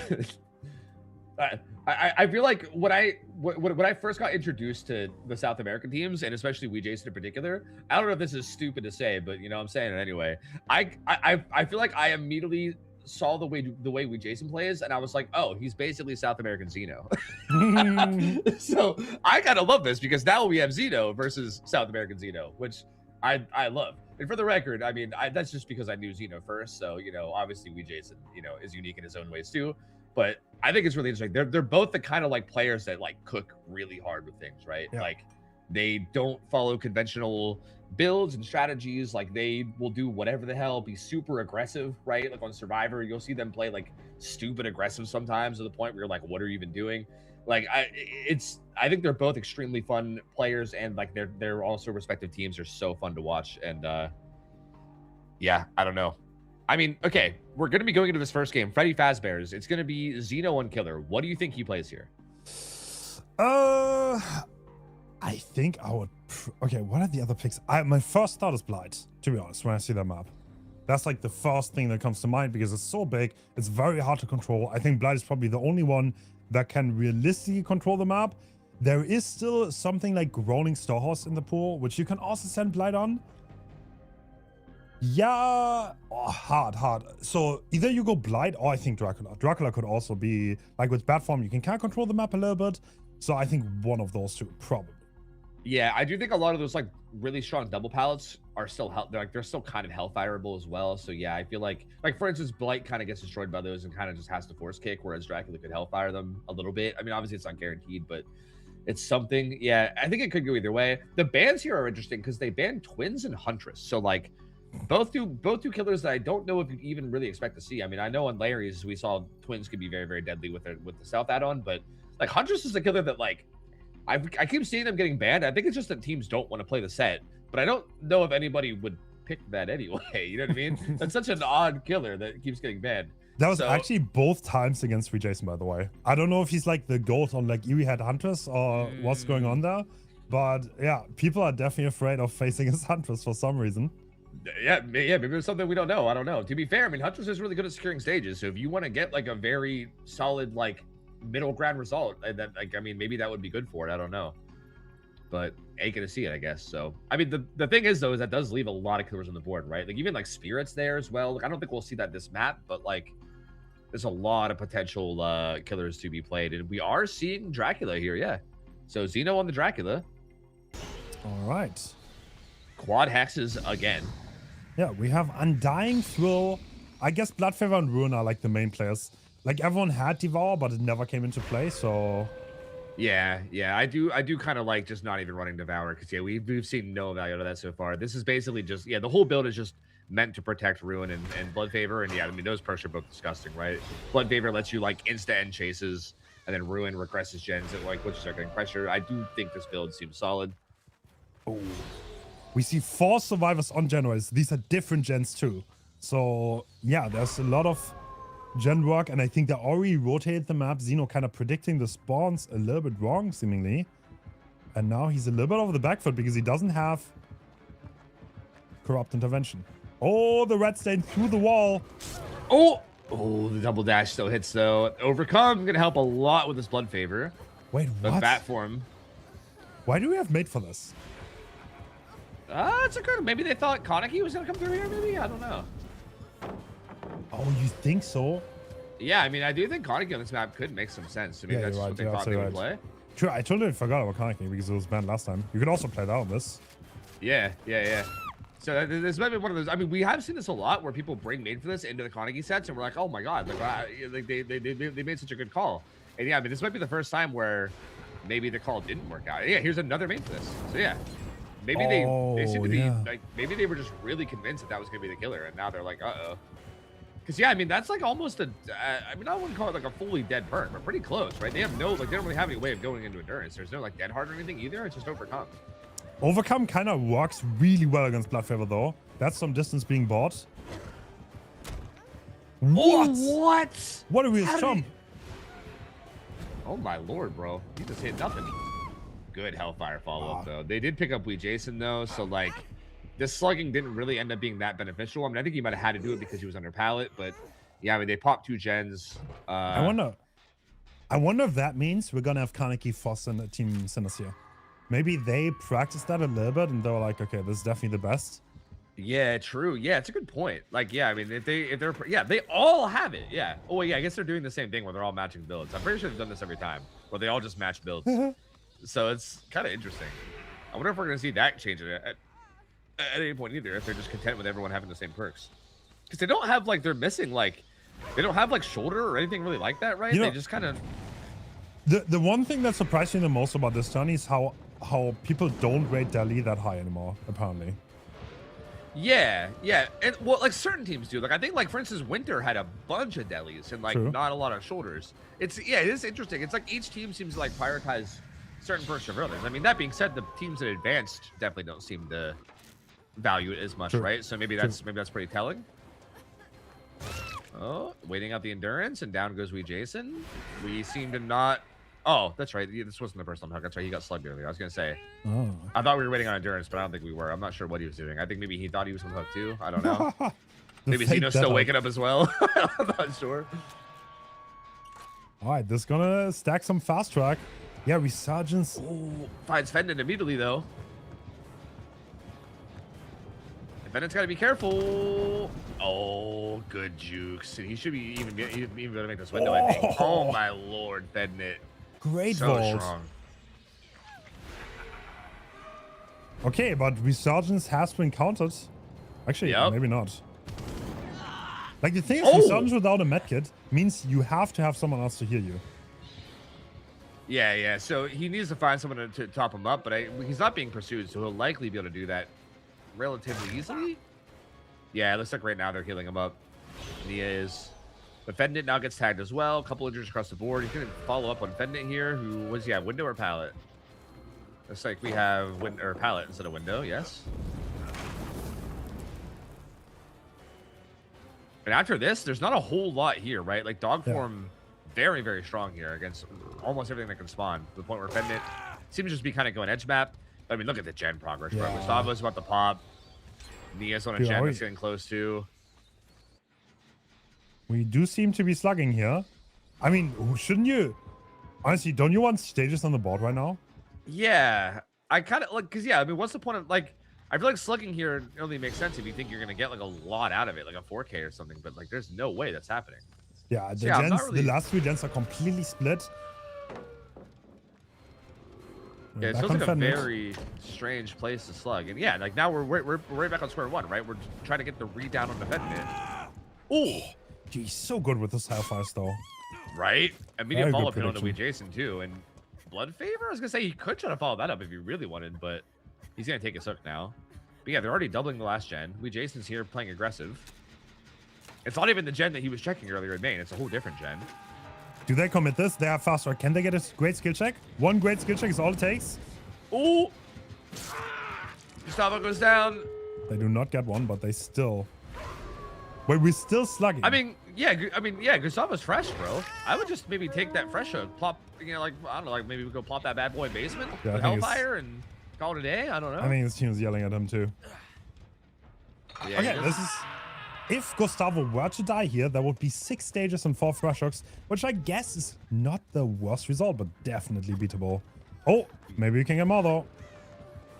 Speaker 1: feel like when I first got introduced to the South American teams, and especially Jason in particular, I don't know if this is stupid to say, but I'm saying it anyway. I feel like I immediately saw the way Jason plays, and I was like, oh, he's basically South American Xeno. So I kind of love this, because now we have Xeno versus South American Xeno, which I love. And for the record, I mean, that's just because I knew Xeno first. So, obviously Jason, is unique in his own ways too. But I think it's really interesting. They're both the kind of like players that like cook really hard with things, right? Yeah. Like they don't follow conventional builds and strategies. Like they will do whatever the hell, be super aggressive, right? Like on Survivor, you'll see them play like stupid aggressive sometimes, to the point where you're like, what are you even doing? Like I think they're both extremely fun players, and like they're also respective teams are so fun to watch. And yeah, I don't know. I mean, okay, we're going to be going into this first game. Freddy Fazbear's. It's going to be Xeno on Killer. What do you think he plays here?
Speaker 2: I think I would... Okay, what are the other picks? My first thought is Blight, to be honest, when I see that map. That's like the first thing that comes to mind, because it's so big. It's very hard to control. I think Blight is probably the only one that can realistically control the map. There is still something like Groaning Storehouse in the pool, which you can also send Blight on. Yeah, hard. So either you go Blight, or I think Dracula. Dracula could also be like, with bad form, you can kind of control the map a little bit. So I think one of those two, probably.
Speaker 1: Yeah, I do think a lot of those like really strong double pallets are still they're still kind of hellfireable as well. So yeah, I feel like for instance, Blight kind of gets destroyed by those and kind of just has to force kick, whereas Dracula could hellfire them a little bit. I mean, obviously it's not guaranteed, but it's something. Yeah, I think it could go either way. The bans here are interesting because they ban Twins and Huntress. So like both two killers that I don't know if you even really expect to see. I mean, I know on Larry's we saw Twins could be very, very deadly with the South add-on, but Like Huntress is a killer that like I keep seeing them getting banned. I think it's just that teams don't want to play the set, but I don't know if anybody would pick that anyway. You know what I mean? That's such an odd killer that keeps getting banned.
Speaker 2: That was actually both times against Jason, by the way. I don't know if he's like the GOAT on like Erie Head Huntress or what's going on there, but yeah, people are definitely afraid of facing his Huntress for some reason.
Speaker 1: Yeah, maybe there's something we don't know. I don't know. To be fair, I mean, Huntress is really good at securing stages. So if you want to get like a very solid like middle ground result, that like I mean, maybe that would be good for it. I don't know, but ain't gonna see it, I guess. So I mean, the thing is though, is that does leave a lot of killers on the board, right? Like even like Spirits there as well. Like I don't think we'll see that this map, but like there's a lot of potential killers to be played, and we are seeing Dracula here. Yeah, so Xeno on the Dracula.
Speaker 2: All right.
Speaker 1: Quad hexes again.
Speaker 2: Yeah, we have Undying Thrill. I guess Bloodfeather and Ruin are like the main players. Like everyone had Devour, but it never came into play. So
Speaker 1: yeah, I do kind of like just not even running Devour because yeah, we've seen no value out of that so far. This is basically just the whole build is just meant to protect Ruin and Blood Favor, and yeah, I mean those perks are both disgusting, right? Blood Favor lets you like insta end chases, and then Ruin regresses gens that like which start getting pressure. I do think this build seems solid.
Speaker 2: Oh. We see 4 survivors on Genoise. These are different gens too. So yeah, there's a lot of gen work, and I think they already rotated the map. Xeno kind of predicting the spawns a little bit wrong, seemingly. And now he's a little bit over the back foot because he doesn't have Corrupt Intervention. Oh, the red stain through the wall.
Speaker 1: Oh, the double dash still hits though. Overcome gonna help a lot with this Blood Favor.
Speaker 2: Wait, what?
Speaker 1: The bat form.
Speaker 2: Why do we have mate for this?
Speaker 1: It's a good. Maybe they thought Kaneki was gonna come through here. Maybe I don't know.
Speaker 2: Oh, you think so?
Speaker 1: Yeah, I mean, I do think Kaneki on this map could make some sense. I mean, that's what they thought they would play.
Speaker 2: True, I totally forgot about Kaneki because it was banned last time. You could also play that on this.
Speaker 1: Yeah. So this might be one of those. I mean, we have seen this a lot where people bring made for this into the Kaneki sets, and we're like, oh my god, like they made such a good call. And yeah, I mean, this might be the first time where maybe the call didn't work out. Yeah, here's another mate for this. So yeah. Maybe they seem to be like maybe they were just really convinced that was gonna be the killer, and now they're like, uh-oh. Because yeah, I mean that's like almost a I mean I wouldn't call it like a fully dead burn, but pretty close, right? They have no like they don't really have any way of going into endurance. There's no like dead hard or anything either. It's just overcome.
Speaker 2: Overcome kind of works really well against Bloodfeather though. That's some distance being bought.
Speaker 1: What?
Speaker 2: What a weird jump!
Speaker 1: Oh my lord, bro! He just hit nothing. Good Hellfire follow-up, though. They did pick up Jason, though, so, like, this slugging didn't really end up being that beneficial. I mean, I think he might have had to do it because he was under pallet, but, yeah, I mean, they popped 2 gens.
Speaker 2: I wonder if that means we're going to have Kaneki, Foss, and Team Sinners here. Maybe they practiced that a little bit, and they were like, okay, this is definitely the best.
Speaker 1: Yeah, true. Yeah, it's a good point. Like, yeah, I mean, if they're yeah, they all have it. Yeah. Oh, yeah, I guess they're doing the same thing where they're all matching builds. I'm pretty sure they've done this every time, where they all just match builds. So it's kind of interesting. I wonder if we're going to see that change at any point either, if they're just content with everyone having the same perks. Because they don't have, like, they're missing, like, they don't have, like, shoulder or anything really like that, right? They just kind of...
Speaker 2: The one thing that surprised me the most about this tourney is how people don't rate Delhi that high anymore, apparently.
Speaker 1: Yeah. And, well, like, certain teams do. Like, I think, like, for instance, Winter had a bunch of Delis and, like, not a lot of shoulders. It is interesting. It's like each team seems to, like, prioritize certain perks over others. I mean, that being said, the teams that advanced definitely don't seem to value it as much, right? So maybe that's pretty telling. Oh, waiting out the endurance, and down goes Jason. We seem to not. Oh, that's right. This wasn't the first time. That's right. He got slugged earlier. I was gonna say.
Speaker 2: Oh.
Speaker 1: I thought we were waiting on endurance, but I don't think we were. I'm not sure what he was doing. I think maybe he thought he was on hook too. I don't know. Maybe Xeno's still waking up as well. I'm not sure.
Speaker 2: All right, this is gonna stack some fast track. Yeah, Resurgence.
Speaker 1: Oh, finds Fendon immediately, though. And Fendon's got to be careful. Oh, good jukes. And he should be even able to make this window, I think. Oh, my lord, Fendon.
Speaker 2: Great
Speaker 1: so
Speaker 2: vault.
Speaker 1: Strong.
Speaker 2: Okay, but Resurgence has been countered. Actually, maybe not. Like, the thing is, Resurgence without a medkit means you have to have someone else to heal you.
Speaker 1: Yeah. So he needs to find someone to top him up, but he's not being pursued, so he'll likely be able to do that relatively easily. Yeah, it looks like right now they're healing him up. Nia is. But Fendant now gets tagged as well. A couple injuries across the board. He's going to follow up on Fendant here, who was, yeah, window or pallet? Looks like we have pallet instead of window, yes. And after this, there's not a whole lot here, right? Like, dog form, very, very strong here against almost everything that can spawn. To the point where Fendant seems to just be kind of going edge map. But, I mean, look at the gen progress, bro. Gustavo's about to pop. Nia's on a gen that's getting close to.
Speaker 2: We do seem to be slugging here. I mean, shouldn't you? Honestly, don't you want stages on the board right now?
Speaker 1: Yeah. I kind of, like, because, yeah, I mean, what's the point of, like, I feel like slugging here only makes sense if you think you're going to get, like, a lot out of it, like a 4K or something. But, like, there's no way that's happening.
Speaker 2: Yeah, the gens, the last 3 gens are completely split.
Speaker 1: Yeah, it feels like a very strange place to slug. And, yeah, like, now we're right back on square one, right? We're trying to get the read-down on the Fendant.
Speaker 2: Oh! He's so good with his Hellfires, though.
Speaker 1: Right? Immediate follow-up hit on the Wee Jason, too. And Blood Favor? I was going to say he could try to follow that up if he really wanted, but he's going to take his hook now. But yeah, they're already doubling the last gen. Wee Jason's here playing aggressive. It's not even the gen that he was checking earlier in main. It's a whole different gen.
Speaker 2: Do they commit this? They are faster. Can they get a great skill check? One great skill check is all it takes.
Speaker 1: Ooh! Gustavo goes down.
Speaker 2: They do not get one, but they still... Wait, we're still slugging.
Speaker 1: I mean, yeah, Gustavo's fresh, bro. I would just maybe take that fresh hook, plop, you know, like, I don't know, like maybe we go plop that bad boy in basement with Hellfire and call it a day. I don't know.
Speaker 2: I think his team's yelling at him too.
Speaker 1: Yeah,
Speaker 2: okay, this is... If Gustavo were to die here, there would be 6 stages and 4 fresh hooks, which I guess is not the worst result, but definitely beatable. Oh, maybe we can get more though.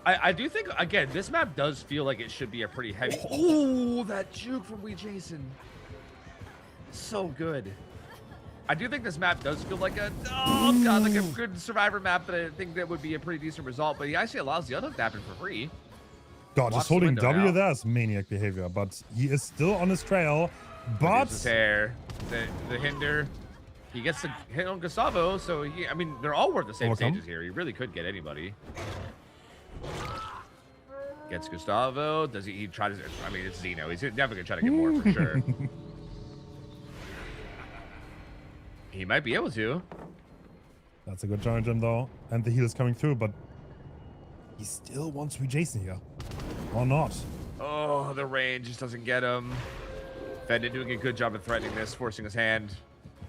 Speaker 1: I do think, again, this map does feel like it should be a pretty heavy... Oh, that juke from Wee Jason. So good. I do think this map does feel like a... Oh, God, like a good Survivor map that I think that would be a pretty decent result, but he actually allows the unhook to happen for free.
Speaker 2: God, just holding W there is maniac behavior, but he is still on his trail, but...
Speaker 1: The hinder. He gets the hit on Gustavo, so he... I mean, they're all worth the same stages here. He really could get anybody. Gets Gustavo. Does he try to... I mean, it's Zeno. He's definitely going to try to get more for sure. He might be able to.
Speaker 2: That's a good challenge him, though. And the heal is coming through, but he still wants Wee Jason here. Or not.
Speaker 1: Oh, the range just doesn't get him. Fendant doing a good job of threatening this, forcing his hand.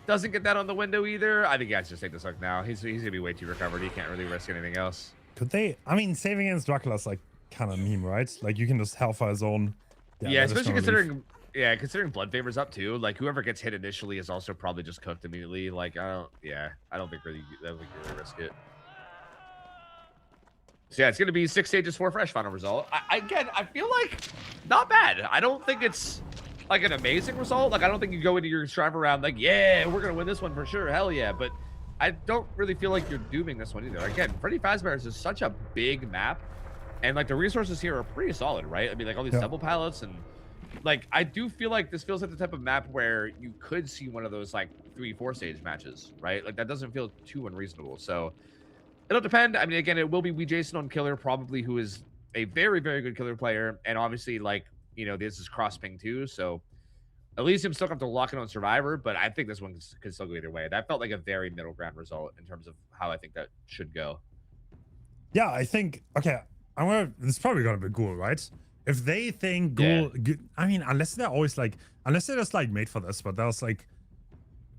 Speaker 1: Doesn't get that on the window either. I think he has to just take this hook now. He's going to be way too recovered. He can't really risk anything else.
Speaker 2: Could they? I mean, saving against Dracula's like kind of meme, right? Like you can just Hellfire zone.
Speaker 1: Yeah, especially considering considering Blood Favor's up too. Like whoever gets hit initially is also probably just cooked immediately. Like I don't think really risk it. So yeah, it's gonna be 6 stages 4 fresh final result. Again, I feel like not bad. I don't think it's like an amazing result. Like I don't think you go into your Striver round like, yeah, we're gonna win this one for sure. Hell yeah, but I don't really feel like you're dooming this one either. Again, Freddy Fazbear's is such a big map, and like the resources here are pretty solid, right? I mean, like all these double pallets, and like I do feel like this feels like the type of map where you could see one of those like 3-4 stage matches, right? Like that doesn't feel too unreasonable. So it'll depend. I mean, again, it will be Wee Jason on Killer, probably, who is a very, very good Killer player, and obviously, like this is cross ping too, so. At least him still have to lock it on Survivor, but I think this one could still go either way. That felt like a very middle ground result in terms of how I think that should go.
Speaker 2: Yeah, I think, okay, this is probably going to be Ghoul, right? If they think Ghoul, I mean, unless they're just like made for this, but that was like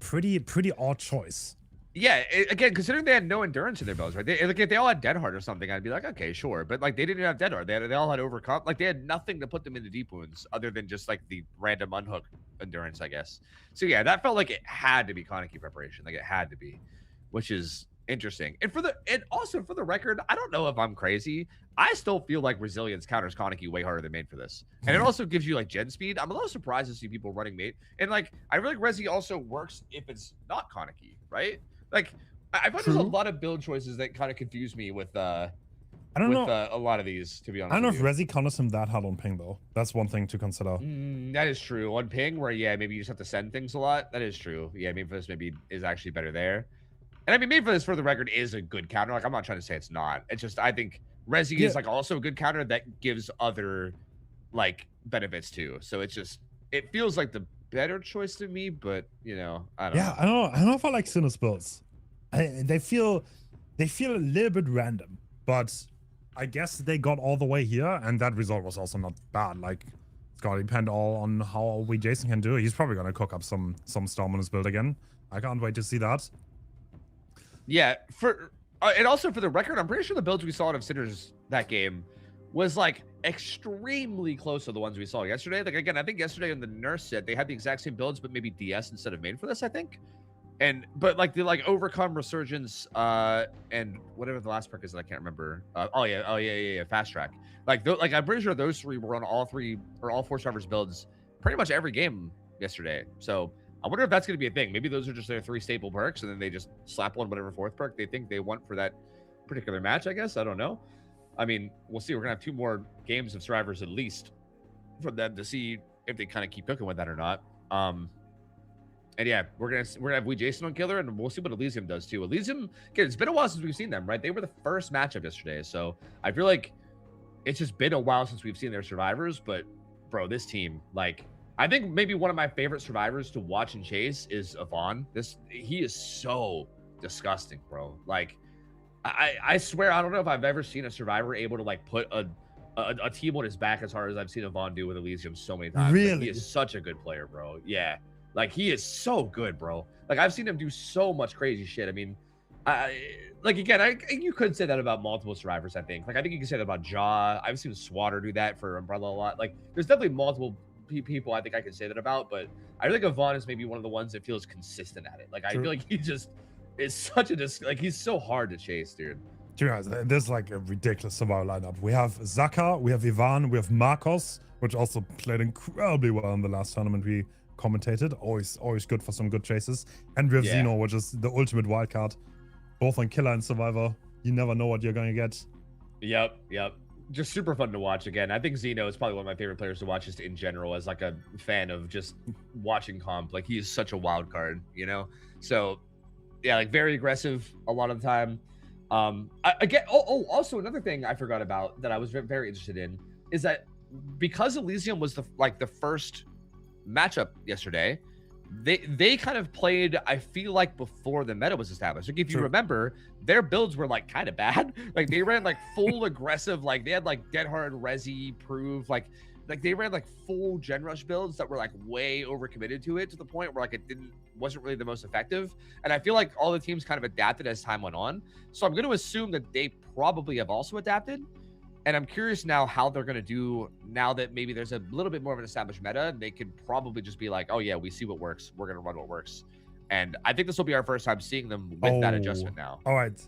Speaker 2: pretty odd choice.
Speaker 1: Yeah, again, considering they had no endurance in their builds, right? Like if they all had Dead Hard or something, I'd be like, okay, sure. But like they didn't have Dead Hard. They all had Overcome. Like they had nothing to put them into deep wounds other than just like the random unhook endurance, I guess. So yeah, that felt like it had to be Kaneki preparation. Like it had to be, which is interesting. And also for the record, I don't know if I'm crazy. I still feel like Resilience counters Kaneki way harder than made for this. And it also gives you like gen speed. I'm a little surprised to see people running mate. And like I feel like Resi also works if it's not Kaneki, right? Like, I find there's a lot of build choices that kind of confuse me with I don't know a lot of these, to be honest.
Speaker 2: I don't know if Resi counters him that hard on ping though. That's one thing to consider.
Speaker 1: That is true. On ping, where maybe you just have to send things a lot. That is true. Yeah, Made for this maybe is actually better there. And I mean, Made for this, for the record, is a good counter. Like I'm not trying to say it's not. It's just I think Resi is like also a good counter that gives other like benefits too. So it's just it feels like the better choice to me, but you know, I don't
Speaker 2: Yeah,
Speaker 1: know.
Speaker 2: I don't know if I like Sinnoh's builds. They feel a little bit random, but I guess they got all the way here, and that result was also not bad. Like, it's gonna depend all on how we Jason can do. He's probably gonna cook up some storm on his build again. I can't wait to see that.
Speaker 1: Yeah, and also for the record, I'm pretty sure the builds we saw out of Sinners that game was like extremely close to the ones we saw yesterday. Like again, I think yesterday in the nurse set they had the exact same builds, but maybe DS instead of main for this, I think. But like the overcome resurgence and whatever the last perk is that I can't remember. Yeah, fast track. Like I'm pretty sure those three were on all four survivors builds pretty much every game yesterday. So I wonder if that's going to be a thing. Maybe those are just their 3 staple perks, and then they just slap on whatever 4th perk they think they want for that particular match. I guess I don't know. I mean, we'll see. We're gonna have 2 more games of survivors at least for them to see if they kind of keep cooking with that or not. And yeah, we're gonna have Jason on killer, and we'll see what Elysium does too. Elysium, again, it's been a while since we've seen them, right? They were the first matchup yesterday, so I feel like it's just been a while since we've seen their survivors. But bro, this team, like, I think maybe one of my favorite survivors to watch and chase is Yvonne. He is so disgusting, bro. Like, I swear I don't know if I've ever seen a survivor able to like put a team on his back as hard as I've seen Yvonne do with Elysium so many times.
Speaker 2: Really?
Speaker 1: Like, he is such a good player, bro. Yeah. Like, he is so good, bro. Like, I've seen him do so much crazy shit. I mean, you could say that about multiple survivors, I think. Like, I think you can say that about Jaw. I've seen Swatter do that for Umbrella a lot. Like, there's definitely multiple people I think I can say that about, but I feel like Yvonne is maybe one of the ones that feels consistent at it. Like, I feel like he just is such a he's so hard to chase, dude.
Speaker 2: There's like a ridiculous survival lineup. We have Zaka, we have Ivan, we have Marcos, which also played incredibly well in the last tournament we commentated. Always good for some good chases. And we have Zeno, which is the ultimate wildcard. Both on killer and survivor. You never know what you're gonna get.
Speaker 1: Yep. Just super fun to watch again. I think Zeno is probably one of my favorite players to watch just in general as like a fan of just watching comp. Like, he is such a wild card, you know? So yeah, like very aggressive a lot of the time. Also another thing I forgot about that I was very interested in is that because Elysium was the first matchup yesterday, they kind of played, I feel like, before the meta was established. Like, if you remember, their builds were like kind of bad. Like, they ran like full aggressive, like they had like dead hard resi prove, like they ran like full gen rush builds that were like way overcommitted to it, to the point where like it wasn't really the most effective. And I feel like all the teams kind of adapted as time went on. So I'm going to assume that they probably have also adapted. And I'm curious now how they're going to do now that maybe there's a little bit more of an established meta, and they can probably just be like, oh yeah, we see what works. We're going to run what works. And I think this will be our first time seeing them with that adjustment now.
Speaker 2: All right.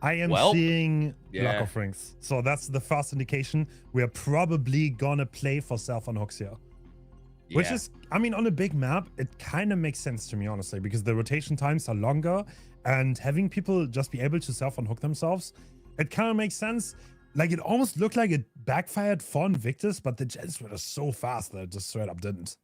Speaker 2: I am seeing lack of rings. So that's the first indication we're probably going to play for self-on hooks here. Yeah. Which is, I mean, on a big map, it kind of makes sense to me, honestly, because the rotation times are longer, and having people just be able to self-on hook themselves, it kind of makes sense. Like, it almost looked like it backfired for Invictus, but the gens were just so fast that it just straight up didn't.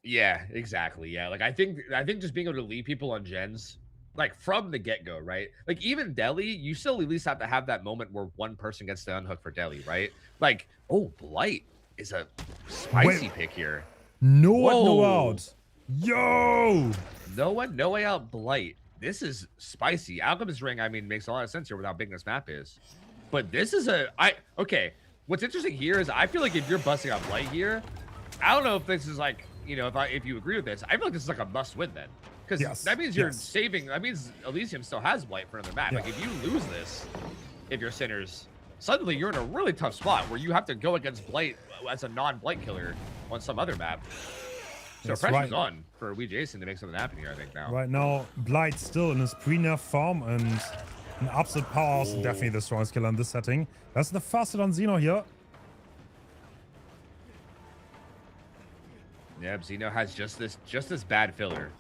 Speaker 1: Yeah, exactly. Yeah, like I think just being able to lead people on gens, like from the get-go, right? Like, even Deli, you still at least have to have that moment where one person gets to unhook for Deli, right? Like, oh, Blight is a spicy pick here.
Speaker 2: No one, no out. Yo!
Speaker 1: No way out, Blight. This is spicy. Alchemist Ring, I mean, makes a lot of sense here with how big this map is. But this is okay. What's interesting here is I feel like if you're busting out Blight here, I don't know if this is like, you know, if you agree with this, I feel like this is like a must win then. Because that means you're saving, that means Elysium still has Blight for another map. Like, if you lose this, if you're Sinners, suddenly you're in a really tough spot where you have to go against Blight as a non-Blight killer on some other map. So pressure's on for Jason to make something happen here, I think, now.
Speaker 2: Right now, Blight still in his pre-nerf form, and an absolute powerhouse, definitely the strongest killer in this setting. That's the first hit on Zeno here.
Speaker 1: Yeah, Zeno has just this bad filler.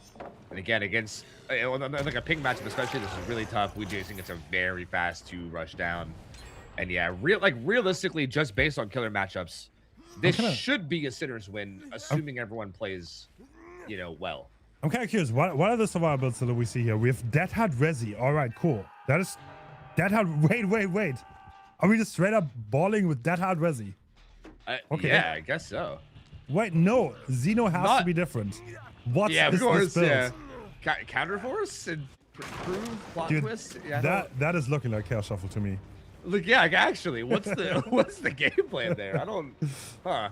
Speaker 1: And again, against like a ping matchup especially, this is really tough. Jason gets a very fast 2 rush down. And yeah, realistically, just based on killer matchups, this should be a Sinners win, assuming everyone plays, you know, well.
Speaker 2: I'm kind of curious, what are the survival builds that we see here? We have Dead Hard Resi. All right, cool. That is Dead Hard. Wait. Are we just straight up balling with Dead Hard Resi?
Speaker 1: Okay. Yeah, I guess so.
Speaker 2: Wait, no. Xeno has
Speaker 1: Not-
Speaker 2: to be different. What
Speaker 1: Yeah, of
Speaker 2: is
Speaker 1: course.
Speaker 2: this build?
Speaker 1: Yeah. Counterforce and prove plot
Speaker 2: Dude,
Speaker 1: twist. Yeah,
Speaker 2: that is looking like Chaos Shuffle to me.
Speaker 1: look, yeah, like, actually, what's the game plan there? I don't. Huh.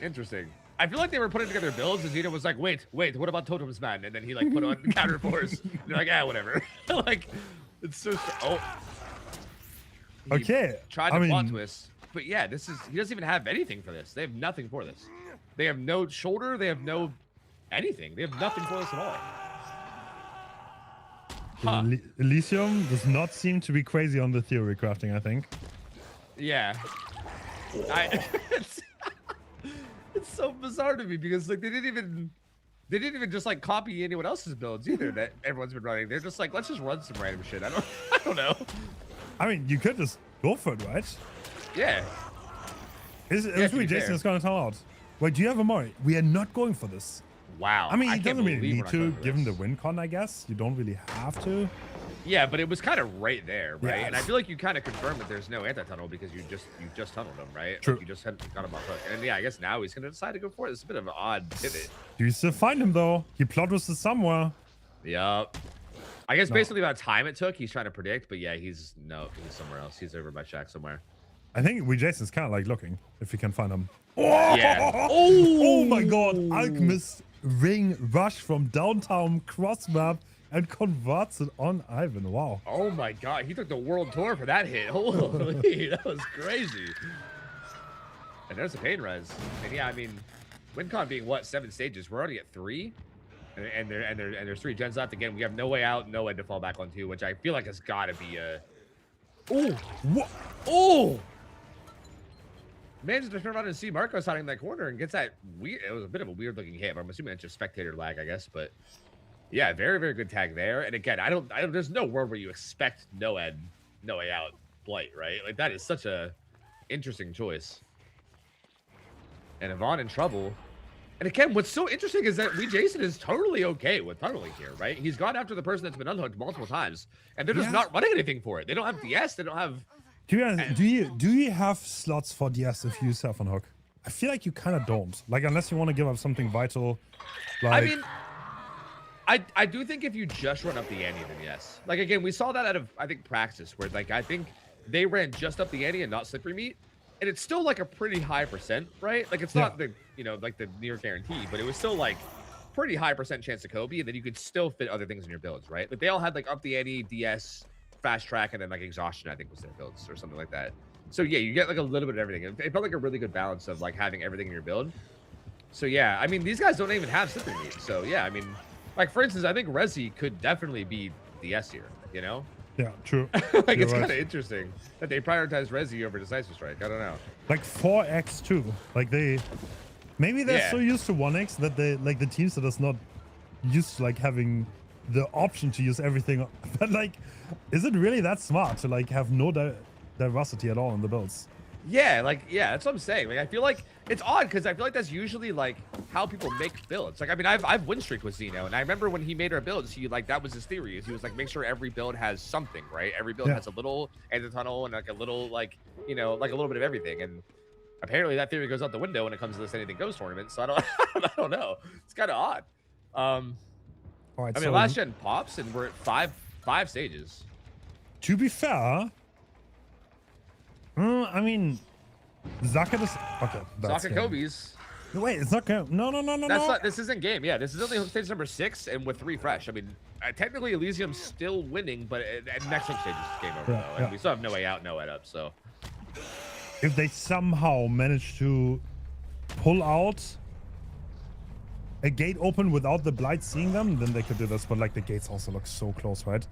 Speaker 1: Interesting. I feel like they were putting together builds, and Xeno was like, "Wait, what about Totems Man?" And then he like put on Counterforce. They're like, "Ah, whatever." Like, it's so. Oh. He
Speaker 2: Okay.
Speaker 1: Tried to plot twist, but yeah, this is. He doesn't even have anything for this. They have nothing for this. They have no shoulder. They have no anything. They have nothing for this at all. Huh.
Speaker 2: Elysium does not seem to be crazy on the theory crafting, I think.
Speaker 1: Yeah. It's so bizarre to me because like they didn't even just like copy anyone else's builds either that everyone's been running. They're just like, let's just run some random shit. I don't know.
Speaker 2: I mean, you could just go for it, right?
Speaker 1: Yeah.
Speaker 2: It's really Jason is gonna tell out. Wait, do you have a more? We are not going for this.
Speaker 1: Wow.
Speaker 2: I mean, he
Speaker 1: can't
Speaker 2: doesn't really
Speaker 1: believe
Speaker 2: need
Speaker 1: we're
Speaker 2: to,
Speaker 1: not going for
Speaker 2: given the
Speaker 1: this.
Speaker 2: win con, I guess. You don't really have to.
Speaker 1: Yeah, but it was kind of right there, right?
Speaker 2: Yes.
Speaker 1: And I feel like you kind of confirmed that there's no anti-tunnel because you just tunneled him, right?
Speaker 2: True.
Speaker 1: Like you just hadn't got him off hook. And yeah, I guess now he's gonna decide to go for it. It's a bit of an odd pivot.
Speaker 2: Do you still find him though? He plot twisted somewhere.
Speaker 1: Yup. I guess basically about time it took, he's trying to predict, but yeah, he's somewhere else. He's over by Shack somewhere.
Speaker 2: I think we Jason's kind of like looking if we can find him.
Speaker 1: Yeah.
Speaker 2: Oh my God! Alchemist ring rush from downtown cross map and converts it on Ivan. Wow.
Speaker 1: Oh my God, he took the world tour for that hit. Holy, that was crazy. And there's a pain res. And yeah, I mean, WinCon being what, 7 stages? We're already at 3, and there's 3 gens left. Again, we have no way out, no way to fall back on 2, which I feel like has got to be a. Oh,
Speaker 2: What?
Speaker 1: oh! Manages to turn around and see Marcos hiding in that corner and gets that weird. It was a bit of a weird looking hit, but I'm assuming that's just spectator lag, I guess. But yeah, very, very good tag there. And again, I don't there's no world where you expect no way out Blight, right? Like that is such a interesting choice. And Yvonne in trouble. And again, what's so interesting is that Jason is totally okay with tunneling here, right? He's gone after the person that's been unhooked multiple times, and they're just not running anything for it. They don't have DS, they don't have.
Speaker 2: To be honest, do you have slots for DS if you use Self on Hook? I feel like you kind of don't. Like unless you want to give up something vital. Like,
Speaker 1: I mean, I do think if you just run up the ante, then yes. Like again, we saw that out of I think Praxis, where like I think they ran just up the ante and not slippery meat, and it's still like a pretty high percent, right? Like it's not the like the near guarantee, but it was still like pretty high percent chance to Kobe, and then you could still fit other things in your builds, right? Like they all had like up the ante, DS, fast track, and then like exhaustion, I think was their builds or something like that. So yeah, you get like a little bit of everything. It felt like a really good balance of like having everything in your build. So yeah, I mean these guys don't even have slippery meat. So yeah, I mean, like for instance, I think Resi could definitely be DS here, you know?
Speaker 2: Yeah, true.
Speaker 1: Like
Speaker 2: You're
Speaker 1: it's
Speaker 2: right.
Speaker 1: kind of interesting that they prioritize Resi over Decisive Strike. I don't know.
Speaker 2: Like 4x2. Like maybe they're so used to 1x that they like the teams that is not used to like having the option to use everything. But like, is it really that smart to like have no diversity at all in the builds?
Speaker 1: Yeah, that's what I'm saying. Like I feel like it's odd because I feel like that's usually like how people make builds. Like I mean, I've win streaked with Xeno, and I remember when he made our builds, he like that was his theory. Is he was like make sure every build has something, right? Every build has a little anti-tunnel and like a little like like a little bit of everything. And apparently that theory goes out the window when it comes to this Anything Goes tournament. So I don't know. It's kind of odd.
Speaker 2: All right,
Speaker 1: I mean, last gen pops, and we're at five stages.
Speaker 2: To be fair, I mean, Zaka just okay. That's
Speaker 1: Saka Kobe's.
Speaker 2: No, wait, it's not game. No.
Speaker 1: That's not. This isn't game. Yeah, this is only stage number 6, and with 3 fresh. I mean, technically Elysium's still winning, but at next hook stage is game over though, and we still have no way out, no way up. So,
Speaker 2: if they somehow manage to pull out a gate open without the Blight seeing them, then they could do this. But like the gates also look so close, right?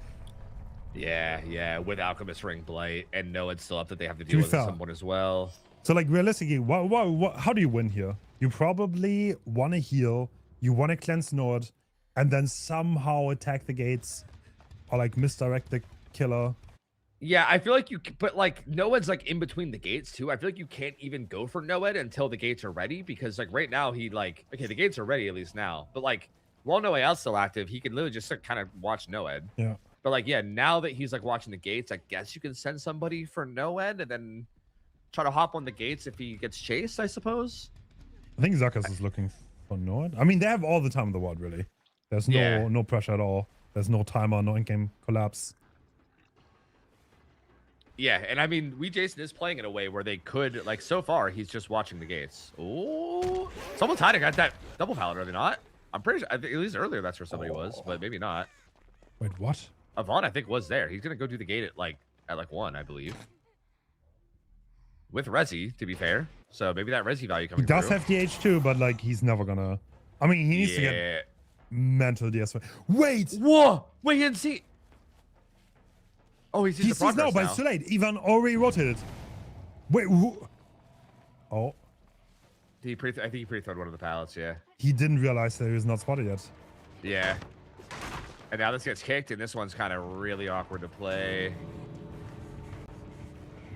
Speaker 1: yeah, with Alchemist Ring Blight, and no, it's still up that they have to deal with someone as well.
Speaker 2: So like realistically, how do you win here? You probably want to heal, you want to cleanse Nord, and then somehow attack the gates, or like misdirect the killer.
Speaker 1: Yeah, I feel like but like Noed's like in between the gates too. I feel like you can't even go for Noed until the gates are ready, because like right now he like, okay, the gates are ready at least now, but like while No Way Out's still active, he can literally just kind of watch Noed.
Speaker 2: Yeah.
Speaker 1: But like, yeah, now that he's like watching the gates, I guess you can send somebody for Noed and then try to hop on the gates if he gets chased, I suppose.
Speaker 2: I think Zuckus is looking for Nord. I mean, they have all the time in the world, really. There's no pressure at all. There's no timer, no in-game collapse.
Speaker 1: Yeah, and I mean, Jason is playing in a way where they could, like, so far, he's just watching the gates. Oh, someone's hiding at that double pallet, are they not? I'm pretty sure, I think, at least earlier that's where somebody was, but maybe not.
Speaker 2: Wait, what?
Speaker 1: Avon, I think, was there. He's going to go do the gate at, like 1, I believe. With Resi, to be fair. So maybe that Resi value coming
Speaker 2: He does
Speaker 1: through.
Speaker 2: have DH2, but, like, he's never gonna... I mean, he needs to get mental DS. Wait!
Speaker 1: Whoa! Wait, he didn't see... Oh, he sees the progress
Speaker 2: now, but it's too late. Ivan already rotated. Wait, who? Oh.
Speaker 1: I think he pre-throwed one of the pallets, yeah.
Speaker 2: He didn't realize that he was not spotted yet.
Speaker 1: Yeah. And now this gets kicked, and this one's kind of really awkward to play.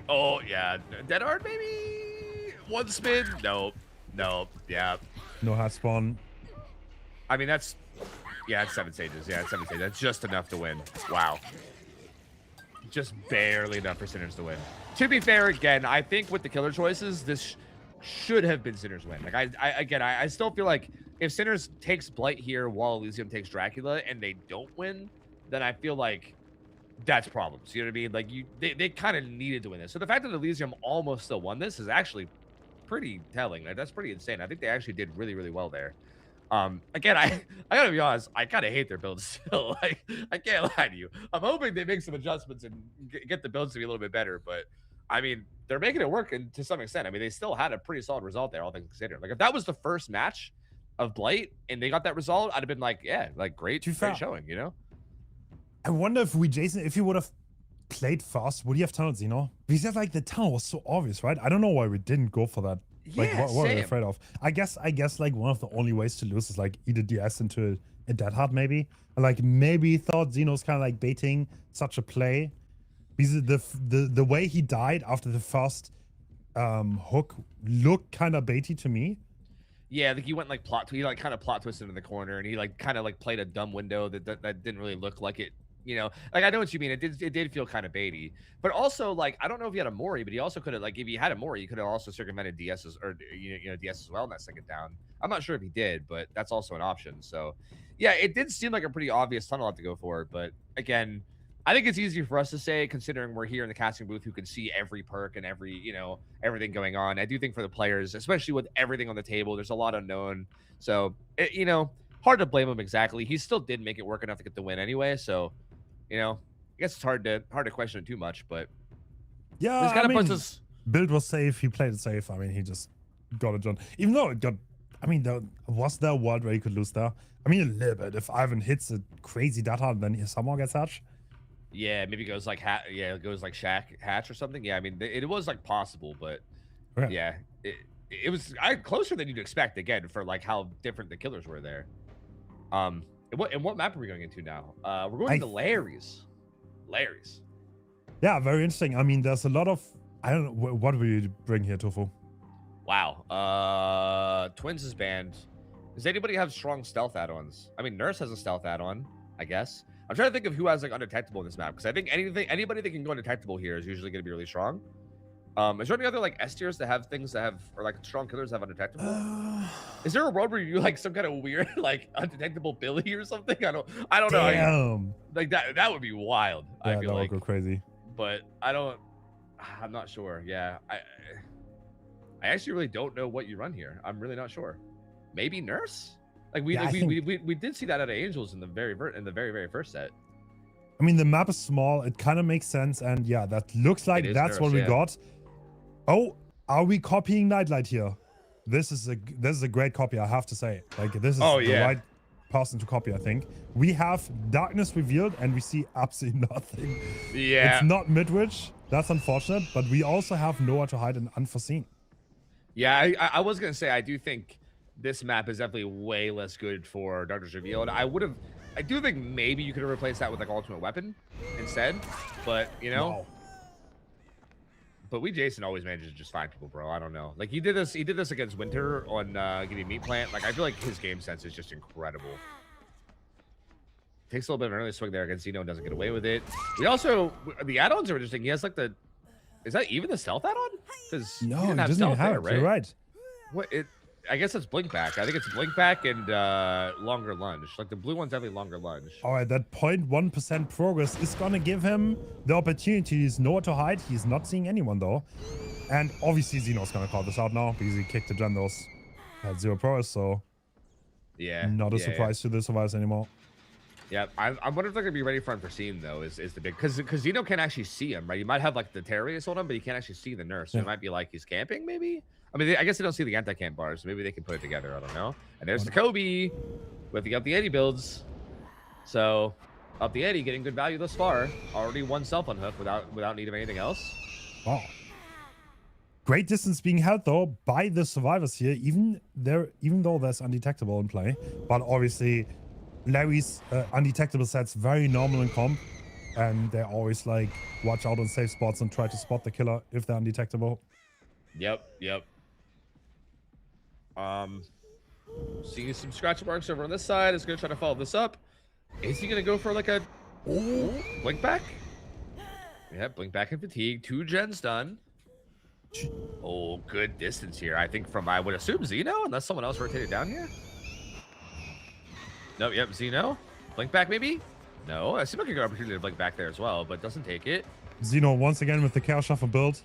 Speaker 1: Oh, yeah. Dead hard, maybe? One spin? Nope. Nope. Yeah.
Speaker 2: No hot spawn.
Speaker 1: I mean, that's... Yeah, it's 7 stages. Yeah, it's 7 stages. That's just enough to win. Wow. Just barely enough for Sinners to win. To be fair, again, I think with the killer choices, this should have been Sinners win. Like, I still feel like if Sinners takes Blight here while Elysium takes Dracula and they don't win, then I feel like that's problems. You know what I mean? Like, they kind of needed to win this. So the fact that Elysium almost still won this is actually pretty telling. Like, that's pretty insane. I think they actually did really, really well there. Again, I gotta be honest, I kind of hate their builds still. Like, I can't lie to you. I'm hoping they make some adjustments and get the builds to be a little bit better, but I mean, they're making it work to some extent. I mean, they still had a pretty solid result there, all things considered. Like, if that was the first match of Blight and they got that result, I'd have been like, yeah, like, great showing, you know?
Speaker 2: I wonder if if you would have played fast, would you have tunneled, you know? Because like the tunnel was so obvious, right? I don't know why we didn't go for that. Like,
Speaker 1: Yeah,
Speaker 2: what are we afraid of? I guess like one of the only ways to lose is like either DS into a dead hard, maybe. Or, like, maybe he thought Xeno's kind of like baiting such a play. Because the way he died after the first hook looked kind of baity to me.
Speaker 1: Yeah, like he went like he like kind of plot twisted in the corner, and he like kind of like played a dumb window that didn't really look like it. You know, like, I know what you mean. It did feel kind of baity, but also, like, I don't know if he had a Mori, but he also could have, like, if he had a Mori, he could have also circumvented DS's or DS as well in that second down. I'm not sure if he did, but that's also an option. So yeah, it did seem like a pretty obvious tunnel to go for, but again, I think it's easier for us to say, considering we're here in the casting booth who can see every perk and every, everything going on. I do think for the players, especially with everything on the table, there's a lot unknown. So, hard to blame him exactly. He still did make it work enough to get the win anyway. So, I guess it's hard to question it too much, but
Speaker 2: yeah,
Speaker 1: this kind of puts us.
Speaker 2: Build was safe. He played it safe. I mean, he just got it done. Even though it got, I mean, was there a world where he could lose there? I mean, a little bit. If Ivan hits a crazy that hard, then he somehow gets hatch.
Speaker 1: Yeah, maybe it goes like it goes like hatch or something. Yeah, I mean, it was like possible, but yeah, it was closer than you'd expect. Again, for like how different the killers were there. And what map are we going into now? We're going to Larry's.
Speaker 2: Yeah, very interesting. I mean, there's a lot of, I don't know, what will you bring here, Tofu?
Speaker 1: Wow. Twins is banned. Does anybody have strong stealth add-ons? I mean, Nurse has a stealth add-on, I guess. I'm trying to think of who has like undetectable in this map, because I think anybody that can go undetectable here is usually going to be really strong. Is there any other like S tiers that have things that have, or like strong killers that have undetectable? Is there a world where you do like some kind of weird like undetectable Billy or something? I don't know.
Speaker 2: Damn.
Speaker 1: Like that would be wild.
Speaker 2: Yeah,
Speaker 1: I feel like
Speaker 2: would go crazy.
Speaker 1: But I'm not sure. Yeah, I actually really don't know what you run here. I'm really not sure. Maybe Nurse. Like we did see that at Angels in the very very first set.
Speaker 2: I mean, the map is small. It kind of makes sense, and yeah, that looks like that's Nurse, what we got. Oh, are we copying Nightlight here? This is a great copy, I have to say. Like, this is the right person to copy, I think. We have Darkness revealed, and we see absolutely nothing.
Speaker 1: Yeah.
Speaker 2: It's not Midwich. That's unfortunate, but we also have nowhere to hide and Unforeseen.
Speaker 1: Yeah, I was going to say, I do think this map is definitely way less good for Darkness revealed. I do think maybe you could have replaced that with like Ultimate Weapon instead, but no. But Jason always manages to just find people, bro. I don't know. Like he did this against Winter on getting Meat Plant. Like I feel like his game sense is just incredible. Takes a little bit of an early swing there against Zeno and doesn't get away with it. We also, the add-ons are interesting. He has like is that even the stealth add-on?
Speaker 2: No, he doesn't even have it. Right? You're right.
Speaker 1: What I guess it's blink back. I think it's blink back and longer lunge. Like the blue one's definitely longer lunge.
Speaker 2: All right, that 0.1% progress is gonna give him the opportunity to use nowhere to hide. He's not seeing anyone though. And obviously Xeno's gonna call this out now because he kicked the Gendos. Had 0 progress, so
Speaker 1: yeah,
Speaker 2: not a surprise to the survivors anymore.
Speaker 1: Yeah, I wonder if they're gonna be ready for unforeseen though. Is the big because Xeno can't actually see him, right? You might have like the Terrius on him, but you can't actually see the nurse. So it might be like he's camping, maybe. I mean, I guess they don't see the anti-camp bars, so maybe they can put it together. I don't know. And there's the Kobe with the up the Eddie builds. So up the Eddie getting good value thus far. Already one self unhook without need of anything else.
Speaker 2: Wow. Great distance being held though by the survivors here, even though there's undetectable in play. But obviously Larry's undetectable sets very normal in comp, and they always like watch out on safe spots and try to spot the killer if they're undetectable.
Speaker 1: Yep. Seeing some scratch marks over on this side. Is gonna try to follow this up. Is he gonna go for like a blink back? Yeah, blink back and fatigue. 2 gens done. Oh, good distance here. I think from, I would assume Xeno, unless someone else rotated down here. No, yep, Xeno. Blink back maybe? No, I seem like a good opportunity to blink back there as well, but doesn't take it.
Speaker 2: Xeno once again with the Chaos Shuffle build.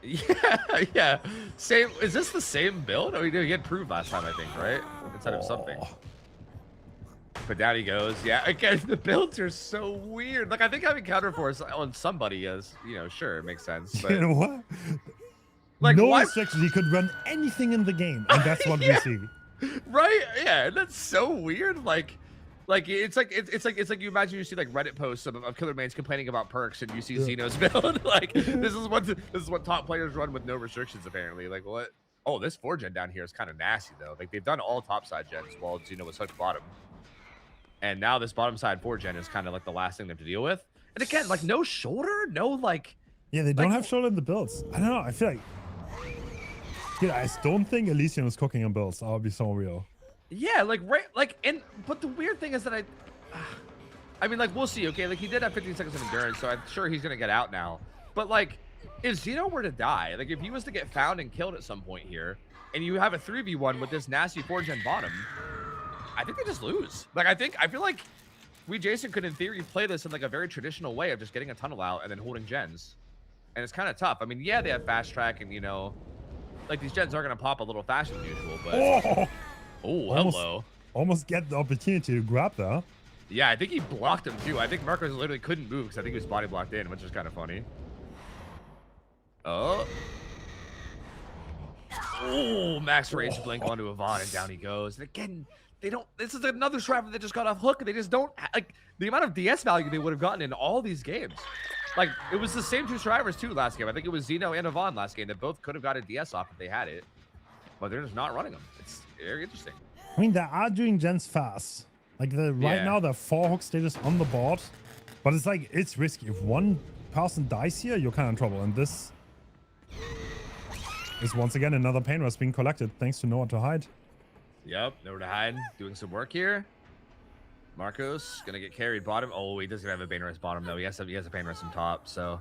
Speaker 1: Yeah. Same. Is this the same build? Oh, he did get proved last time, I think, right? Instead of something. But down he goes. Yeah, again, the builds are so weird. Like, I think having counter force on somebody is, you know, sure, it makes sense. But
Speaker 2: you know what?
Speaker 1: Like,
Speaker 2: no restrictions. He could run anything in the game, and that's what we see.
Speaker 1: Right? Yeah, that's so weird. Like it's like you imagine you see like Reddit posts of killer mains complaining about perks, and you see Xeno's build. Like this is what top players run with no restrictions apparently. Like what? Oh, this 4-gen down here is kind of nasty though. Like they've done all topside gens while Xeno was hooked bottom, and now this bottom side 4-gen is kind of like the last thing they have to deal with. And again, like no shoulder, no like.
Speaker 2: Yeah, they don't have shoulder in the builds. I don't know. I feel like. Dude, I don't think Elysian was cooking on builds. I'll be so real.
Speaker 1: Yeah, like right, like, and but the weird thing is that I mean, like we'll see. Okay, like he did have 15 seconds of endurance, so I'm sure he's gonna get out now. But like, if Xeno were to die, like if he was to get found and killed at some point here, and you have a 3v1 with this nasty 4-gen bottom, I think they just lose. Like I feel like Jason could in theory play this in like a very traditional way of just getting a tunnel out and then holding gens, and it's kind of tough. I mean, yeah, they have fast track, and you know, like these gens are gonna pop a little faster than usual, but. Oh, hello.
Speaker 2: Almost get the opportunity to grab that.
Speaker 1: Yeah, I think he blocked him too. I think Marcos literally couldn't move because I think he was body blocked in, which is kind of funny. Oh, max rage blink onto Yvonne, and down he goes. And again, they don't. This is another survivor that just got off hook, and they just don't like the amount of DS value they would have gotten in all these games. Like it was the same 2 survivors too last game. I think it was Xeno and Yvonne last game that both could have got a DS off if they had it, but they're just not running them. It's very interesting.
Speaker 2: I mean, they are doing gens fast. Like right now, they're 4 hook status on the board, but it's like it's risky. If one person dies here, you're kind of in trouble. And this is once again another pain rush being collected thanks to nowhere to hide.
Speaker 1: Yep, nowhere to hide. Doing some work here. Marcos gonna get carried bottom. Oh, he doesn't have a pain rush bottom though. He has a pain rush on top. So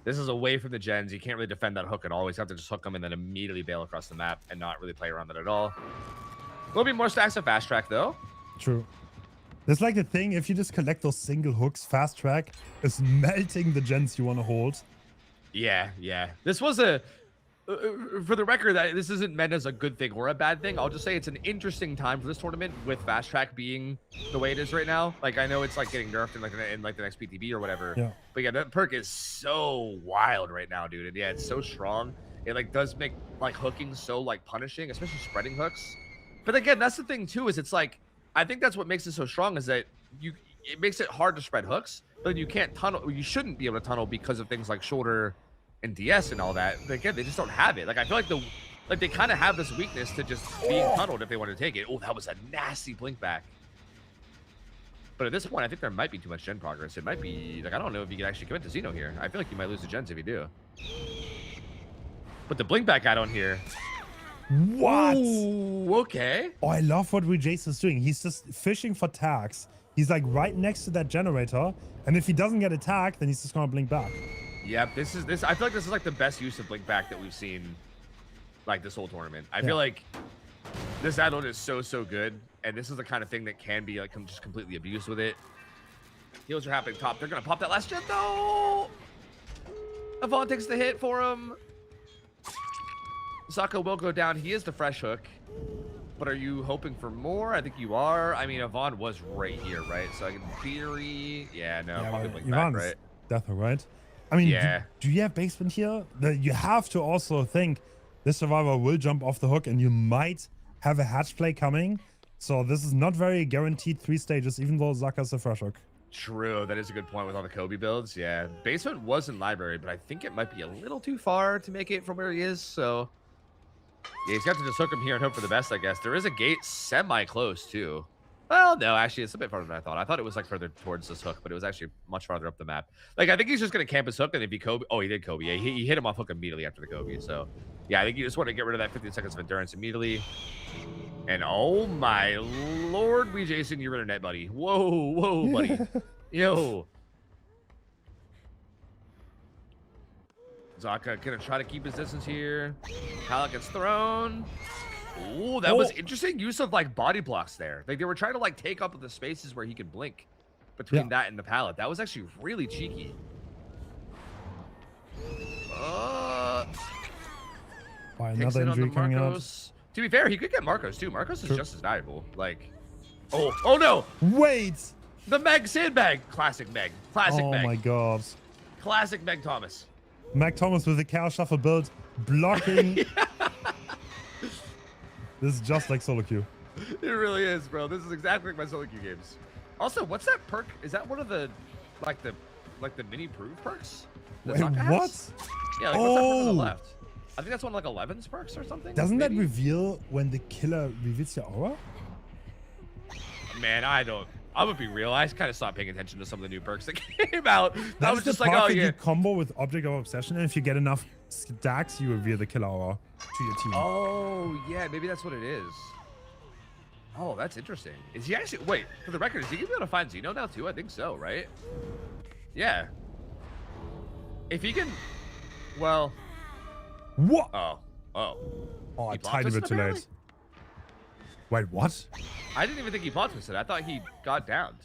Speaker 1: this is away from the gens. You can't really defend that hook at all. He's have to just hook them and then immediately bail across the map and not really play around that at all. A little bit more stacks of fast track though.
Speaker 2: True. There's like the thing, if you just collect those single hooks, fast track is melting the gens you want to hold.
Speaker 1: Yeah. This was a, for the record, that this isn't meant as a good thing or a bad thing. I'll just say it's an interesting time for this tournament with fast track being the way it is right now. Like I know it's like getting nerfed in like the next PTB or whatever. Yeah. But yeah, that perk is so wild right now, dude. And yeah, it's so strong. It like does make like hooking so like punishing, especially spreading hooks. But again, that's the thing too, is it's like, I think that's what makes it so strong is that it makes it hard to spread hooks, but you can't tunnel, you shouldn't be able to tunnel because of things like shoulder and DS and all that. But again, they just don't have it. Like I feel like they kind of have this weakness to just being tunneled if they want to take it. Oh, that was a nasty blink back. But at this point, I think there might be too much gen progress. It might be like, I don't know if you can actually commit to Xeno here. I feel like you might lose the gens if you do. But the blink back add-on here.
Speaker 2: What?
Speaker 1: Ooh, okay.
Speaker 2: Oh, I love what Jason's doing. He's just fishing for tags. He's like right next to that generator, and if he doesn't get attacked, then he's just gonna blink back.
Speaker 1: Yep, I feel like this is like the best use of blink back that we've seen like this whole tournament. I feel like This add-on is so good, and this is the kind of thing that can be like just completely abused with it. Heals are happening top. They're gonna pop that last gen though. Avon takes the hit for him. Zaka will go down. He is the fresh hook. But are you hoping for more? I think you are. I mean, Avon was right here, right? So in theory, yeah, no, probably blink back, right?
Speaker 2: Definitely right. I mean,
Speaker 1: yeah.
Speaker 2: Do you have basement here? You have to also think this survivor will jump off the hook and you might have a hatch play coming. So this is not very guaranteed 3 stages, even though Zaka's a fresh hook.
Speaker 1: True, that is a good point with all the Kobe builds. Yeah, basement was in library, but I think it might be a little too far to make it from where he is. So yeah, he's got to just hook him here and hope for the best, I guess. There is a gate semi-close, too. Well, no, actually, it's a bit farther than I thought. I thought it was, like, further towards this hook, but it was actually much farther up the map. Like, I think he's just going to camp his hook, and if he Kobe... Oh, he did Kobe. Yeah, he hit him off hook immediately after the Kobe, so... Yeah, I think you just want to get rid of that 15 seconds of endurance immediately. And, oh, my lord, Jason, you're in a net, buddy. Whoa, buddy. Yo. Zaka gonna try to keep his distance here. Pallet gets thrown. Ooh, that was interesting use of like body blocks there. Like they were trying to like take up the spaces where he could blink between that and the pallet. That was actually really cheeky.
Speaker 2: By another injury coming out.
Speaker 1: To be fair, he could get Marcos too. Marcos is just as valuable. Like, oh no!
Speaker 2: Wait,
Speaker 1: the Meg sandbag, classic Meg, classic Meg.
Speaker 2: Oh my god,
Speaker 1: classic Meg Thomas.
Speaker 2: Meg Thomas with the cow shuffle build, blocking. This is just like solo queue.
Speaker 1: It really is, bro. This is exactly like my solo queue games. Also, what's that perk? Is that one of the, like the mini prove perks?
Speaker 2: Wait, what?
Speaker 1: Yeah, like what's that perk on the left? I think that's one of like 11's perks or something.
Speaker 2: Doesn't that reveal when the killer reveals your aura?
Speaker 1: Man, I'm gonna be real. I kind of stopped paying attention to some of the new perks that came out.
Speaker 2: I
Speaker 1: was just like, oh yeah.
Speaker 2: You combo with Object of Obsession, and if you get enough stacks, you reveal the killer aura to your team.
Speaker 1: Oh yeah, maybe that's what it is. Oh, that's interesting. Is he actually? Wait, for the record, is he gonna be able to find Xeno now too? I think so, right? Yeah. If he can, well.
Speaker 2: What?
Speaker 1: Oh,
Speaker 2: a tiny bit too late. Wait, what?
Speaker 1: I didn't even think he plot twisted. I thought he got downed.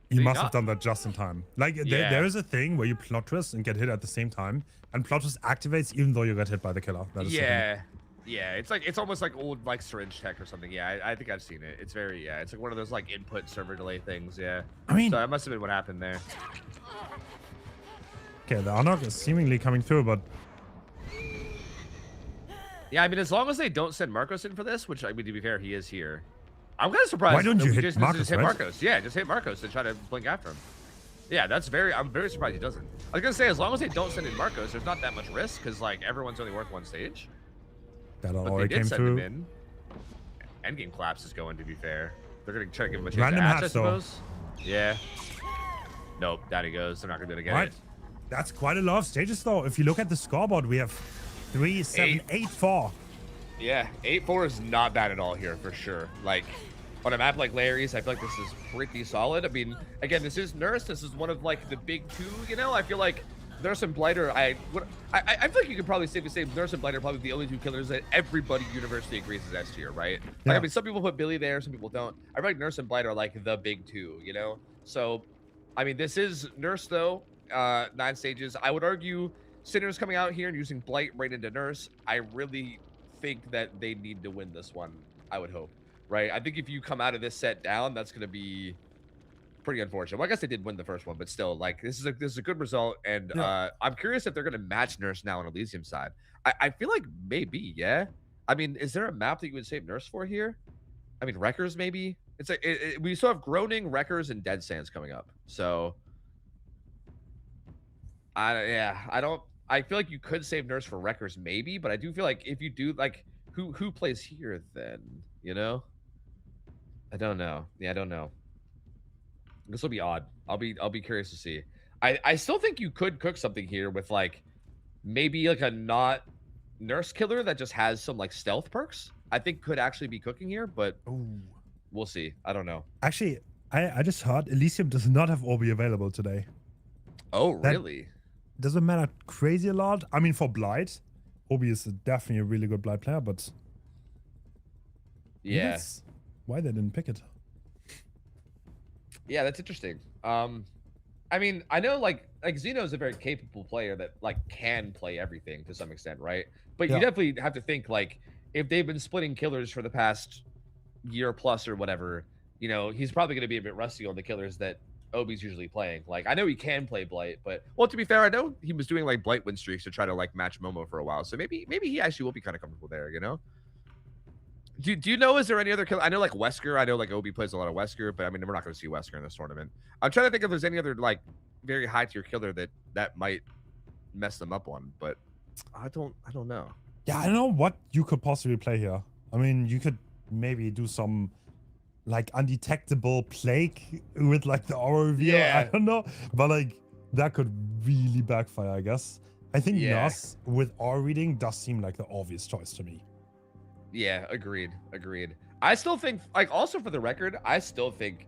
Speaker 2: You must have done that just in time. Like, there is a thing where you plot twist and get hit at the same time, and plot twist activates even though you got hit by the killer. That is
Speaker 1: yeah. It's almost like old like syringe tech or something. Yeah, I think I've seen it. It's very it's like one of those like input server delay things. Yeah.
Speaker 2: I mean,
Speaker 1: so that must have been what happened there.
Speaker 2: Okay, the Anarch is seemingly coming through, but.
Speaker 1: Yeah, I mean, as long as they don't send Marcos in for this, which I mean, to be fair, he is here. I'm kind of surprised.
Speaker 2: Why don't you hit Marcos?
Speaker 1: Just hit Marcos. Yeah, just hit Marcos and try to blink after him. Yeah, I'm very surprised he doesn't. I was gonna say, as long as they don't send in Marcos, there's not that much risk because like everyone's only worth 1 stage.
Speaker 2: That
Speaker 1: but
Speaker 2: already
Speaker 1: they did
Speaker 2: came
Speaker 1: send
Speaker 2: through.
Speaker 1: him in. Endgame collapse is going. To be fair, they're gonna try to give him a chance to hatch, I suppose. Yeah. Nope. Down he goes. They're not gonna be able to get it.
Speaker 2: That's quite a lot of stages, though. If you look at the scoreboard, we have 3, 7, 8, 4.
Speaker 1: Yeah, 8-4 is not bad at all here for sure. Like on a map like Larry's, I feel like this is pretty solid. I mean, again, this is Nurse. This is one of like the big two. You know, I feel like Nurse and Blighter. I feel like you could probably safely say Nurse and Blighter are probably the only 2 killers that everybody universally agrees is S tier, right? Like,
Speaker 2: Yeah.
Speaker 1: I mean, some people put Billy there, some people don't. I feel like Nurse and Blighter are like the big 2. You know, so I mean, this is Nurse though. 9 stages. I would argue Sinner's coming out here and using Blight right into Nurse. I really think that they need to win this one. I would hope, right? I think if you come out of this set down, that's going to be pretty unfortunate. Well, I guess they did win the first one, but still, like this is a good result. And I'm curious if they're going to match Nurse now on Elysium side. I feel like maybe, yeah. I mean, is there a map that you would save Nurse for here? I mean, Wreckers maybe. It's like we still have Groaning, Wreckers, and Dead Sands coming up. So I feel like you could save Nurse for Wreckers maybe, but I do feel like if you do, like who plays here then, you know? I don't know. Yeah, I don't know. This will be odd. I'll be curious to see. I still think you could cook something here with like maybe like a not Nurse killer that just has some like stealth perks. I think could actually be cooking here, but we'll see. I don't know.
Speaker 2: Actually, I just heard Elysium does not have Orbi available today.
Speaker 1: Oh, really?
Speaker 2: Doesn't matter crazy a lot. I mean, for Blight, Obi is definitely a really good Blight player, but
Speaker 1: Yeah.
Speaker 2: That's why they didn't pick it.
Speaker 1: Yeah, that's interesting. I mean, I know like Xeno's a very capable player that like can play everything to some extent, right? But you
Speaker 2: Yeah.
Speaker 1: definitely have to think like if they've been splitting killers for the past year plus or whatever, you know, he's probably going to be a bit rusty on the killers that Obi's usually playing. Like, I know he can play Blight, but well, to be fair, I know he was doing like Blight win streaks to try to like match Momo for a while. So maybe he actually will be kind of comfortable there, you know? Do you know, is there any other killer? I know like Wesker. I know like Obi plays a lot of Wesker, but I mean, we're not going to see Wesker in this tournament. I'm trying to think if there's any other like very high tier killer that might mess them up on, but I don't know.
Speaker 2: Yeah, I don't know what you could possibly play here. I mean, you could maybe do some like undetectable plague with like the aura reveal.
Speaker 1: Yeah.
Speaker 2: I don't know, but like that could really backfire, I guess. I think
Speaker 1: Yeah.
Speaker 2: Nas with aura reading does seem like the obvious choice to me.
Speaker 1: Yeah, agreed. I still think, like, also for the record, I still think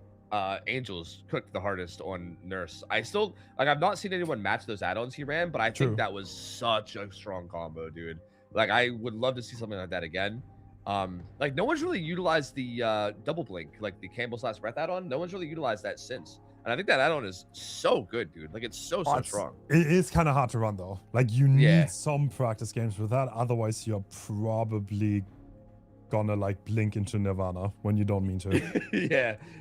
Speaker 1: Angels cooked the hardest on Nurse. I still, like, I've not seen anyone match those add-ons he ran, but I think that was such a strong combo, dude. Like, I would love to see something like that again. Like, no one's really utilized the double blink, like the Campbell's Last Breath add-on. No one's really utilized that since. And I think that add-on is so good, dude. Like, it's so strong.
Speaker 2: It is kind of hard to run, though. Like, you need some practice games with that. Otherwise, you're probably gonna like blink into Nirvana when you don't mean to.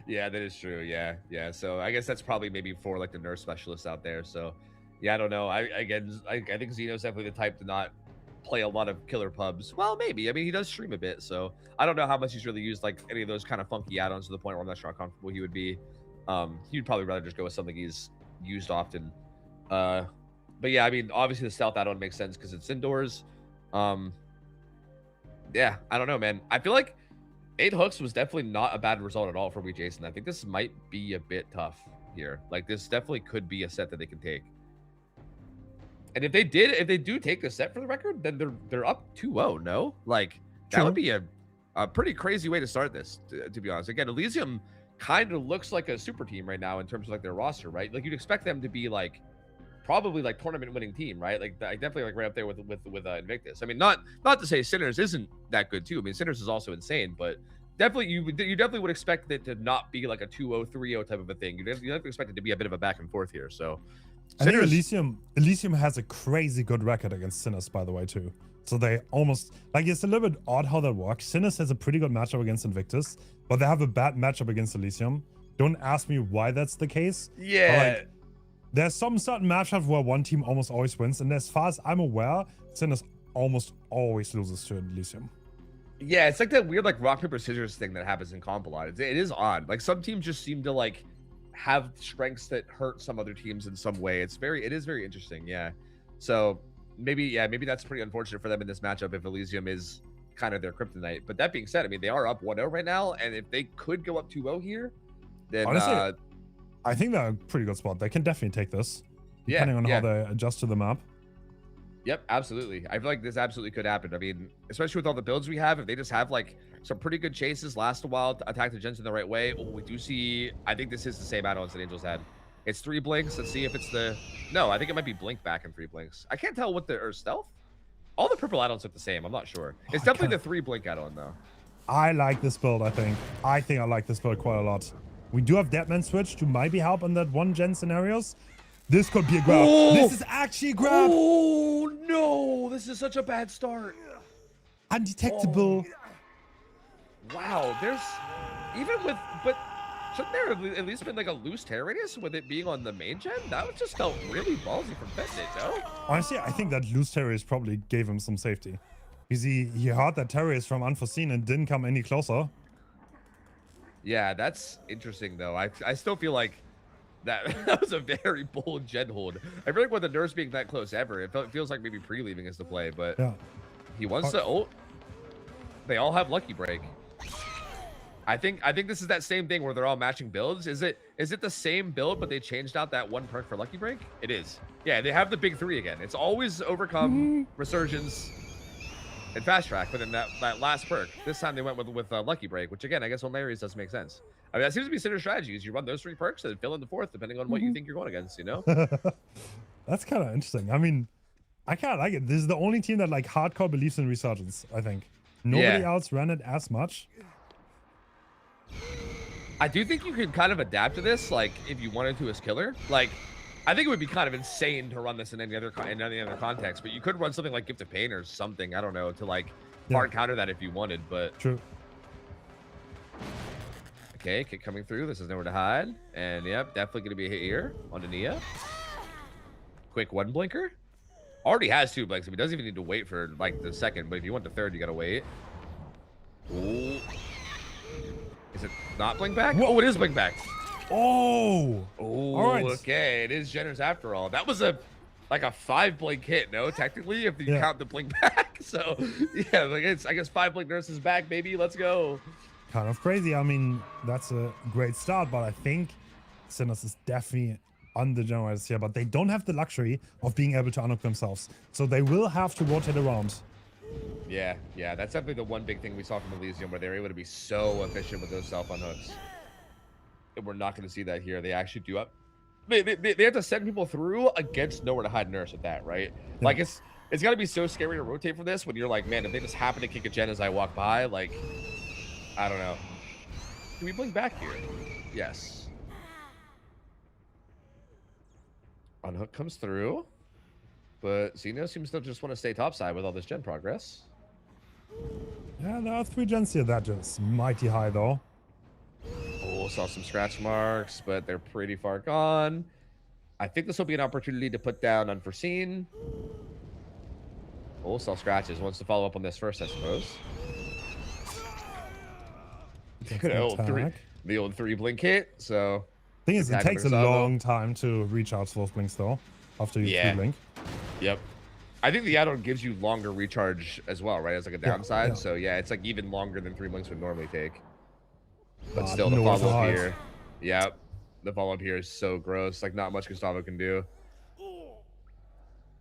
Speaker 1: yeah, that is true. Yeah. So I guess that's probably maybe for like the nurse specialists out there. So yeah, I don't know. I think Xeno's definitely the type to not play a lot of killer pubs. Well, maybe. I mean, he does stream a bit, so I don't know how much he's really used like any of those kind of funky add-ons to the point where I'm not sure how comfortable he would be. He'd probably rather just go with something he's used often. But yeah, I mean, obviously the stealth add-on makes sense because it's indoors. Yeah, I don't know, man. I feel like 8 hooks was definitely not a bad result at all for we Jason. I think this might be a bit tough here. Like, this definitely could be a set that they can take. And if they do take this set for the record, then they're up 2-0, no? Like, that would be a pretty crazy way to start this, to be honest. Again, Elysium kind of looks like a super team right now in terms of like their roster, right? Like, you'd expect them to be like probably like tournament winning team, right? Like definitely like right up there with Invictus. I mean, not to say Sinners isn't that good too. I mean, Sinners is also insane, but definitely you definitely would expect it to not be like a 2-0, 3-0 type of a thing. You definitely expect it to be a bit of a back and forth here. So
Speaker 2: I think Elysium has a crazy good record against Sinners, by the way, too. So they almost like, it's a little bit odd how that works. Sinners has a pretty good matchup against Invictus, but they have a bad matchup against Elysium. Don't ask me why that's the case.
Speaker 1: Yeah.
Speaker 2: Like, there's some certain matchups where one team almost always wins, and as far as I'm aware, Sinners almost always loses to Elysium.
Speaker 1: Yeah, it's like that weird like rock paper scissors thing that happens in comp a lot. It is odd. Like, some teams just seem to like have strengths that hurt some other teams in some way. It is very interesting. Yeah. So maybe that's pretty unfortunate for them in this matchup if Elysium is kind of their kryptonite. But that being said, I mean, they are up 1-0 right now, and if they could go up 2-0 here, then
Speaker 2: honestly, I think they're a pretty good spot. They can definitely take this, depending on how they adjust to the map.
Speaker 1: Yep, absolutely. I feel like this absolutely could happen. I mean, especially with all the builds we have, if they just have like some pretty good chases, last a while, to attack the gens in the right way. Oh, we do see, I think this is the same add-ons that Angels had. It's 3 blinks. Let's see if it's the, no, I think it might be blink back and 3 blinks. I can't tell what or stealth. All the purple add-ons look the same. I'm not sure. It's definitely the 3 blink add-on though.
Speaker 2: I like this build, I think. I like this build quite a lot. We do have Deadman Switch to maybe help in that 1 gen scenarios. This could be a grab. Oh! This is actually a grab.
Speaker 1: Oh no, this is such a bad start.
Speaker 2: Undetectable.
Speaker 1: Oh. Wow, there's even with, but shouldn't there have at least been like a loose terror radius with it being on the main gen? That just felt really ballsy from Fetnit, no?
Speaker 2: Honestly, I think that loose terror radius probably gave him some safety. Because he heard that terror radius from Unforeseen and didn't come any closer.
Speaker 1: Yeah, that's interesting though. I still feel like that was a very bold gen hold. I feel like with the nurse being that close ever, it feels like maybe pre-leaving is the play, but yeah. He wants to ult. They all have Lucky Break. I think this is that same thing where they're all matching builds. Is it the same build, but they changed out that 1 perk for Lucky Break? It is. Yeah, they have the big 3 again. It's always Overcome, Resurgence, and Fast Track, but then that last perk. This time they went with Lucky Break, which again, I guess on Larry's does make sense. I mean, that seems to be Cinder strategies. You run those 3 perks and fill in the 4th, depending on what you think you're going against, you know?
Speaker 2: That's kind of interesting. I mean, I kind of like it. This is the only team that like hardcore believes in Resurgence, I think. Nobody else ran it as much.
Speaker 1: I do think you could kind of adapt to this, like if you wanted to as killer. Like, I think it would be kind of insane to run this in any other context, but you could run something like Gift of Pain or something. I don't know, to like hard counter that if you wanted. But
Speaker 2: True.
Speaker 1: okay, kick coming through. This is nowhere to hide, and yep, definitely gonna be a hit here on Nia. Quick one blinker. Already has 2 blinks. I mean, doesn't even need to wait for like the second. But if you want the third, you gotta wait. Ooh. Is it not blink back? Whoa, it is blink back.
Speaker 2: Oh.
Speaker 1: Oh,
Speaker 2: all right.
Speaker 1: Okay. It is generous after all. That was like a 5 blink hit, no? Technically, if you count the blink back. So yeah, like it's I guess 5 blink nurses back, baby. Let's go.
Speaker 2: Kind of crazy. I mean, that's a great start, but I think Sinners is definitely undergeneralized here, but they don't have the luxury of being able to unhook themselves. So they will have to rotate around.
Speaker 1: Yeah, that's definitely the one big thing we saw from Elysium, where they're able to be so efficient with those self-unhooks. And we're not going to see that here. They actually do up. They have to send people through against nowhere to hide nurse with that, right? Yeah. Like, it's got to be so scary to rotate for this when you're like, man, if they just happen to kick a gen as I walk by, like, I don't know. Can we blink back here? Yes. Unhook comes through. But Xeno seems to just want to stay topside with all this gen progress.
Speaker 2: Yeah, there are 3 gens here. That just mighty high, though.
Speaker 1: Oh, saw some scratch marks, but they're pretty far gone. I think this will be an opportunity to put down Unforeseen. Oh, saw scratches. Wants to follow up on this first, I suppose. The old 3 blink hit. So
Speaker 2: thing is, it takes a long time to reach out to those blinks, though. After you 3 blink.
Speaker 1: Yep. I think the add-on gives you longer recharge as well, right? As like a downside. Yeah. So yeah, it's like even longer than 3 blinks would normally take. But still, the follow-up here. Yep. The follow-up here is so gross. Like, not much Gustavo can do.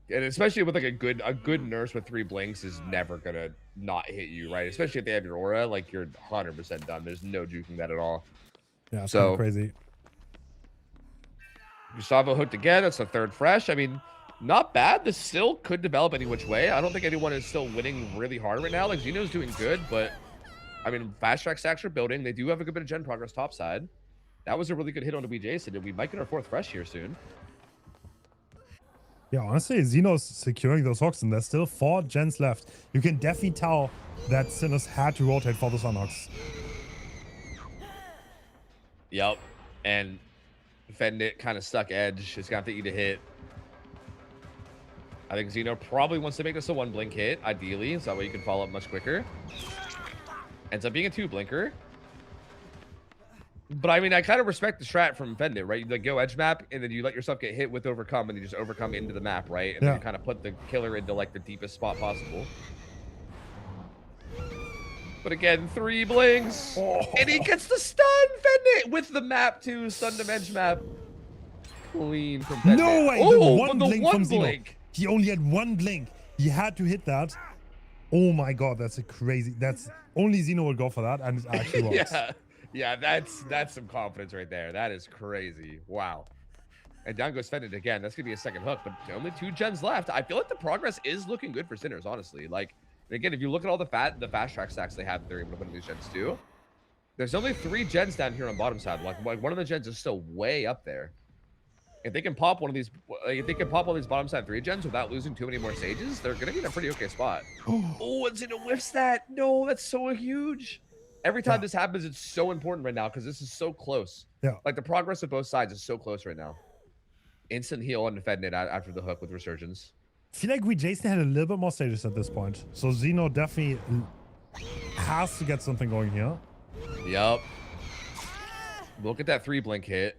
Speaker 1: And especially with like a good nurse with 3 blinks is never gonna not hit you, right? Especially if they have your aura, like you're 100% done. There's no juking that at all.
Speaker 2: Yeah, it's so crazy.
Speaker 1: Gustavo hooked again. That's the 3rd fresh. I mean, not bad. This still could develop any which way. I don't think anyone is still winning really hard right now. Like, Xeno's doing good, but I mean, fast track stacks are building. They do have a good bit of gen progress topside. That was a really good hit on the BJ, and we might get our 4th fresh here soon.
Speaker 2: Yeah, honestly, Xeno's securing those hooks, and there's still 4 gens left. You can definitely tell that Sinners had to rotate for those unhooks.
Speaker 1: Yep, and Fendit kind of stuck edge. It's got to eat a hit. I think Xeno probably wants to make this a 1 blink hit, ideally, so that way you can follow up much quicker. Ends up being a 2 blinker. But I mean, I kind of respect the strat from Fendit, right? You like go edge map, and then you let yourself get hit with overcome, and you just overcome into the map, right? And then you kind of put the killer into like the deepest spot possible. But again, 3 blinks, and he gets the stun, Fendit, with the map too, stun to edge map. Clean from Fendit.
Speaker 2: No way!
Speaker 1: Oh,
Speaker 2: one blink from Xeno.
Speaker 1: Blink.
Speaker 2: He only had 1 blink. He had to hit that. Oh my god, that's a crazy. That's only Xeno would go for that, and it actually works.
Speaker 1: Yeah, that's some confidence right there. That is crazy. Wow. And down goes Fendit again. That's gonna be a 2nd hook, but only 2 gens left. I feel like the progress is looking good for Sinners, honestly. Like, again, if you look at all the fast track stacks they have, they're able to put in these gens too. There's only 3 gens down here on bottom side. Like one of the gens is still way up there. If they can pop one of these, if they can pop one of these bottom side 3 gens without losing too many more stages, they're gonna be in a pretty okay spot. Oh, and Xeno whiffs that. No, that's so huge. Every time this happens, it's so important right now because this is so close.
Speaker 2: Yeah.
Speaker 1: Like the progress of both sides is so close right now. Instant heal on Fendit after the hook with Resurgence.
Speaker 2: I feel like we Jason had a little bit more stages at this point. So Xeno definitely has to get something going here.
Speaker 1: Yep. Look at that 3 blink hit.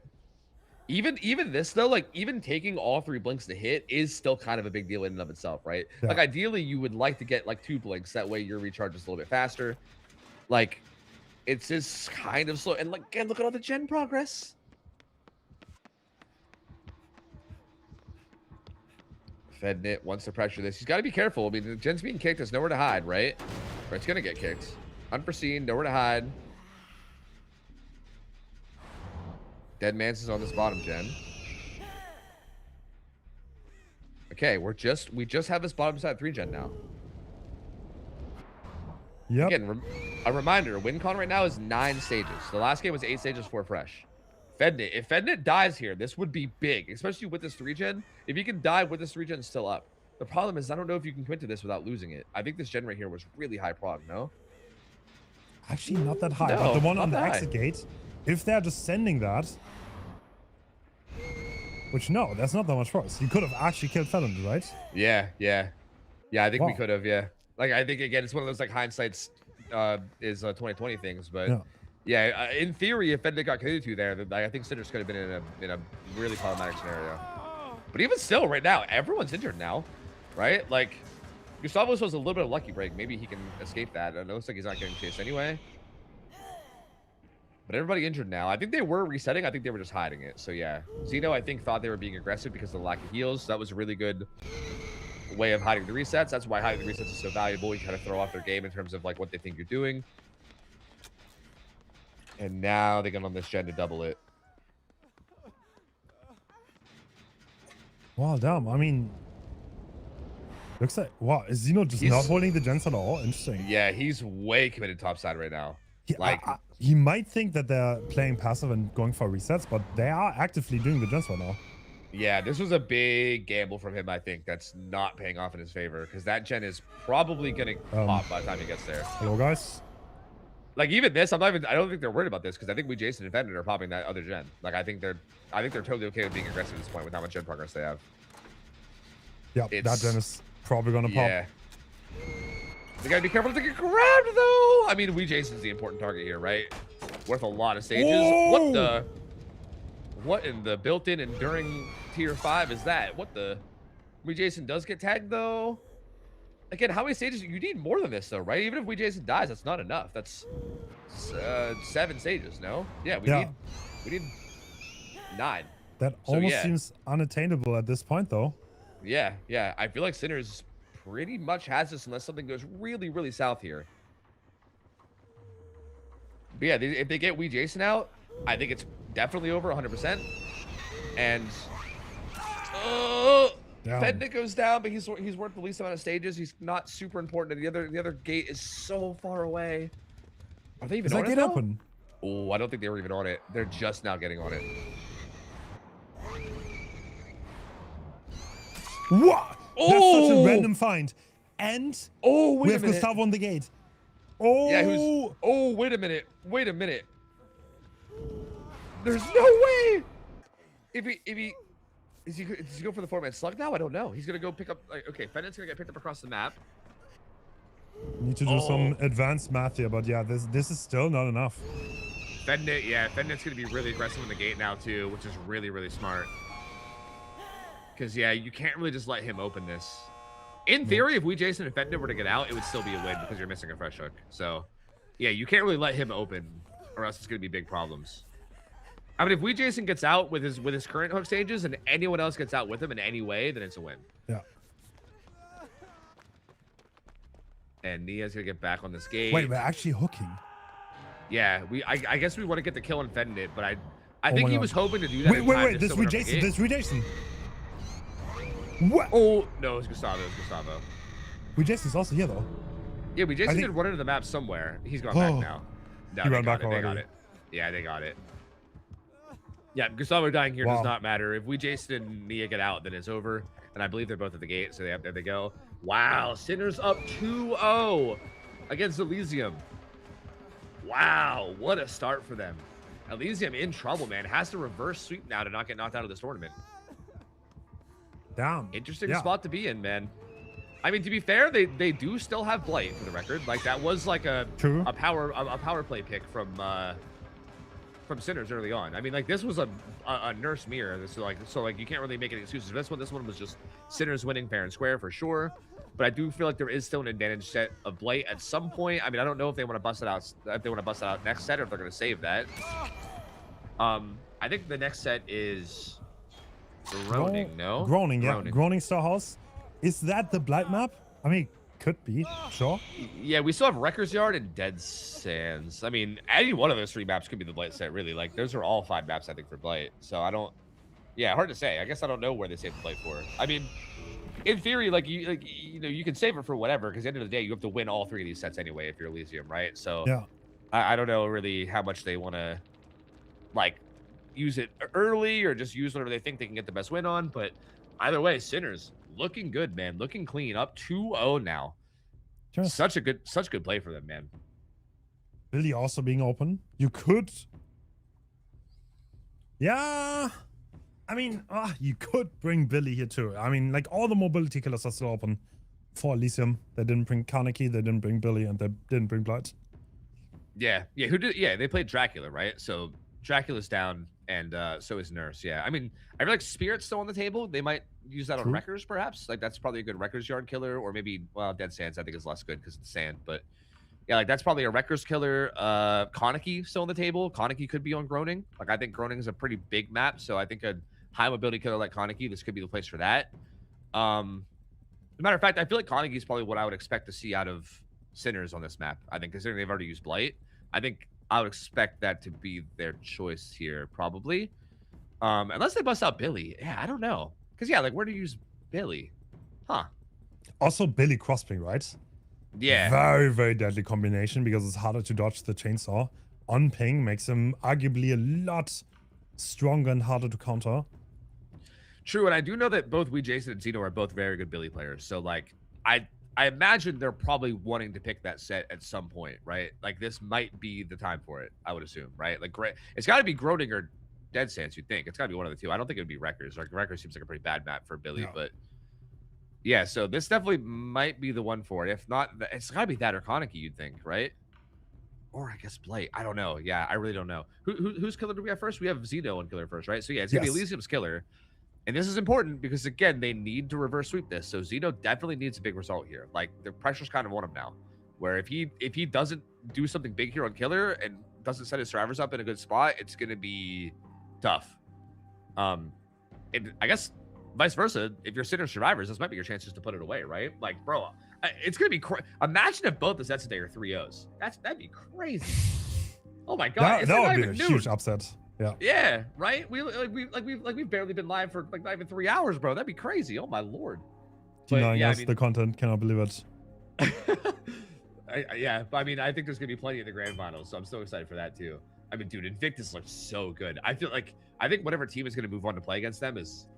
Speaker 1: Even this though, like even taking all 3 blinks to hit is still kind of a big deal in and of itself, right? Yeah. Like ideally you would like to get like 2 blinks. That way your recharge is a little bit faster. Like it's just kind of slow. And like again, look at all the gen progress. Fendit wants to pressure this. He's got to be careful. I mean, the gen's being kicked. There's nowhere to hide, right? Or it's gonna get kicked. Unforeseen, nowhere to hide. Dead Mance is on this bottom gen. Okay, we just have this bottom side 3 gen now.
Speaker 2: Yep.
Speaker 1: Again, A reminder, WinCon right now is 9 stages. The last game was 8 stages, 4 fresh. Fednit, if Fednit dies here, this would be big, especially with this 3-gen. If he can die with this 3-gen still up. The problem is, I don't know if you can commit to this without losing it. I think this gen right here was really high prog, no?
Speaker 2: Actually, not that high.
Speaker 1: No,
Speaker 2: but the one
Speaker 1: not
Speaker 2: on the
Speaker 1: that high.
Speaker 2: exit gate, if they're just sending that, which no, that's not that much for us. You could have actually killed Felon, right?
Speaker 1: Yeah, yeah. Yeah, I think we
Speaker 2: Wow.
Speaker 1: could have, yeah. Like, I think, again, it's one of those, like, hindsight's is 2020 things, but yeah, in theory, if Fednit got committed to there, then I think Citrus could have been in a really problematic scenario. But even still, right now, everyone's injured now, right? Like, Gustavo was a little bit of lucky break. Maybe he can escape that. And it looks like he's not getting chased anyway. But everybody injured now. I think they were resetting. I think they were just hiding it. So, yeah. Zeno, I think, thought they were being aggressive because of the lack of heals. So that was a really good way of hiding the resets. That's why hiding the resets is so valuable. You kind of throw off their game in terms of, like, what they think you're doing. And now they get on this gen to double it.
Speaker 2: Wow, damn. I mean, looks like, wow, is Zeno just not holding the gens at all? Interesting.
Speaker 1: Yeah, he's way committed topside right now.
Speaker 2: He might think that they're playing passive and going for resets, but they are actively doing the gens right now.
Speaker 1: Yeah, this was a big gamble from him, I think, that's not paying off in his favor, because that gen is probably going to pop by the time he gets there.
Speaker 2: Hello, guys.
Speaker 1: Like, even this, I don't think they're worried about this, because I think we, Jason, and Fendit are popping that other gen. Like, I think they're totally okay with being aggressive at this point with how much gen progress they have.
Speaker 2: Yeah, that gen is probably going to pop.
Speaker 1: Yeah. They gotta be careful to get grabbed, though. I mean, we Jason's the important target here, right? Worth a lot of stages.
Speaker 2: Whoa!
Speaker 1: What in the built-in enduring tier 5 is that? What the? We Jason does get tagged, though. Again, how many stages? You need more than this, though, right? Even if we Jason dies, that's not enough. That's 7 stages, no? Yeah, we need 9.
Speaker 2: That almost seems unattainable at this point, though.
Speaker 1: Yeah, yeah. I feel like Sinners pretty much has this unless something goes really, really south here. But yeah, if they get Wee Jason out, I think it's definitely over 100%. And Fednit goes down, but he's worth the least amount of stages. He's not super important. The other gate is so far away. Are they even on it? Is that gate open? Oh, I don't think they were even on it. They're just now getting on it.
Speaker 2: What?
Speaker 1: Oh!
Speaker 2: That's such a random find. And we have Gustavo on the gate. Oh!
Speaker 1: Yeah, oh, wait a minute. Wait a minute. There's no way! Does he go for the 4-man slug now? I don't know. He's gonna go pick up, like, okay, Fennet's gonna get picked up across the map.
Speaker 2: Need to do some advanced math here, but yeah, this is still not enough.
Speaker 1: Fennet's gonna be really aggressive in the gate now too, which is really, really smart. Because, yeah, you can't really just let him open this. In theory, if we Jason and Fendit were to get out, it would still be a win because you're missing a fresh hook. So, yeah, you can't really let him open or else it's going to be big problems. I mean, if we Jason gets out with his current hook stages and anyone else gets out with him in any way, then it's a win.
Speaker 2: Yeah.
Speaker 1: And Nia's going to get back on this gate.
Speaker 2: Wait, we're actually hooking.
Speaker 1: Yeah, I guess we want to get the kill on Fendit, but I think he was hoping to do that.
Speaker 2: Wait, this we Jason. What?
Speaker 1: Oh, no, it's Gustavo.
Speaker 2: We Jason's also here, though.
Speaker 1: Yeah, we Jason did run into the map somewhere. He's gone back now. No,
Speaker 2: he ran back already.
Speaker 1: They got it. Yeah, they got it. Yeah, Gustavo dying here does not matter. If we Jason and Nia get out, then it's over. And I believe they're both at the gate, so there they go. Wow, Sinners up 2-0 against Elysium. Wow, what a start for them. Elysium in trouble, man. Has to reverse sweep now to not get knocked out of this tournament.
Speaker 2: Damn.
Speaker 1: Interesting spot to be in, man. I mean, to be fair, they do still have Blight for the record. Like, that was like a power play pick from Sinners early on. I mean, like, this was a nurse mirror. So like you can't really make any excuses for this one. This one was just Sinners winning fair and square for sure. But I do feel like there is still an advantage set of Blight at some point. I mean, I don't know if they want to bust it out. If they want to bust it out next set, or if they're going to save that. I think the next set is Groaning. No,
Speaker 2: Groaning. Yeah, Groaning Star House. Is that the Blight map? I mean, could be. Sure.
Speaker 1: Yeah, we still have Wrecker's Yard and Dead Sands. I mean, any one of those 3 maps could be the Blight set. Really, like those are all 5 maps I think for Blight. So I don't. Yeah, hard to say. I guess I don't know where they saved the Blight for. I mean, in theory, like you know, you can save it for whatever, because at the end of the day, you have to win all 3 of these sets anyway if you're Elysium, right? So
Speaker 2: Yeah.
Speaker 1: I don't know really how much they want to like use it early or just use whatever they think they can get the best win on. But either way, Sinners looking good, man, looking clean, up 2-0 now.
Speaker 2: Just
Speaker 1: Such good play for them, man.
Speaker 2: Billy also being open. You could. Yeah. I mean, you could bring Billy here too. I mean, like all the mobility killers are still open for Elysium. They didn't bring Kaneki, they didn't bring Billy, and they didn't bring Blight.
Speaker 1: Yeah, yeah. Who did? Yeah, they played Dracula, right? So Dracula's down, and so is Nurse. Yeah, I mean, I feel like Spirit's still on the table. They might use that on Wreckers, perhaps. Like that's probably a good Wreckers yard killer, or maybe Dead Sands. I think is less good because it's sand, but yeah, like that's probably a Wreckers killer. Kaneki still on the table. Kaneki could be on Groaning. Like I think Groaning is a pretty big map, so I think a high mobility killer like Kaneki, this could be the place for that. As a matter of fact, I feel like Kaneki is probably what I would expect to see out of Sinners on this map. I think considering they've already used Blight, I think I would expect that to be their choice here, probably. Unless they bust out Billy. Yeah, I don't know. Because yeah, like where do you use Billy? Huh.
Speaker 2: Also Billy Crossping, right?
Speaker 1: Yeah.
Speaker 2: Very, very deadly combination because it's harder to dodge the chainsaw. On ping makes him arguably a lot stronger and harder to counter.
Speaker 1: True, and I do know that both we, Jason, and Zeno are both very good Billy players. So like I imagine they're probably wanting to pick that set at some point, right? Like this might be the time for it, I would assume, right? Like it's got to be Groaning or Dead Sands, you'd think. It's got to be one of the two. I don't think it would be Wreckers. Like Wreckers seems like a pretty bad map for Billy, but yeah, so this definitely might be the one for it. If not, it's got to be that or Kaneki, you'd think, right? Or I guess Blight. I don't know. Yeah, I really don't know. Whose killer do we have first? We have Zeno on killer first, right? So yeah, it's gonna be Elysium's killer. And this is important because again, they need to reverse sweep this. So Zeno definitely needs a big result here. Like the pressure's kind of on him now. Where if he doesn't do something big here on killer and doesn't set his survivors up in a good spot, it's gonna be tough. And I guess vice versa, if you're Sinner survivors, this might be your chance just to put it away, right? Like, bro, it's gonna be imagine if both the sets today are 3-0s. That'd be crazy. Oh my god,
Speaker 2: that would be a huge upset. Yeah.
Speaker 1: Yeah, right. We've barely been live for like not even 3 hours, bro. That'd be crazy. Oh my lord.
Speaker 2: Denying us the content, cannot believe it.
Speaker 1: Yeah, but I mean, I think there's gonna be plenty in the grand finals, so I'm so excited for that too. I mean, dude, Invictus looks so good. I think whatever team is gonna move on to play against them is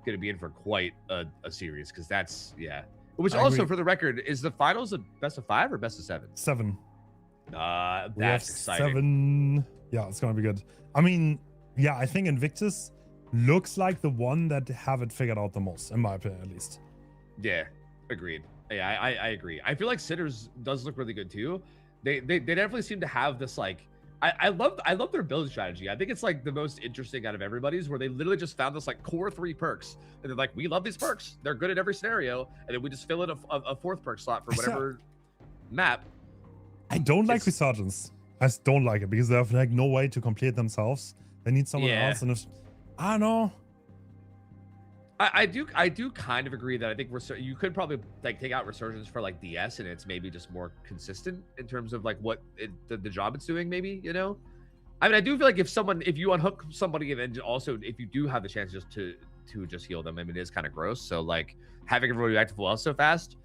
Speaker 1: gonna be in for quite a series because that's Which also, for the record, is the finals a best of 5 or best of 7?
Speaker 2: 7.
Speaker 1: That's exciting.
Speaker 2: 7. Yeah, it's gonna be good. I mean, yeah, I think Invictus looks like the one that have it figured out the most, in my opinion, at least.
Speaker 1: Yeah, agreed. Yeah, I agree. I feel like Sinners does look really good too. They definitely seem to have this like I love their build strategy. I think it's like the most interesting out of everybody's, where they literally just found this like core 3 perks, and they're like, we love these perks. They're good at every scenario, and then we just fill in a 4th perk slot for whatever map.
Speaker 2: I don't like Resurgence. I just don't like it because they have like no way to complete themselves. They need someone else, and if I don't know.
Speaker 1: I do kind of agree that I think you could probably like take out Resurgence for like DS, and it's maybe just more consistent in terms of like what the job it's doing. Maybe, you know, I mean, I do feel like if you unhook somebody and then also if you do have the chance just to just heal them, I mean, it is kind of gross. So like having everybody react to full health so fast,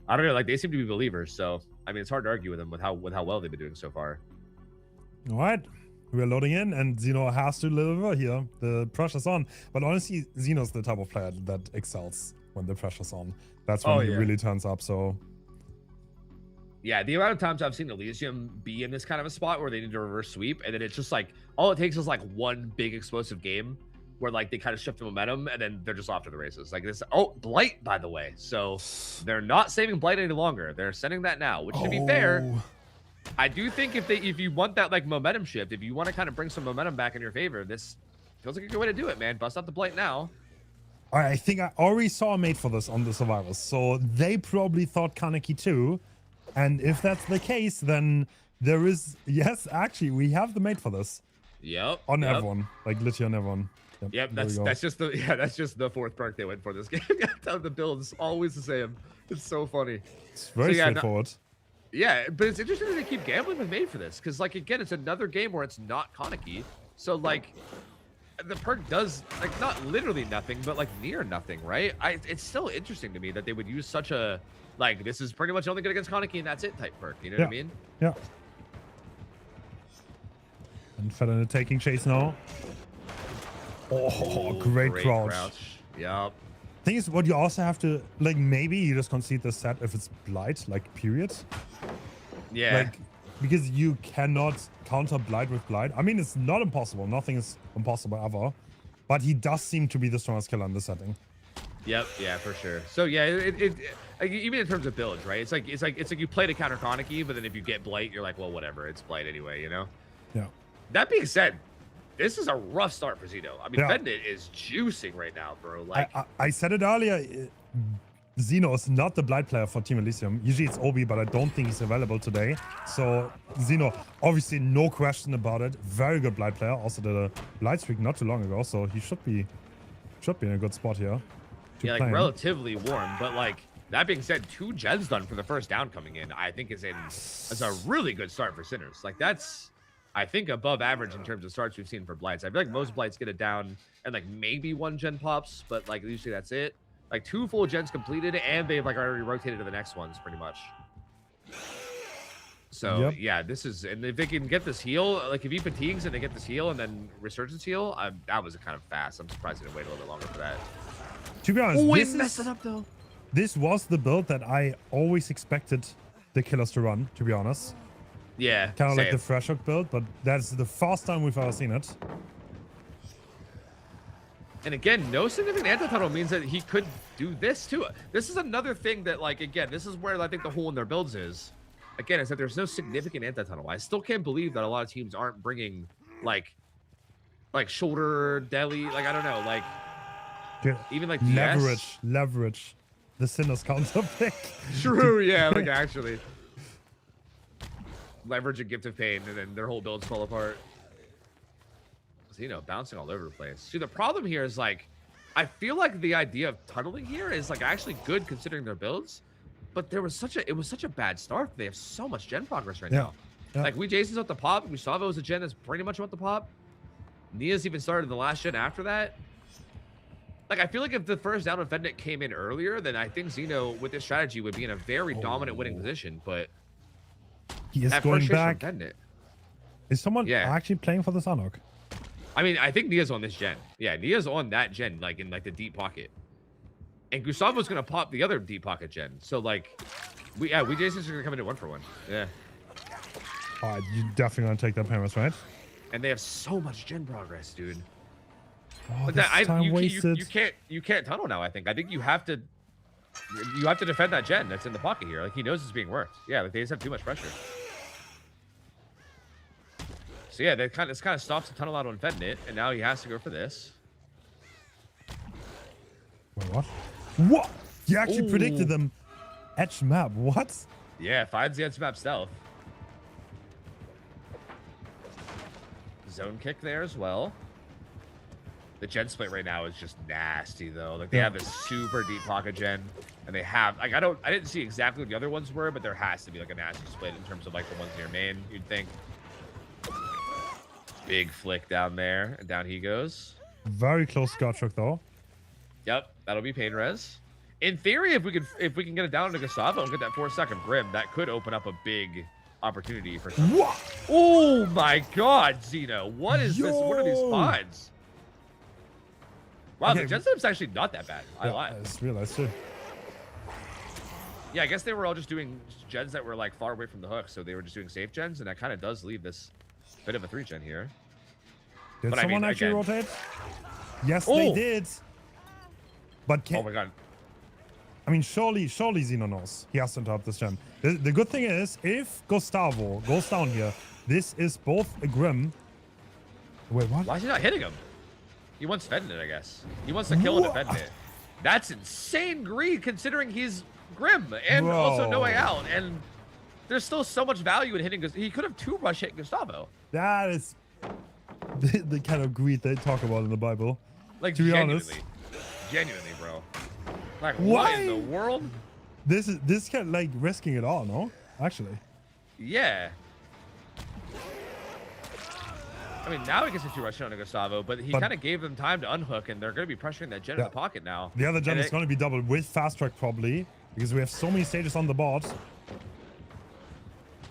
Speaker 1: I don't know. Like they seem to be believers, so I mean, it's hard to argue with them with how well they've been doing so far.
Speaker 2: All right. We're loading in, and Zeno has to deliver here. The pressure's on. But honestly, Zeno's the type of player that excels when the pressure's on. That's when he really turns up, so...
Speaker 1: Yeah, the amount of times I've seen Elysium be in this kind of a spot where they need to reverse sweep, and then it's just like, all it takes is like one big explosive game where like they kind of shift the momentum, and then they're just off to the races. Like this, Blight, by the way. So they're not saving Blight any longer. They're sending that now, which to be fair... I do think if you want that like momentum shift, if you want to kind of bring some momentum back in your favor, this feels like a good way to do it, man. Bust out the Blight now.
Speaker 2: All right, I think I already saw a mate for this on the survivors, so they probably thought Kaneki too. And if that's the case, then there is actually we have the mate for this.
Speaker 1: Yep.
Speaker 2: On everyone, like literally on everyone.
Speaker 1: Yep. That's just the 4th perk they went for this game. The build is always the same. It's so funny.
Speaker 2: It's very straightforward.
Speaker 1: Yeah, but it's interesting that they keep gambling with Mate for this, because, like, again, it's another game where it's not Kaneki. So, like, the perk does like not literally nothing, but like near nothing, right? It's still interesting to me that they would use such a like this is pretty much only good against Kaneki and that's it type perk. You know what I mean?
Speaker 2: Yeah. And Fedon taking chase now. Oh, great crouch.
Speaker 1: Yep.
Speaker 2: Thing is, what you also have to like, maybe you just concede the set if it's Blight, like period.
Speaker 1: Yeah.
Speaker 2: Like, because you cannot counter Blight with Blight. I mean, it's not impossible. Nothing is impossible ever. But he does seem to be the strongest killer in this setting.
Speaker 1: Yep. Yeah, for sure. So yeah, like, even in terms of builds, right? It's like you play to counter Kaneki, but then if you get Blight, you're like, well, whatever. It's Blight anyway, you know?
Speaker 2: Yeah.
Speaker 1: That being said, this is a rough start for Zeno. I mean,
Speaker 2: yeah.
Speaker 1: Bendit is juicing right now, bro. Like
Speaker 2: I said it earlier. Zeno is not the Blight player for Team Elysium. Usually it's Obi, but I don't think he's available today. So Zeno, obviously no question about it. Very good Blight player. Also did a Blight streak not too long ago, so he should be in a good spot here.
Speaker 1: Yeah, like relatively warm, but like that being said, 2 gens done for the first down coming in, I think is a really good start for Sinners. Like that's, I think, above average in terms of starts we've seen for Blights. I feel like most Blights get it down and like maybe 1 gen pops, but like usually that's it. Like 2 full gens completed and they've like already rotated to the next ones pretty much. So yeah, this is, and if they can get this heal, like if he fatigues and they get this heal and then resurgence heal, that was kind of fast. I'm surprised they didn't wait a little bit longer for that.
Speaker 2: To be honest,
Speaker 1: this messed it up though.
Speaker 2: This was the build that I always expected the killers to run, to be honest.
Speaker 1: Yeah,
Speaker 2: kind of like the fresh hook build, but that's the first time we've ever seen it.
Speaker 1: And again, no significant anti-tunnel means that he could do this too. This is another thing that, like, again, this is where I think the hole in their builds is. Again, is that there's no significant anti-tunnel. I still can't believe that a lot of teams aren't bringing like shoulder, deli, like I don't know, like even like
Speaker 2: leverage the Sinners counter pick.
Speaker 1: True, yeah, like actually. Leverage a gift of pain, and then their whole builds fall apart. You know, bouncing all over the place. See, the problem here is like, I feel like the idea of tunneling here is like actually good considering their builds, but it was such a bad start. They have so much gen progress right now. Like Jason's at the pop. Gustavo is a gen that's pretty much about the pop. Nia's even started the last gen after that. Like, I feel like if the first down of Fendit came in earlier, then I think Zeno with this strategy would be in a very dominant winning position. But
Speaker 2: he is going back. Is someone actually playing for the Sanok?
Speaker 1: I mean, I think Nia's on this gen. Yeah, Nia's on that gen, like in like the deep pocket. And Gustavo's gonna pop the other deep pocket gen. So like, we Jason's gonna come into 1-for-1. Yeah.
Speaker 2: All right, you definitely gonna take that Paris, right?
Speaker 1: And they have so much gen progress, dude.
Speaker 2: Oh, but time wasted.
Speaker 1: You can't tunnel now. I think you have to defend that gen that's in the pocket here. Like he knows it's being worked. Yeah, like they just have too much pressure. So yeah, this kind of stops the tunnel out on Fednit, and now he has to go for this.
Speaker 2: Wait, what? What? You actually predicted them edge map. What?
Speaker 1: Yeah, finds the edge map stealth. Zone kick there as well. The gen split right now is just nasty though. Like they have this super deep pocket gen, and they have like I didn't see exactly what the other ones were, but there has to be like a nasty split in terms of like the ones near main. You'd think. Big flick down there, and down he goes.
Speaker 2: Very close Scott Shock though.
Speaker 1: Yep, that'll be pain res. In theory, if we can get it down to Gustavo and get that 4-second brim, that could open up a big opportunity for some.
Speaker 2: What?
Speaker 1: Oh my God, Zeno! What is this? What are these spots? Wow, the gen setup's actually not that bad. I lied.
Speaker 2: I just realized too.
Speaker 1: Yeah, I guess they were all just doing gens that were like far away from the hook, so they were just doing safe gens, and that kind of does leave this bit of a 3-gen here.
Speaker 2: Did someone actually rotate? Yes, they did. But
Speaker 1: oh my God.
Speaker 2: I mean, surely Zeno knows he has to interrupt this gen. The good thing is, if Gustavo goes down here, this is both a Grim. Wait, what?
Speaker 1: Why is he not hitting him? He wants Fendit, I guess. He wants to kill and defend it. That's insane greed considering he's Grim and also no way out. And there's still so much value in hitting. He could have 2-rush hit Gustavo.
Speaker 2: That is the kind of greed they talk about in the Bible.
Speaker 1: Like,
Speaker 2: to be
Speaker 1: genuinely, bro. Like, what in the world?
Speaker 2: This kind of like risking it all, no? Actually.
Speaker 1: Yeah. I mean, now he gets into rushing on Gustavo, but he kind of gave them time to unhook, and they're going to be pressuring that gen in the pocket now.
Speaker 2: The other gen is going to be doubled with fast track probably, because we have so many stages on the board.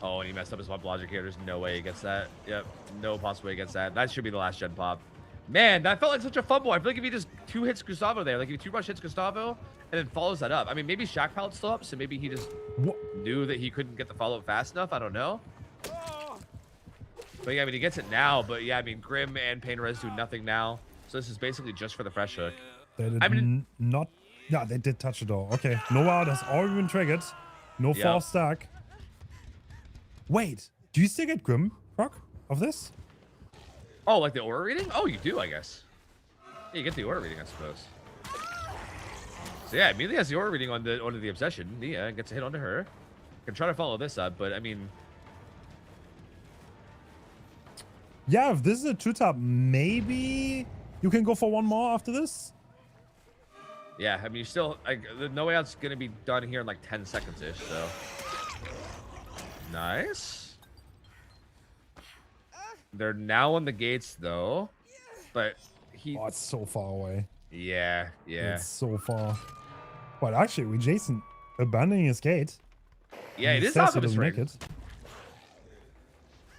Speaker 1: Oh, and he messed up his pop logic here. There's no way he gets that. Yep, no possible way he gets that. That should be the last gen pop. Man, that felt like such a fumble. I feel like if he just 2 hits Gustavo there, like if he 2-rush hits Gustavo and then follows that up. I mean, maybe Shack Pallet's still up, so maybe he just knew that he couldn't get the follow-up fast enough. I don't know. But yeah, I mean, he gets it now. But yeah, I mean, Grim and Pain Res do nothing now. So this is basically just for the fresh hook.
Speaker 2: They did not. Yeah, they did touch it all. Okay, no out has already been triggered. No false stack. Wait, do you still get Grim proc of this?
Speaker 1: Oh, like the aura reading? Oh, you do, I guess. Yeah, you get the aura reading, I suppose. So yeah, immediately has the aura reading on the obsession. Nia gets a hit onto her. Can try to follow this up, but I mean.
Speaker 2: Yeah, if this is a 2-tap, maybe you can go for one more after this.
Speaker 1: Yeah, I mean, you still like no way out's gonna be done here in like 10 seconds ish. So nice. They're now on the gates though, but he.
Speaker 2: Oh, it's so far away.
Speaker 1: Yeah.
Speaker 2: It's so far. But actually, with Jason abandoning his gate.
Speaker 1: Yeah, it is not going to
Speaker 2: make it.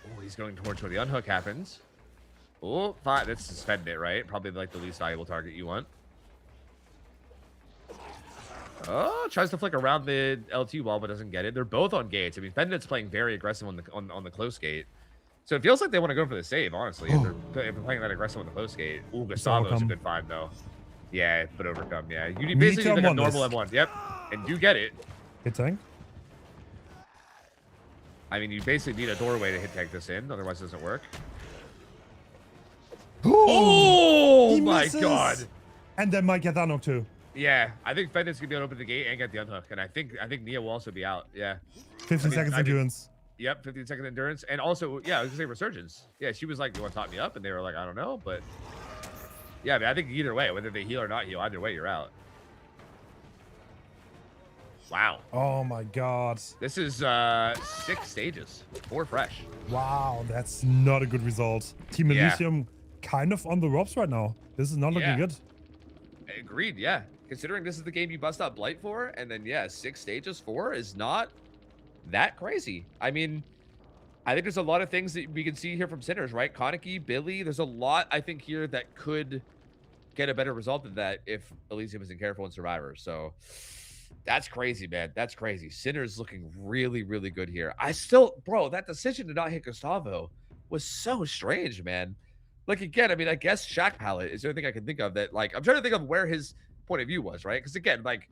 Speaker 1: Oh, he's going towards where the unhook happens. Oh, fine. That's suspended it, right? Probably like the least valuable target you want. Oh, tries to flick around the L2 wall, but doesn't get it. They're both on gates. I mean, Fendit's playing very aggressive on the close gate. So it feels like they want to go for the save, honestly. If they're playing that aggressive on the close gate. Ooh, Gustavo's a good find, though. Yeah, but overcome, yeah. You basically need like a normal M1. Yep, and do get it.
Speaker 2: Hit tank?
Speaker 1: I mean, you basically need a doorway to hit tank this in, otherwise it doesn't work. Oh my god!
Speaker 2: And then might get that knock too.
Speaker 1: Yeah, I think Fendit's gonna be able to open the gate and get the unhook, and I think Nia will also be out. Yeah.
Speaker 2: 15 seconds endurance.
Speaker 1: Yep, 15-second endurance, and also, yeah, I was gonna say resurgence. Yeah, she was like, "You want to top me up?" And they were like, "I don't know," but yeah, I mean, I think either way, whether they heal or not heal, either way, you're out. Wow.
Speaker 2: Oh my god.
Speaker 1: This is 6 stages, 4 fresh.
Speaker 2: Wow, that's not a good result. Team Elysium kind of on the ropes right now. This is not looking good.
Speaker 1: Agreed. Yeah, considering this is the game you bust out Blight for, and then 6 stages, 4 is not that crazy. I mean, I think there's a lot of things that we can see here from Sinners, right? Kaneki, Billy, there's a lot I think here that could get a better result than that if Elysium isn't careful in Survivor. So that's crazy, man. That's crazy. Sinners looking really, really good here. I still, bro, that decision to not hit Gustavo was so strange, man. Like, again, I mean, I guess Shack Palette is the only thing I can think of that, like, I'm trying to think of where his point of view was, right? Because again, like,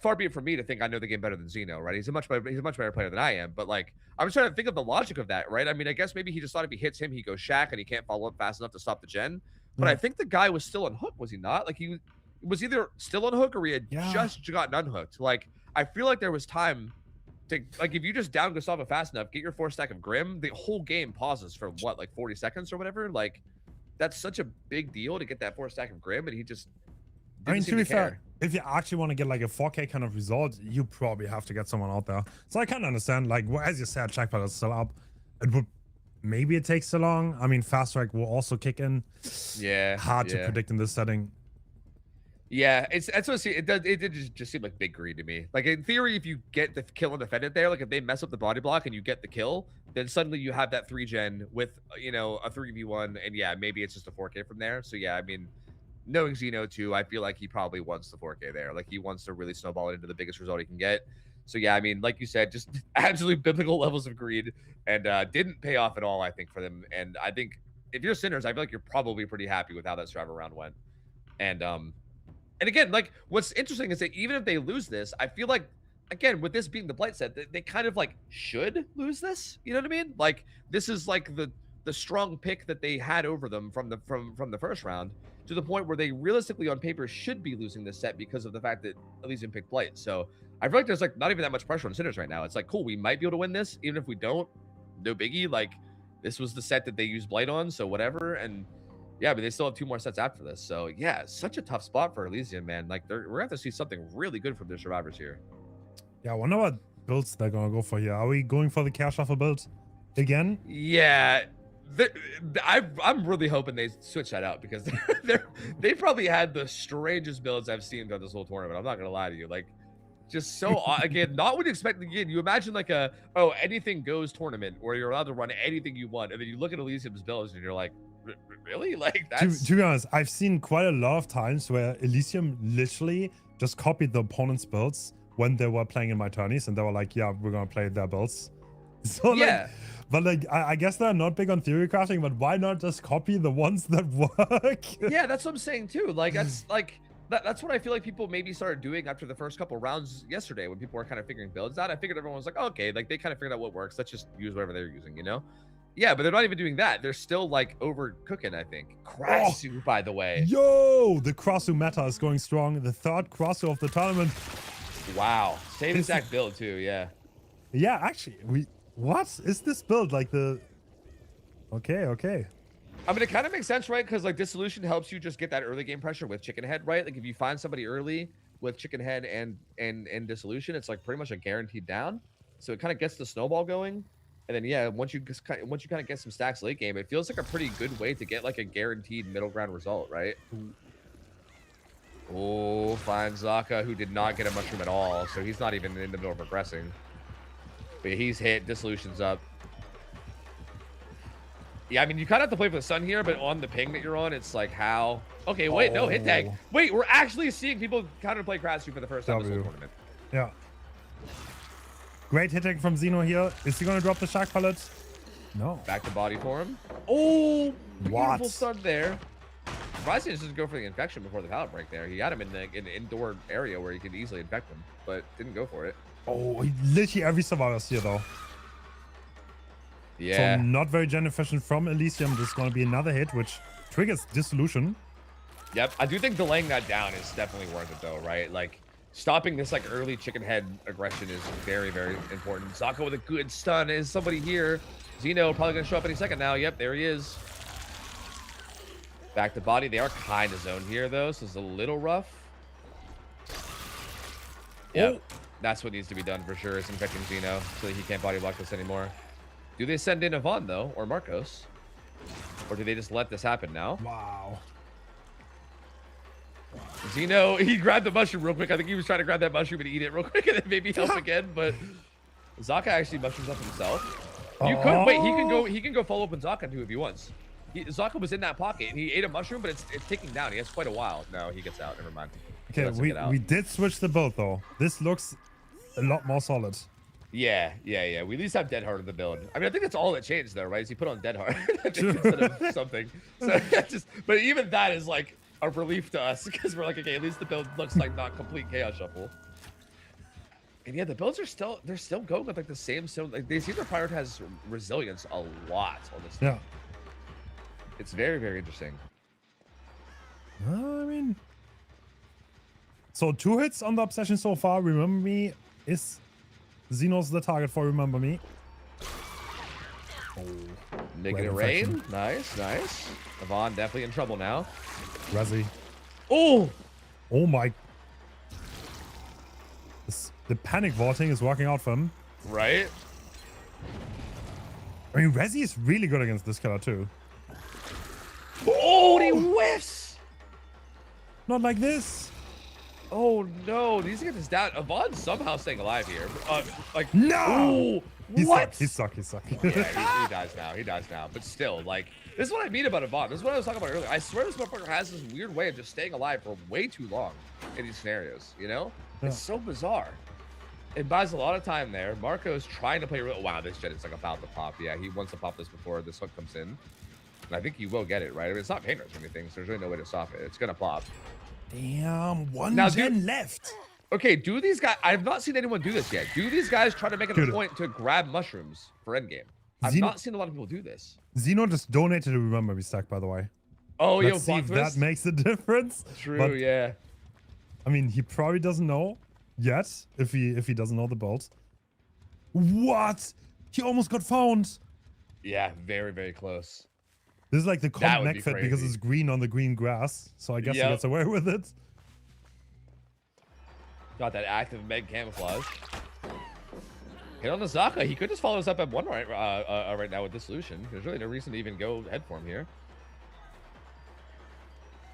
Speaker 1: far be it from me to think I know the game better than Zeno, right? He's a much better player than I am. But like, I was trying to think of the logic of that, right? I mean, I guess maybe he just thought if he hits him, he goes Shack and he can't follow up fast enough to stop the gen. But I think the guy was still on hook, was he not? Like, he was either still on hook or he had just gotten unhooked. Like, I feel like there was time to, like, if you just down Gustavo fast enough, get your 4 stack of Grim, the whole game pauses for what, like 40 seconds or whatever. Like, that's such a big deal to get that 4 stack of Grim, and he just
Speaker 2: I mean, to be fair, if you actually want to get like a 4K kind of result, you probably have to get someone out there. So I kind of understand, like, well, as you said, Jackpot is still up. It would, maybe it takes so long. I mean, Fast Track will also kick in.
Speaker 1: Yeah.
Speaker 2: Hard to predict in this setting.
Speaker 1: Yeah, that's what it did just seem like big greed to me. Like, in theory, if you get the kill and defend it there, like if they mess up the body block and you get the kill, then suddenly you have that 3-gen with, you know, a 3v1, and yeah, maybe it's just a 4K from there. So yeah, I mean, knowing Zeno too, I feel like he probably wants the 4K there. Like, he wants to really snowball it into the biggest result he can get. So yeah, I mean, like you said, just absolute biblical levels of greed, and didn't pay off at all, I think, for them. And I think if you're Sinners, I feel like you're probably pretty happy with how that Survivor round went. And again, like, what's interesting is that even if they lose this, I feel like, again, with this being the Blight set, they kind of like should lose this. You know what I mean? Like, this is like the strong pick that they had over them from the first round, to the point where they realistically on paper should be losing this set because of the fact that Elysium picked Blight. So I feel like there's like not even that much pressure on Sinners right now. It's like, cool, we might be able to win this. Even if we don't, no biggie. Like, this was the set that they used Blight on, so whatever. And yeah, but they still have 2 more sets after this. So yeah, such a tough spot for Elysium, man. Like, we're gonna have to see something really good from their survivors here.
Speaker 2: Yeah, I wonder what builds they're gonna go for here. Are we going for the cash shuffle build again?
Speaker 1: Yeah, I'm really hoping they switch that out because they probably had the strangest builds I've seen throughout this whole tournament. I'm not gonna lie to you, like just so again, not what you expect. Again, you imagine like a anything goes tournament where you're allowed to run anything you want, and then you look at Elysium's builds and you're like, really? Like that's
Speaker 2: to be honest, I've seen quite a lot of times where Elysium literally just copied the opponent's builds when they were playing in my tourneys, and they were like, yeah, we're gonna play their builds. So
Speaker 1: yeah.
Speaker 2: like, but like I guess they're not big on theory crafting, but why not just copy the ones that work?
Speaker 1: Yeah, that's what I'm saying too. Like that's like that's what I feel like people maybe started doing after the first couple rounds yesterday when people were kind of figuring builds out. I figured everyone was like, oh, okay, like they kind of figured out what works. Let's just use whatever they're using, you know? Yeah, but they're not even doing that. They're still like overcooking, I think. Krasu, by the way.
Speaker 2: Yo, the Krasu meta is going strong. The third Krasu of the tournament.
Speaker 1: Wow. Same exact build too, yeah.
Speaker 2: Yeah, actually, what is this build? Like the okay.
Speaker 1: I mean, it kind of makes sense, right? Because like Dissolution helps you just get that early game pressure with Chicken Head, right? Like if you find somebody early with Chicken Head and Dissolution, it's like pretty much a guaranteed down. So it kind of gets the snowball going. And then yeah, once you kind of get some stacks late game, it feels like a pretty good way to get like a guaranteed middle ground result, right? Oh, finds Zaka, who did not get a mushroom at all, so he's not even in the middle of progressing. But he's hit, Dissolution's up. Yeah, I mean, you kind of have to play for the sun here, but on the ping that you're on, it's like how... Okay, wait, no, hit tag. Wait, we're actually seeing people counterplay Krasu for the first time this whole tournament.
Speaker 2: Yeah. Great hitting from Xeno here. Is he going to drop the Shark Pallet? No.
Speaker 1: Back to body for him. Oh, beautiful
Speaker 2: What?
Speaker 1: stun there. Surprised he doesn't go for the infection before the pallet break there. He had him in an indoor area where he could easily infect him, but didn't go for it.
Speaker 2: Oh, literally every survivor's here though.
Speaker 1: Yeah.
Speaker 2: So not very gen efficient from Elysium. This is going to be another hit, which triggers Dissolution.
Speaker 1: Yep, I do think delaying that down is definitely worth it though, right? Like stopping this like early chicken head aggression is very, very important. Zaka with a good stun. Is somebody here? Xeno probably gonna show up any second now. Yep, there he is. Back to body. They are kind of zoned here though, so it's a little rough. Yep, that's what needs to be done for sure, is infecting Xeno so that he can't body block this anymore. Do they send in Yvonne though, or Marcos? Or do they just let this happen now?
Speaker 2: Wow.
Speaker 1: Xeno, he grabbed the mushroom real quick. I think he was trying to grab that mushroom and eat it real quick and then maybe help again, but Zaka actually mushrooms up himself. You could wait, he can go follow up on Zaka too if he wants. Zaka was in that pocket and he ate a mushroom, but it's ticking down. He has quite a while. No, he gets out. Never mind.
Speaker 2: Okay, we did switch the build though. This looks a lot more solid.
Speaker 1: Yeah. We at least have Dead Heart in the build. I mean, I think that's all that changed though, right? Is he put on Dead Heart instead of something. So but even that is like a relief to us because we're like, okay, at least the build looks like not complete chaos shuffle. And yeah, the builds are still going with like the same. So like they seem to prioritize resilience a lot on this.
Speaker 2: Yeah.
Speaker 1: It's very, very interesting.
Speaker 2: I mean, so 2 hits on the obsession so far. Remember Me is Xeno's the target for Remember Me. Oh,
Speaker 1: Negative rain. Nice. Yvonne definitely in trouble now.
Speaker 2: Razzie.
Speaker 1: Oh
Speaker 2: my. The panic vaulting is working out for him.
Speaker 1: Right.
Speaker 2: I mean, Razzie is really good against this killer too.
Speaker 1: Oh, he whiffs.
Speaker 2: Not like this.
Speaker 1: Oh no, these get this down. Yvonne's somehow staying alive here. Like
Speaker 2: no.
Speaker 1: What?
Speaker 2: He suck.
Speaker 1: Yeah, he dies now. But still, like, this is what I mean about Yvonne. This is what I was talking about earlier. I swear this motherfucker has this weird way of just staying alive for way too long in these scenarios, you know? Yeah. It's so bizarre. It buys a lot of time there. Marco's trying to play real. Wow, this jet is like about to pop. Yeah, he wants to pop this before this hook comes in. And I think he will get it, right? I mean, it's not pain rush or anything, so there's really no way to stop it. It's gonna pop.
Speaker 2: Damn, one gen left.
Speaker 1: Okay, do these guys... I've not seen anyone do this yet. Do these guys try to make it a point to grab mushrooms for endgame? I've not seen a lot of people do this.
Speaker 2: Xeno just donated a Remember Me stack, by the way.
Speaker 1: Oh,
Speaker 2: let's see if that makes a difference.
Speaker 1: True, but, yeah.
Speaker 2: I mean, he probably doesn't know yet if he doesn't know the build. What? He almost got found.
Speaker 1: Yeah, very, very close.
Speaker 2: This is like the comp neck fit because it's green on the green grass. So I guess he gets away with it.
Speaker 1: Got that active Meg camouflage. Hit on the Zaka. He could just follow us up at 1 right now with this solution. There's really no reason to even go head for him here.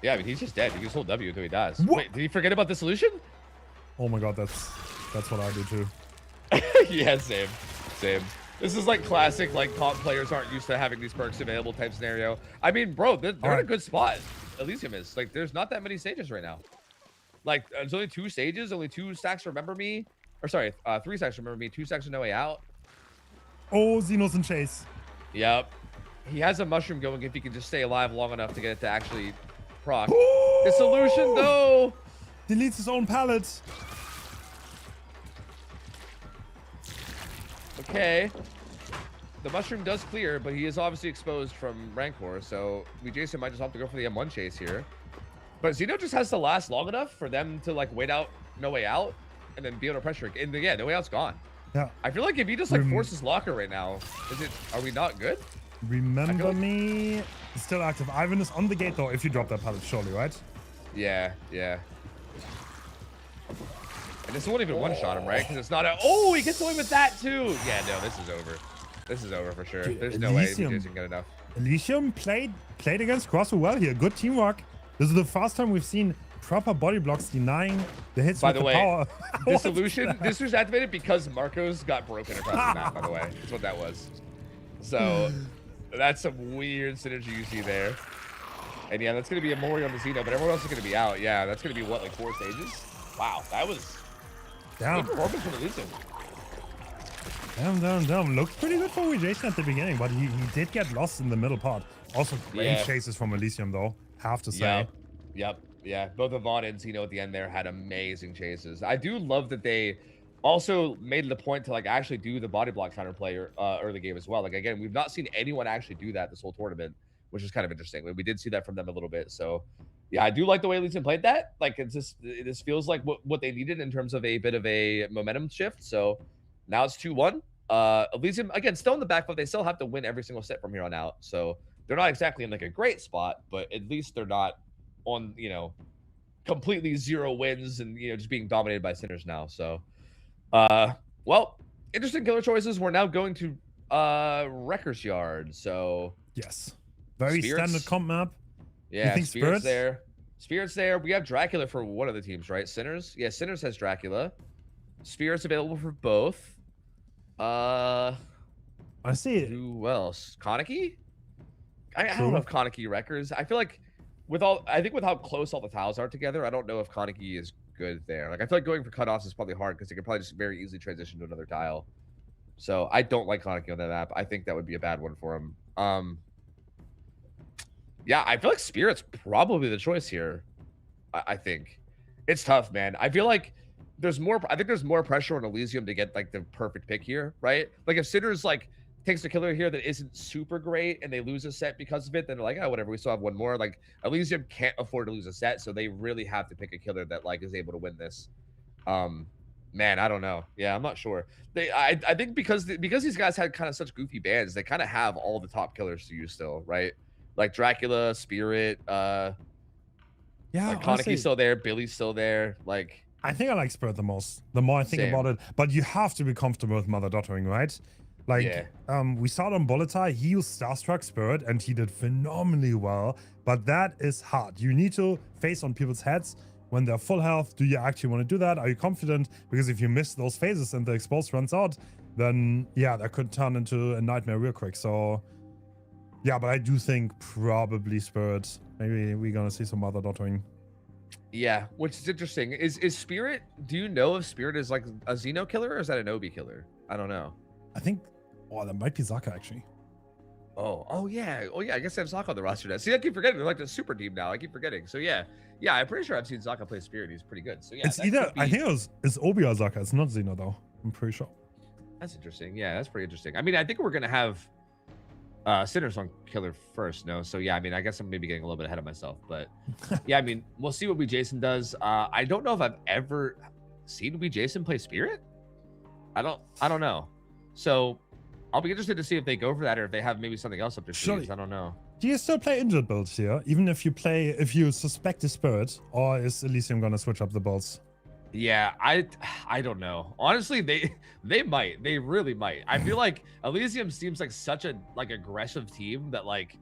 Speaker 1: Yeah, I mean, he's just dead. He can just hold W until he dies.
Speaker 2: What?
Speaker 1: Wait, did he forget about the solution?
Speaker 2: Oh my god, that's what I do too.
Speaker 1: Yeah, same. This is like classic, like comp players aren't used to having these perks available type scenario. I mean, bro, they're in a good spot. Elysium is. Like, there's not that many stages right now. Like, there's only 2 stages, only 2 stacks Remember Me. Or sorry, 3 stacks Remember Me, 2 stacks of No Way Out.
Speaker 2: Oh, Xenos and Chase.
Speaker 1: Yep. He has a mushroom going if he can just stay alive long enough to get it to actually proc.
Speaker 2: Ooh!
Speaker 1: The solution, though.
Speaker 2: Deletes his own pallet.
Speaker 1: Okay. The mushroom does clear, but he is obviously exposed from Rancor, so Jason might just have to go for the M1 chase here. But Xeno just has to last long enough for them to like wait out No Way Out and then be able to pressure. And yeah, No Way Out's gone.
Speaker 2: Yeah.
Speaker 1: I feel like if he just like forces locker right now, are we not good?
Speaker 2: Remember Me is still active. Ivan is on the gate though if you drop that pallet, surely, right?
Speaker 1: Yeah. And this won't even one-shot him, right? Because it's not a... Oh, he gets away with that, too. Yeah, no, this is over. This is over for sure.
Speaker 2: Dude,
Speaker 1: there's no way he doesn't get enough.
Speaker 2: Elysium played against Crosso well here. Good teamwork. This is the first time we've seen proper body blocks denying the hits with the power.
Speaker 1: This solution, this was activated because Marco's got broken across the map, by the way. That's what that was. So, that's some weird synergy you see there. And yeah, that's going to be a Mori on the Xeno, but everyone else is going to be out. Yeah, that's going to be, what, like 4 stages? Wow, that was...
Speaker 2: Damn.
Speaker 1: Good performance from Elysium.
Speaker 2: Damn. Looked pretty good for Jason at the beginning, but he did get lost in the middle part. Also, great chases from Elysium, though, have to say.
Speaker 1: Yep. Yeah, both Vaughn and Xeno at the end there had amazing chases. I do love that they also made it a point to like actually do the body block counterplay early game as well. Like, again, we've not seen anyone actually do that this whole tournament, which is kind of interesting. We did see that from them a little bit, so... Yeah, I do like the way Elysium played that. Like, this feels like what they needed in terms of a bit of a momentum shift. So now it's 2-1. Elysium, again, still in the back, but they still have to win every single set from here on out. So they're not exactly in like a great spot, but at least they're not on, completely 0 wins and, just being dominated by Sinners now. So, well, interesting killer choices. We're now going to Wrecker's Yard. So
Speaker 2: yes, very standard comp map.
Speaker 1: Yeah, Spirit's there. Spirit's there. We have Dracula for one of the teams, right? Sinners? Yeah, Sinners has Dracula. Spirit's available for both.
Speaker 2: I see it.
Speaker 1: Who else? Koniki? I don't know if Koniki Wreckers. I feel like with how close all the tiles are together, I don't know if Koniki is good there. Like, I feel like going for cutoffs is probably hard because they could probably just very easily transition to another tile. So I don't like Koniki on that map. I think that would be a bad one for him. Yeah, I feel like Spirit's probably the choice here. I think it's tough, man. I feel like there's more pressure on Elysium to get like the perfect pick here, right? Like if Sinners like takes a killer here that isn't super great and they lose a set because of it, then they're like, oh, whatever, we still have one more. Like Elysium can't afford to lose a set, so they really have to pick a killer that like is able to win this. Man, I don't know. Yeah, I'm not sure. I think because these guys had kind of such goofy bands, they kind of have all the top killers to use still, right? Like Dracula, Spirit, like Koniki's still there, Billy's still there. Like,
Speaker 2: I think I like Spirit the most. The more I think about it, but you have to be comfortable with Mother Dottering, right? Like, we saw it on Bulletai. He used Starstruck Spirit, and he did phenomenally well. But that is hard. You need to face on people's heads when they're full health. Do you actually want to do that? Are you confident? Because if you miss those phases and the expose runs out, then yeah, that could turn into a nightmare real quick. So. Yeah, but I do think probably Spirit. Maybe we're gonna see some other dottering.
Speaker 1: Yeah, which is interesting. Is Spirit? Do you know if Spirit is like a Xeno killer or is that an Obi killer? I don't know.
Speaker 2: I think. Oh, that might be Zaka actually.
Speaker 1: Oh yeah. I guess I have Zaka on the roster now. See, I keep forgetting. They're like the super team now. I keep forgetting. So yeah, I'm pretty sure I've seen Zaka play Spirit. He's pretty good. So yeah,
Speaker 2: it's either. I think it's Obi or Zaka. It's not Xeno though. I'm pretty sure.
Speaker 1: That's interesting. Yeah, that's pretty interesting. I mean, I think we're gonna have. Sinners on killer first, no? So yeah, I mean, I guess I'm maybe getting a little bit ahead of myself, but yeah, I mean, we'll see what Jason does. I don't know if I've ever seen Jason play Spirit. I don't know. So I'll be interested to see if they go for that or if they have maybe something else up their sleeves. I don't know.
Speaker 2: Do you still play injured builds here, even if you suspect a Spirit, or is Elysium gonna switch up the builds?
Speaker 1: Yeah, I don't know. Honestly, they really might. I feel like Elysium seems like such a like aggressive team that like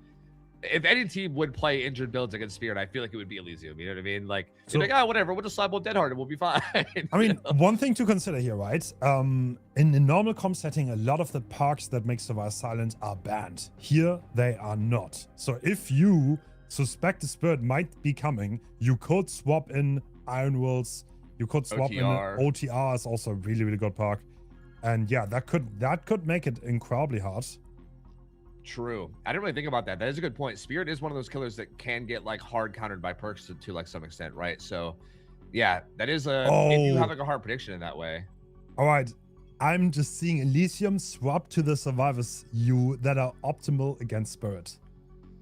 Speaker 1: if any team would play injured builds against Spirit, I feel like it would be Elysium. You know what I mean? Like they're like,
Speaker 2: So,
Speaker 1: ah, whatever, we'll just slap on Deadheart and we'll be fine.
Speaker 2: I
Speaker 1: You
Speaker 2: mean,
Speaker 1: know?
Speaker 2: one thing to consider here, right? In the normal comp setting, a lot of the perks that make Survive Silent are banned. Here, they are not. So if you suspect the Spirit might be coming, you could swap in Iron Wills. You could swap
Speaker 1: OTR.
Speaker 2: in OTR is also a really, really good perk. And yeah, that could make it incredibly hard.
Speaker 1: True. I didn't really think about that. That is a good point. Spirit is one of those killers that can get like hard countered by perks to like some extent, right? So yeah, that is a if you have like a hard prediction in that way.
Speaker 2: All right. I'm just seeing Elysium swap to the Survivors U that are optimal against Spirit.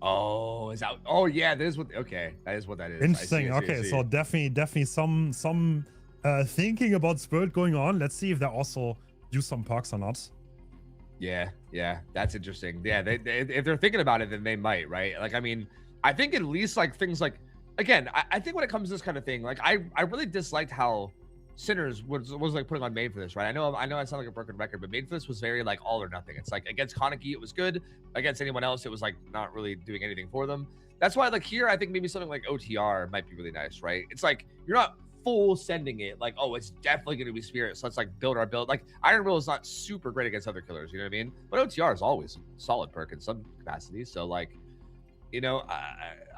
Speaker 1: Oh, is that? Oh, yeah. That is what. Okay, that is what that is.
Speaker 2: Interesting.
Speaker 1: I see,
Speaker 2: Okay, so definitely some thinking about Spirit going on. Let's see if they also use some perks or not.
Speaker 1: Yeah, that's interesting. Yeah, they if they're thinking about it, then they might, right? Like, I mean, I think at least like things like, again, I think when it comes to this kind of thing, like I really disliked how Sinners was like putting on Made for this, right? I know I sound like a broken record, but Made for this was very like all or nothing. It's like against Kaneki it was good, against anyone else it was like not really doing anything for them. That's why like here I think maybe something like OTR might be really nice, right? It's like you're not full sending it like, oh, it's definitely going to be Spirit, so let's like build our build. Like Iron Will is not super great against other killers, you know what I mean? But OTR is always a solid perk in some capacity. So like, you know,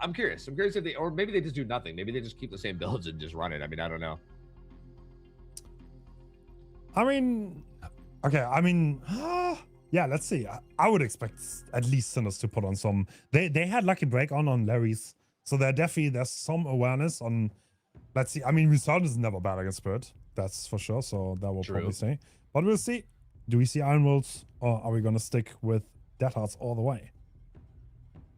Speaker 1: I'm curious if they, or maybe they just do nothing. Maybe they just keep the same builds and just run it. I mean, I don't know.
Speaker 2: I mean, okay. I mean, yeah. Let's see. I would expect at least Sinners to put on some. They had Lucky Break on Larry's, so there's some awareness on. Let's see. I mean, Resurgence is never bad against Spirit. That's for sure. So that will probably say. But we'll see. Do we see Iron Wolves, or are we gonna stick with Death Hearts all the way?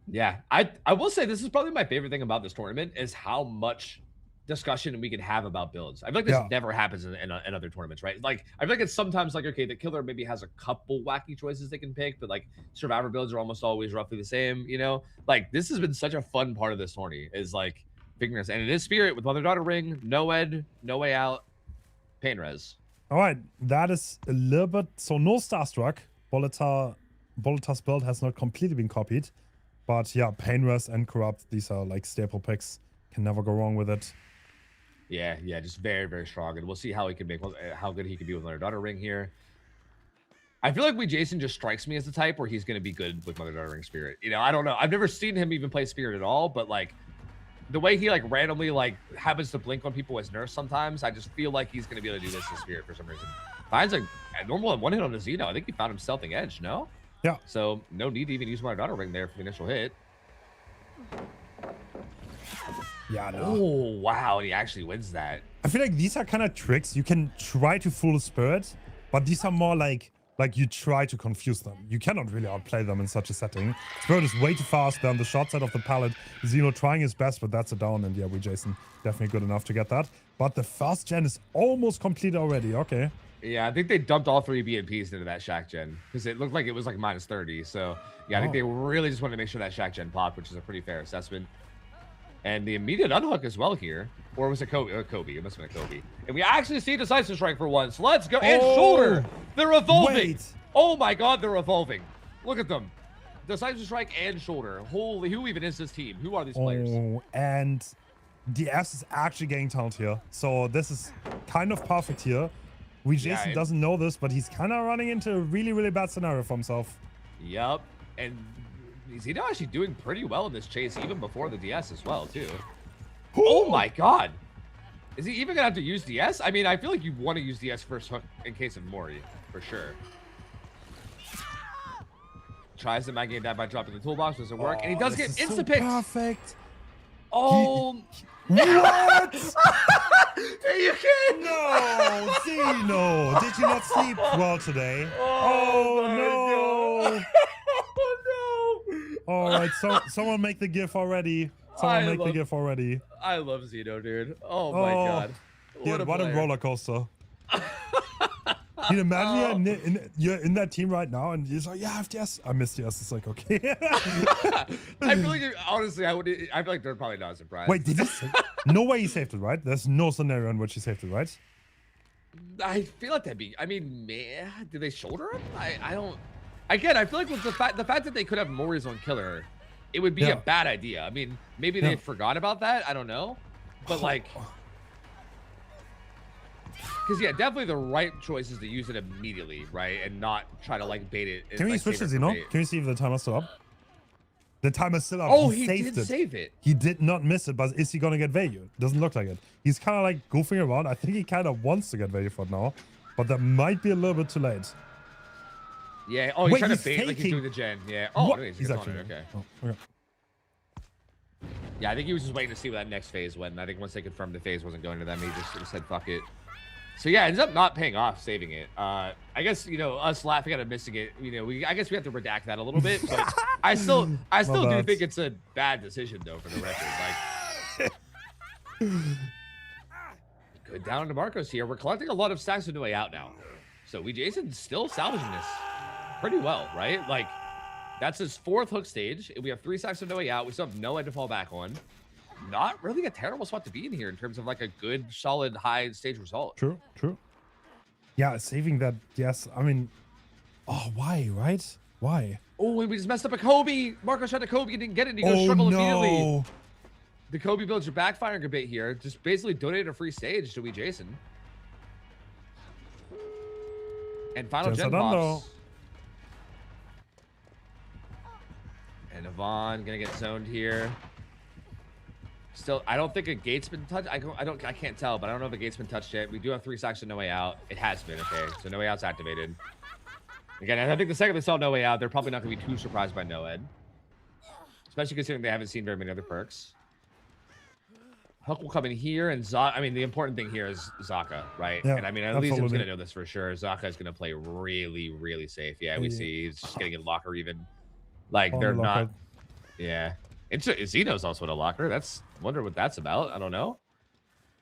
Speaker 1: Yeah, I will say this is probably my favorite thing about this tournament is how much discussion we can have about builds. I feel like this never happens in other tournaments, right? Like I feel like it's sometimes like, okay, the killer maybe has a couple wacky choices they can pick, but like survivor builds are almost always roughly the same, you know? Like this has been such a fun part of this tourney is like figuring this, and it is Spirit with Mother Daughter Ring, No Ed, No Way Out, Pain Res.
Speaker 2: All right, that is a little bit, so no Starstruck. Boleta's build has not completely been copied, but yeah, Pain Res and Corrupt, these are like staple picks. Can never go wrong with it.
Speaker 1: Yeah, just very, very strong. And we'll see how he can make, how good he can be with Mother Daughter Ring here. I feel like Jason just strikes me as the type where he's going to be good with Mother Daughter Ring Spirit. You know, I don't know. I've never seen him even play Spirit at all, but like the way he like randomly like happens to blink on people as Nurse sometimes, I just feel like he's going to be able to do this in Spirit for some reason. Finds a normal one hit on the Xeno. I think he found him stealthing Edge, no?
Speaker 2: Yeah.
Speaker 1: So no need to even use Mother Daughter Ring there for the initial hit.
Speaker 2: Yeah, no.
Speaker 1: Oh, wow. And he actually wins that.
Speaker 2: I feel like these are kind of tricks. You can try to fool the Spirit, but these are more like you try to confuse them. You cannot really outplay them in such a setting. Spirit is way too fast. They're on the short side of the pallet. Xeno trying his best, but that's a down. And yeah, Jason definitely good enough to get that. But the first gen is almost complete already. Okay.
Speaker 1: Yeah, I think they dumped all 3 BNPs into that Shack gen because it looked like it was like minus 30. So yeah, I think they really just wanted to make sure that Shack gen popped, which is a pretty fair assessment. And the immediate unhook as well here. Or was it Kobe? Kobe. It must have been a Kobe. And we actually see Decisive Strike for once. Let's go. And shoulder. They're evolving. Wait. Oh my god, they're evolving. Look at them. Decisive Strike and shoulder. Holy, who even is this team? Who are these players?
Speaker 2: And DS is actually getting taunted here. So this is kind of perfect here. Jason doesn't know this, but he's kind of running into a really, really bad scenario for himself.
Speaker 1: Yep. And Xeno actually doing pretty well in this chase, even before the DS as well, too. Oh my god. Is he even gonna have to use DS? I mean, I feel like you want to use DS first hook in case of Mori, for sure. Tries to mag game that by dropping the toolbox, doesn't work, and he does get insta picked.
Speaker 2: Perfect.
Speaker 1: Oh,
Speaker 2: what?
Speaker 1: You can't.
Speaker 2: No, Xeno. Did you not sleep well today?
Speaker 1: Oh
Speaker 2: no.
Speaker 1: Oh no.
Speaker 2: All right, so someone make the GIF already. The GIF already.
Speaker 1: I love Xeno, dude. Oh my god.
Speaker 2: What a roller coaster. Can you imagine you're in that team right now and you're like, yeah, I have DS. I missed DS. It's like, okay.
Speaker 1: I feel like, honestly, I feel like they're probably not surprised.
Speaker 2: Wait, did he save? No way he saved it, right? There's no scenario in which he saved it, right?
Speaker 1: I feel like that'd be, I mean, man, did they shoulder him? I don't, again, I feel like with the fact that they could have Mori's on killer, it would be a bad idea. I mean, maybe they forgot about that. I don't know. But like, because yeah, definitely the right choice is to use it immediately, right? And not try to like bait it.
Speaker 2: Can we switch this, you know? Can you see if the timer's still up? The timer's still up.
Speaker 1: Oh, he did save it.
Speaker 2: He did not miss it, but is he gonna get value? Doesn't look like it. He's kind of like goofing around. I think he kind of wants to get value for it now, but that might be a little bit too late.
Speaker 1: Yeah. Oh, he's trying to bait like he's doing the gen. Yeah. Oh, no, he's actually okay.
Speaker 2: Oh, okay.
Speaker 1: Yeah, I think he was just waiting to see what that next phase went. And I think once they confirmed the phase wasn't going to them, he just said fuck it. So yeah, it ends up not paying off saving it. I guess, you know, us laughing at him missing it, you know, I guess we have to redact that a little bit, but I still do think it's a bad decision though, for the record. Like, good down to Marcos here. We're collecting a lot of stacks on the way out now. So Jason's still salvaging this pretty well, right? Like, that's his 4th hook stage. We have 3 stacks on the way out. We still have no end to fall back on. Not really a terrible spot to be in here in terms of like a good, solid, high stage result.
Speaker 2: True, true. Yeah, saving that, yes. I mean, oh, why, right? Why?
Speaker 1: Oh, and we just messed up a Kobe. Marcos shot a Kobe and didn't get it. And he goes struggle immediately. The Kobe builds are backfiring a bit here. Just basically donated a free stage to Jason. And final gen box. And Yvonne gonna get zoned here. Still, I don't think a gate's been touched. I can't tell, but I don't know if a gate's been touched yet. We do have 3 stacks of No Way Out. It has been, okay. So No Way Out's activated. Again, I think the second they saw No Way Out, they're probably not gonna be too surprised by No Ed. Especially considering they haven't seen very many other perks. Hook will come in here, and I mean, the important thing here is Zaka, right? Yeah, and I mean, at least I'm gonna know this for sure. Zaka is gonna play really, really safe. Yeah, we see he's just getting a locker even. Like, they're not. Yeah. Zeno's also in a locker. Wonder what that's about. I don't know.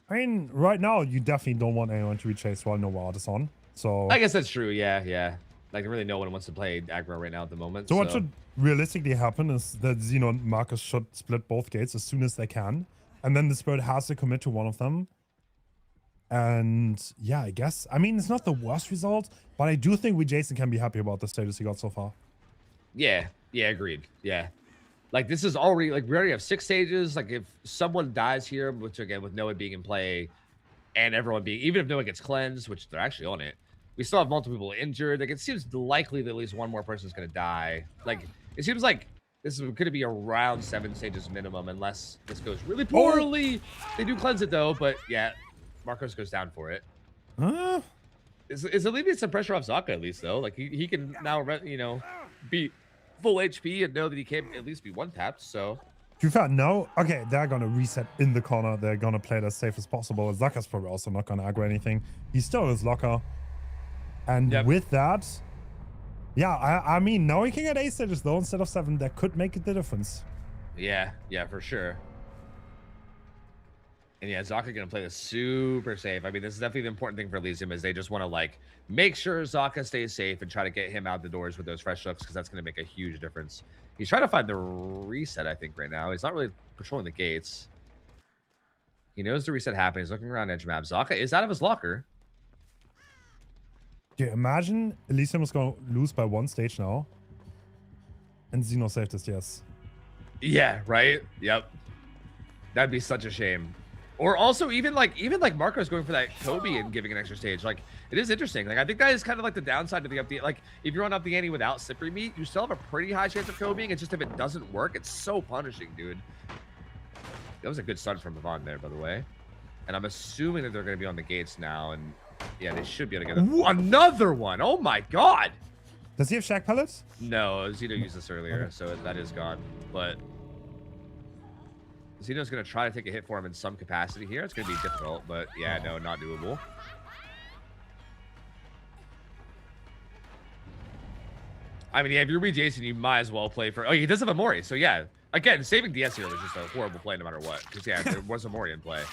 Speaker 2: I mean, right now, you definitely don't want anyone to be chased while No Wild is on. So
Speaker 1: I guess that's true. Yeah, yeah. Like, really no one wants to play aggro right now at the moment.
Speaker 2: So what should realistically happen is that Zeno and Marcus should split both gates as soon as they can. And then the Spirit has to commit to one of them. And yeah, I guess. I mean, it's not the worst result, but I do think Jason can be happy about the status he got so far.
Speaker 1: Yeah. Yeah, agreed. Yeah. Like, this is already, like, we already have 6 stages. Like, if someone dies here, which again, with Noah being in play and everyone being, even if Noah gets cleansed, which they're actually on it, we still have multiple people injured. Like, it seems likely that at least one more person is going to die. Like, it seems like this is going to be around 7 stages minimum, unless this goes really poorly. They do cleanse it, though, but yeah, Marcos goes down for it. Is alleviating some pressure off Zaka, at least, though. Like, he can now, you know, be full HP and know that he can at least be one-tapped, so.
Speaker 2: To be fair, no. Okay, they're going to reset in the corner. They're going to play it as safe as possible. Zaka's probably also not going to aggro anything. He still is locker. And with that, yeah, I mean, now he can get 8 stages, though, instead of 7. That could make the difference.
Speaker 1: Yeah, yeah, for sure. And yeah, Zaka gonna play this super safe. I mean, this is definitely the important thing for Elysium is they just want to like make sure Zaka stays safe and try to get him out the doors with those fresh hooks because that's gonna make a huge difference. He's trying to find the reset, I think, right now. He's not really patrolling the gates. He knows the reset happened. He's looking around edge map. Zaka is out of his locker.
Speaker 2: Yeah, imagine Elysium is gonna lose by 1 stage now, and Xeno saved this. Yes.
Speaker 1: Yeah. Right. Yep. That'd be such a shame. Or also even like Marco's going for that Kobe and giving an extra stage. Like, it is interesting. Like, I think that is kind of like the downside of the up the, like, if you're on up the ante without slippery meat, you still have a pretty high chance of Kobeing. It's just if it doesn't work, it's so punishing, dude. That was a good stun from Yvonne there, by the way. And I'm assuming that they're going to be on the gates now. And yeah, they should be able to get another one. Oh my God.
Speaker 2: Does he have shack pellets?
Speaker 1: No, Zeno used this earlier, so that is gone. But Zeno's going to try to take a hit for him in some capacity here. It's going to be difficult, but yeah, no, not doable. I mean, yeah, if you're Jason, you might as well play for... Oh, he does have a Mori, so yeah. Again, saving DS here was just a horrible play no matter what. Because, yeah, there was a Mori in play.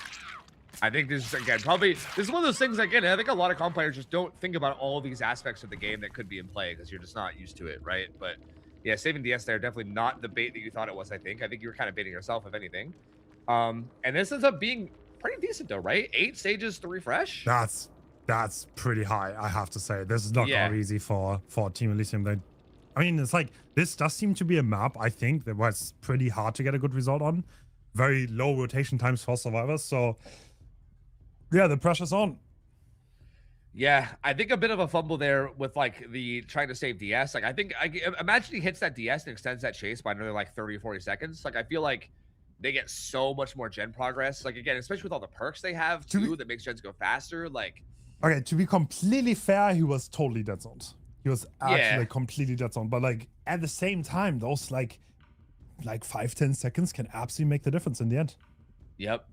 Speaker 1: I think this is, again, probably, this is one of those things, again, I think a lot of comp players just don't think about all these aspects of the game that could be in play because you're just not used to it, right? But yeah, saving DS there, definitely not the bait that you thought it was, I think. I think you were kind of baiting yourself, if anything. And this ends up being pretty decent, though, right? 8 stages to refresh?
Speaker 2: That's pretty high, I have to say. This is not gonna be easy for Team Elysium. I mean, it's like, this does seem to be a map, I think, that was pretty hard to get a good result on. Very low rotation times for survivors, so yeah, the pressure's on.
Speaker 1: Yeah, I think a bit of a fumble there with like the trying to save DS. Like, I think, imagine he hits that DS and extends that chase by another like 30 or 40 seconds. Like, I feel like they get so much more gen progress. Like, again, especially with all the perks they have too, that makes gens go faster. Like,
Speaker 2: okay, to be completely fair, he was totally dead zoned. He was actually completely dead zoned. But like at the same time, those like 5-10 seconds can absolutely make the difference in the end.
Speaker 1: Yep.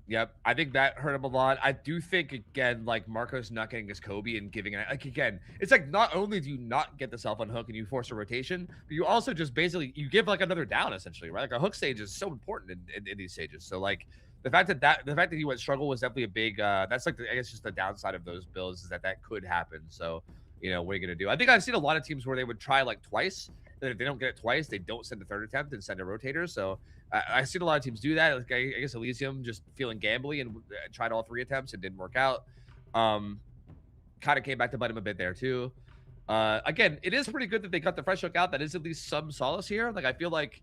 Speaker 1: I think that hurt him a lot. I do think, again, like Marco's not getting his Kobe and giving it, like, again, it's like not only do you not get the self unhook and you force a rotation, but you also just basically, you give like another down essentially, right? Like a hook stage is so important in these stages. So like the fact that he went struggle was definitely a big, that's like, I guess just the downside of those builds is that could happen. So, you know, what are you going to do? I think I've seen a lot of teams where they would try like twice. And if they don't get it twice, they don't send a third attempt and send a rotator. So I've seen a lot of teams do that. Like, I guess Elysium just feeling gambly and tried all 3 attempts and didn't work out. Kind of came back to bite him a bit there too. Again, it is pretty good that they cut the fresh hook out. That is at least some solace here. Like, I feel like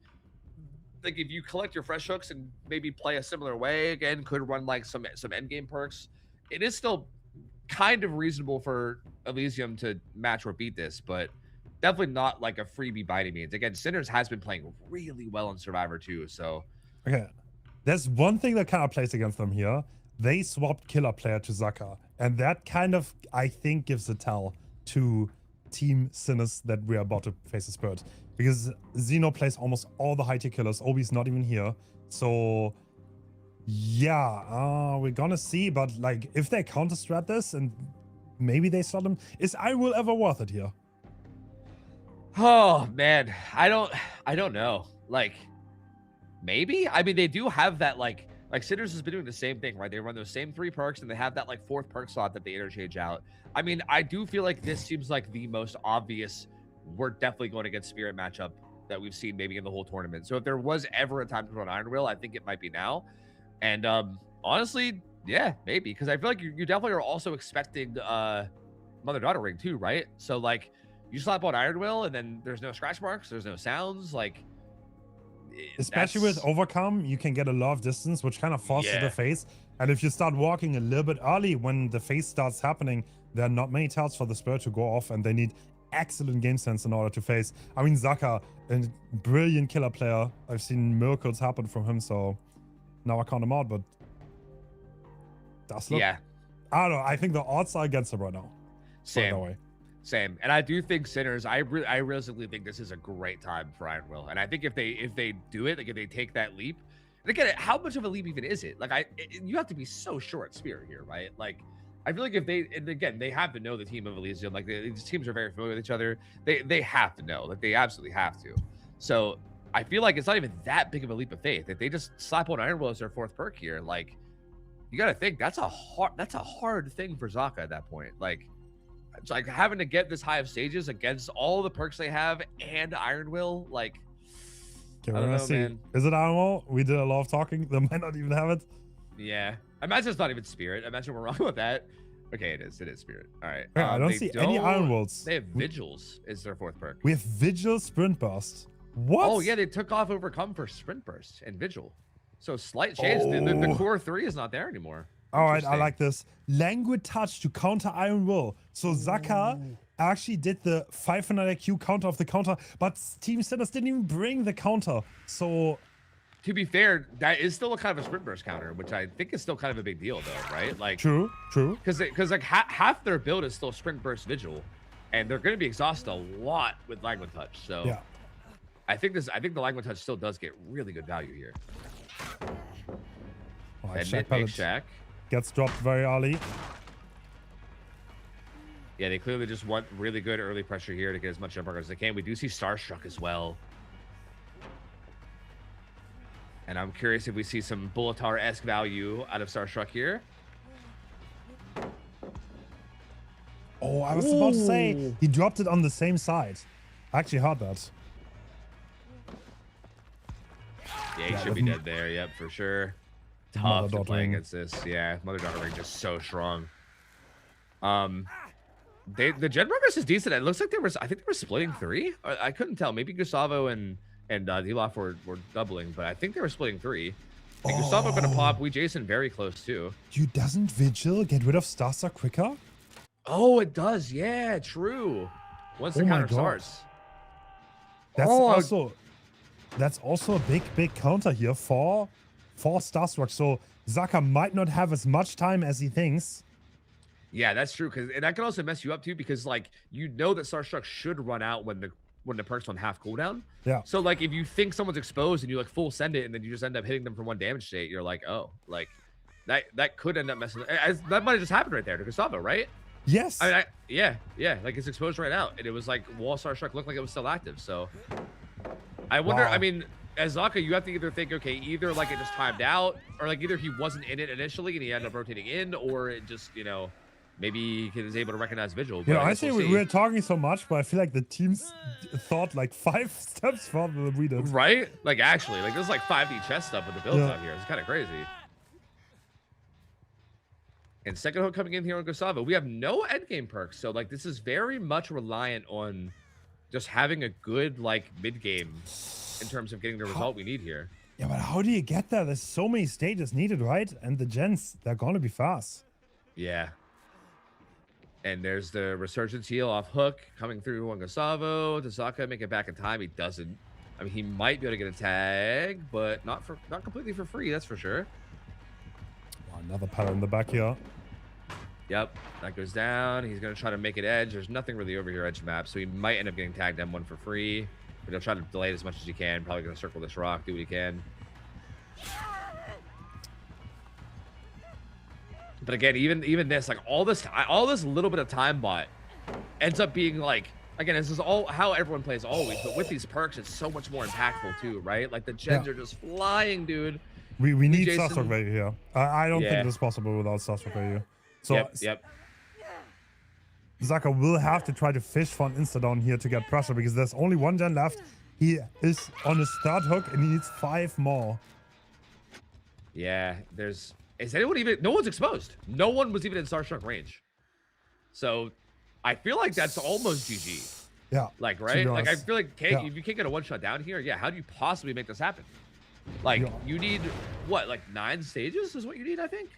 Speaker 1: if you collect your fresh hooks and maybe play a similar way, again, could run like some end game perks, it is still kind of reasonable for Elysium to match or beat this, but definitely not like a freebie by any means. Again, Sinners has been playing really well in Survivor too, so.
Speaker 2: Okay, there's one thing that kind of plays against them here. They swapped Killer Player to Zaka, and that kind of, I think, gives a tell to Team Sinners that we're about to face a Spirit. Because Xeno plays almost all the high tier killers. Obi's not even here. So, yeah, we're gonna see. But, like, if they counter-strat this and maybe they slot him, is Iron Will ever worth it here?
Speaker 1: Oh man, I don't know. Like, maybe. I mean, they do have that like Sinners has been doing the same thing, right? They run those same 3 perks and they have that like 4th perk slot that they interchange out. I mean, I do feel like this seems like the most obvious. We're definitely going against Spirit matchup that we've seen maybe in the whole tournament. So if there was ever a time to run Iron Will, I think it might be now. And honestly, yeah, maybe, because I feel like you definitely are also expecting mother-daughter ring too, right? So like, you slap on Iron Will and then there's no scratch marks, there's no sounds, like,
Speaker 2: especially with Overcome, you can get a lot of distance, which kind of forces the phase. And if you start walking a little bit early when the phase starts happening, there are not many tells for the Spirit to go off, and they need excellent game sense in order to face. I mean, Zaka, a brilliant killer player. I've seen miracles happen from him, so now I count him out, but that's I don't know. I think the odds are against him right now.
Speaker 1: Same. And I do think Sinners, I realistically think this is a great time for Iron Will. And I think if they do it, like if they take that leap, and again, how much of a leap even is it? Like, you have to be so short Spirit here, right? Like, I feel like if they, and again, they have to know the team of Elysium. Like, these teams are very familiar with each other. They have to know. Like, they absolutely have to. So I feel like it's not even that big of a leap of faith. If they just slap on Iron Will as their 4th perk here, like, you got to think that's a hard thing for Zaka at that point. Like, it's like having to get this high of stages against all the perks they have and Iron Will. Like,
Speaker 2: okay, we're gonna see. Man. Is it Iron Will? We did a lot of talking. They might not even have it.
Speaker 1: Yeah, I imagine it's not even Spirit. I imagine we're wrong with that. Okay, it is Spirit. All right.
Speaker 2: Yeah, I don't see any Iron Wills.
Speaker 1: They have Vigils is their 4th perk.
Speaker 2: We have Vigil Sprint Burst. What?
Speaker 1: Oh yeah, they took off Overcome for Sprint Burst and Vigil. So slight change. The core 3 is not there anymore.
Speaker 2: All right, I like this. Languid Touch to counter Iron Will. So Zaka actually did the 500 IQ counter of the counter, but Team Sinners didn't even bring the counter. So,
Speaker 1: to be fair, that is still a kind of a sprint burst counter, which I think is still kind of a big deal, though, right? Like,
Speaker 2: true.
Speaker 1: Because like half their build is still sprint burst Vigil, and they're going to be exhausted a lot with Languid Touch. So, yeah, I think the Languid Touch still does get really good value here.
Speaker 2: Oh, Shack gets dropped very early.
Speaker 1: Yeah, they clearly just want really good early pressure here to get as much jump as they can. We do see Starstruck as well. And I'm curious if we see some Bulletar-esque value out of Starstruck here.
Speaker 2: Oh, I was about to say
Speaker 1: Ooh.
Speaker 2: he dropped it on the same side. I actually heard that.
Speaker 1: Yeah, he should be dead there. Yep, for sure. Tough to play against this. Yeah, mother daughter ring just so strong. The gen progress is decent. It looks like I think they were splitting 3. I couldn't tell. Maybe Gustavo and Dilof were doubling, but I think they were splitting 3. And Gustavo gonna pop. We Jason very close too.
Speaker 2: Dude, doesn't Vigil get rid of Starster quicker?
Speaker 1: Oh, it does. Yeah, true. Once the counter starts.
Speaker 2: That's also a big counter here for Starstruck. So Zaka might not have as much time as he thinks.
Speaker 1: Yeah, that's true. And that can also mess you up too, because like you know that Starstruck should run out when the perk's on half cooldown.
Speaker 2: Yeah.
Speaker 1: So like if you think someone's exposed and you like full send it and then you just end up hitting them for 1 damage state, you're like, oh, like that could end up messing. That might have just happened right there to Gustavo, right?
Speaker 2: Yes.
Speaker 1: I mean, yeah, like it's exposed right out, and it was like wall Starstruck looked like it was still active. So I wonder.
Speaker 2: Wow.
Speaker 1: I mean, as Zaka, you have to either think, okay, either like it just timed out, or like either he wasn't in it initially and he ended up rotating in, or it just maybe he was able to recognize Vigil.
Speaker 2: You know, I think we're talking so much, but I feel like the teams thought like 5 steps further than we did.
Speaker 1: Right? Like actually, like there's like 5D chess stuff with the builds out here. It's kind of crazy. And second hook coming in here on Gustavo. We have no endgame perks, so like this is very much reliant on just having a good like mid game in terms of getting the result we need here.
Speaker 2: Yeah, but how do you get there? There's so many stages needed, right? And the gens, they're gonna be fast.
Speaker 1: Yeah. And there's the resurgence heal off hook coming through on Gustavo. Does Zaka make it back in time? He doesn't. I mean, he might be able to get a tag, but not completely for free, that's for sure.
Speaker 2: Oh, another pattern in the back here.
Speaker 1: Yep, that goes down. He's going to try to make it edge. There's nothing really over here edge map, so he might end up getting tagged M1 for free. But he'll try to delay it as much as he can. Probably going to circle this rock, do what he can. But again, even this, like all this little bit of time bot ends up being like, again, this is all how everyone plays always, but with these perks, it's so much more impactful too, right? Like the gens are just flying, dude.
Speaker 2: We need Starstruck value here. I don't think this is possible without Starstruck value. So
Speaker 1: yep.
Speaker 2: Zaka will have to try to fish for an insta-down here to get pressure because there's only 1 gen left. He is on his third hook and he needs 5 more.
Speaker 1: Yeah, is anyone even... No one's exposed. No one was even in Starstruck range. So, I feel like that's almost GG.
Speaker 2: Yeah.
Speaker 1: Like, right? Like, I feel like if you can't get a one-shot down here, how do you possibly make this happen? Like, you need, what, like 9 stages is what you need, I think?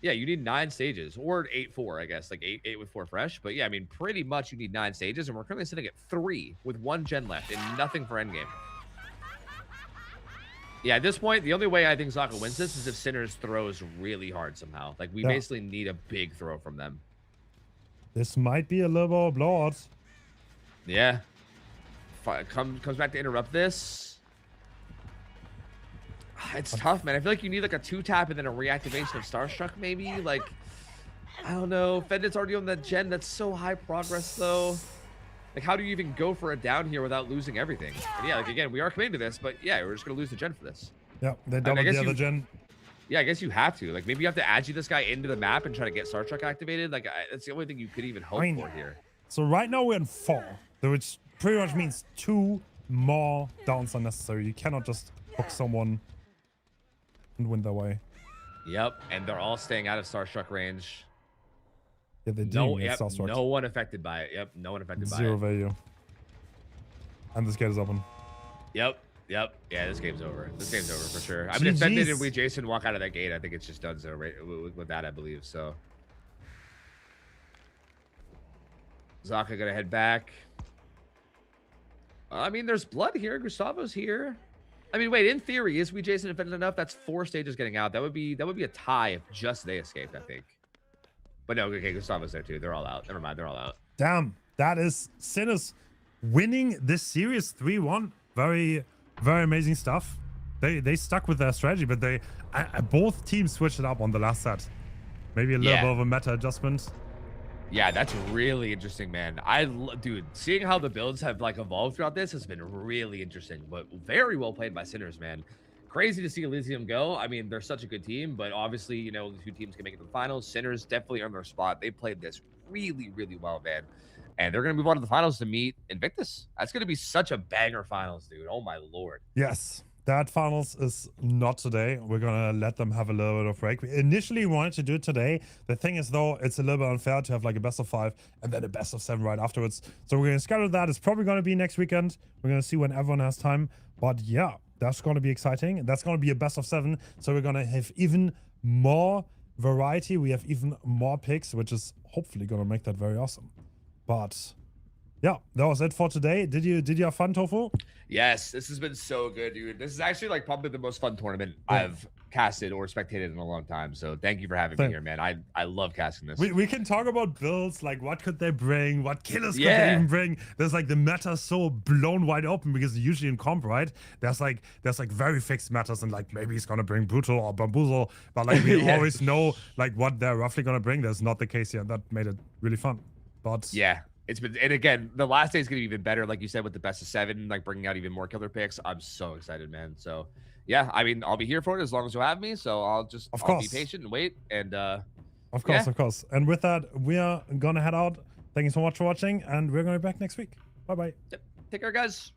Speaker 1: Yeah, you need 9 stages. Or 8-4, I guess. Like, 8 with 4 fresh. But, yeah, I mean, pretty much you need 9 stages. And we're currently sitting at 3 with 1 gen left and nothing for endgame. Yeah, at this point, the only way I think Zaka wins this is if Sinners throws really hard somehow. Like, we basically need a big throw from them.
Speaker 2: This might be a little bit of blowout.
Speaker 1: Yeah. Comes back to interrupt this. It's tough, man. I feel like you need like a 2-tap and then a reactivation of Starstruck, maybe. Like, I don't know. Fendit's already on that gen. That's so high progress, though. Like, how do you even go for a down here without losing everything? And yeah, like, again, we are committing to this, but yeah, we're just going to lose the gen for this.
Speaker 2: Yeah, they doubled the other gen.
Speaker 1: Yeah, I guess you have to. Like, maybe you have to agi this guy into the map and try to get Starstruck activated. Like, that's the only thing you could even hope for here.
Speaker 2: So right now we're in 4, which pretty much means 2 more downs are necessary. You cannot just hook someone and win their way.
Speaker 1: Yep, and they're all staying out of Starstruck range.
Speaker 2: Yeah, they do.
Speaker 1: No one affected by it. Yep, no one affected by it.
Speaker 2: 0 value. And this gate is open.
Speaker 1: Yep. Yeah, this game's over. This game's over for sure. I mean, if Fendit and we Jason walk out of that gate, I think it's just done so right with that, I believe. So Zaka gonna head back. I mean, there's blood here. Gustavo's here. I mean, wait. In theory, is we Jason defended enough? That's 4 stages getting out. That would be a tie if just they escaped, I think. But no, okay, Gustavo's there too. They're all out. Never mind, they're all out.
Speaker 2: Damn, that is Sinners winning this series 3-1. Very, very amazing stuff. They stuck with their strategy, but both teams switched it up on the last set. Maybe a little bit of a meta adjustment.
Speaker 1: Yeah, that's really interesting, man. Dude, seeing how the builds have like evolved throughout this has been really interesting, but very well played by Sinners, man. Crazy to see Elysium go. I mean, they're such a good team, but obviously, the 2 teams can make it to the finals. Sinners definitely earned their spot. They played this really, really well, man. And they're gonna move on to the finals to meet Invictus. That's gonna be such a banger finals, dude. Oh my lord.
Speaker 2: Yes, that finals is not today. We're gonna let them have a little bit of break. We initially wanted to do it today. The thing is, though, it's a little bit unfair to have like a best of 5 and then a best of 7 right afterwards. So we're gonna schedule that. It's probably gonna be next weekend. We're gonna see when everyone has time. But yeah, that's gonna be exciting. That's gonna be a best of 7. So we're gonna have even more variety. We have even more picks, which is hopefully gonna make that very awesome. But yeah, that was it for today. Did you have fun, Tofu?
Speaker 1: Yes, this has been so good, dude. This is actually like probably the most fun tournament I've casted or spectated in a long time. So thank you for having me here, man. I love casting this.
Speaker 2: We can talk about builds, like what could they bring, what killers could they even bring. There's like the meta so blown wide open because usually in comp, right? There's like very fixed metas and like maybe he's gonna bring brutal or bamboozle, but like we always know like what they're roughly gonna bring. That's not the case here, and that made it really fun. But
Speaker 1: yeah. It's been, and again, the last day is going to be even better, like you said, with the best of 7, like bringing out even more killer picks. I'm so excited, man. So, yeah, I mean, I'll be here for it as long as you have me. So I'll be patient and wait. And
Speaker 2: of course. And with that, we are gonna head out. Thank you so much for watching, and we're gonna be back next week. Bye bye.
Speaker 1: Take care, guys.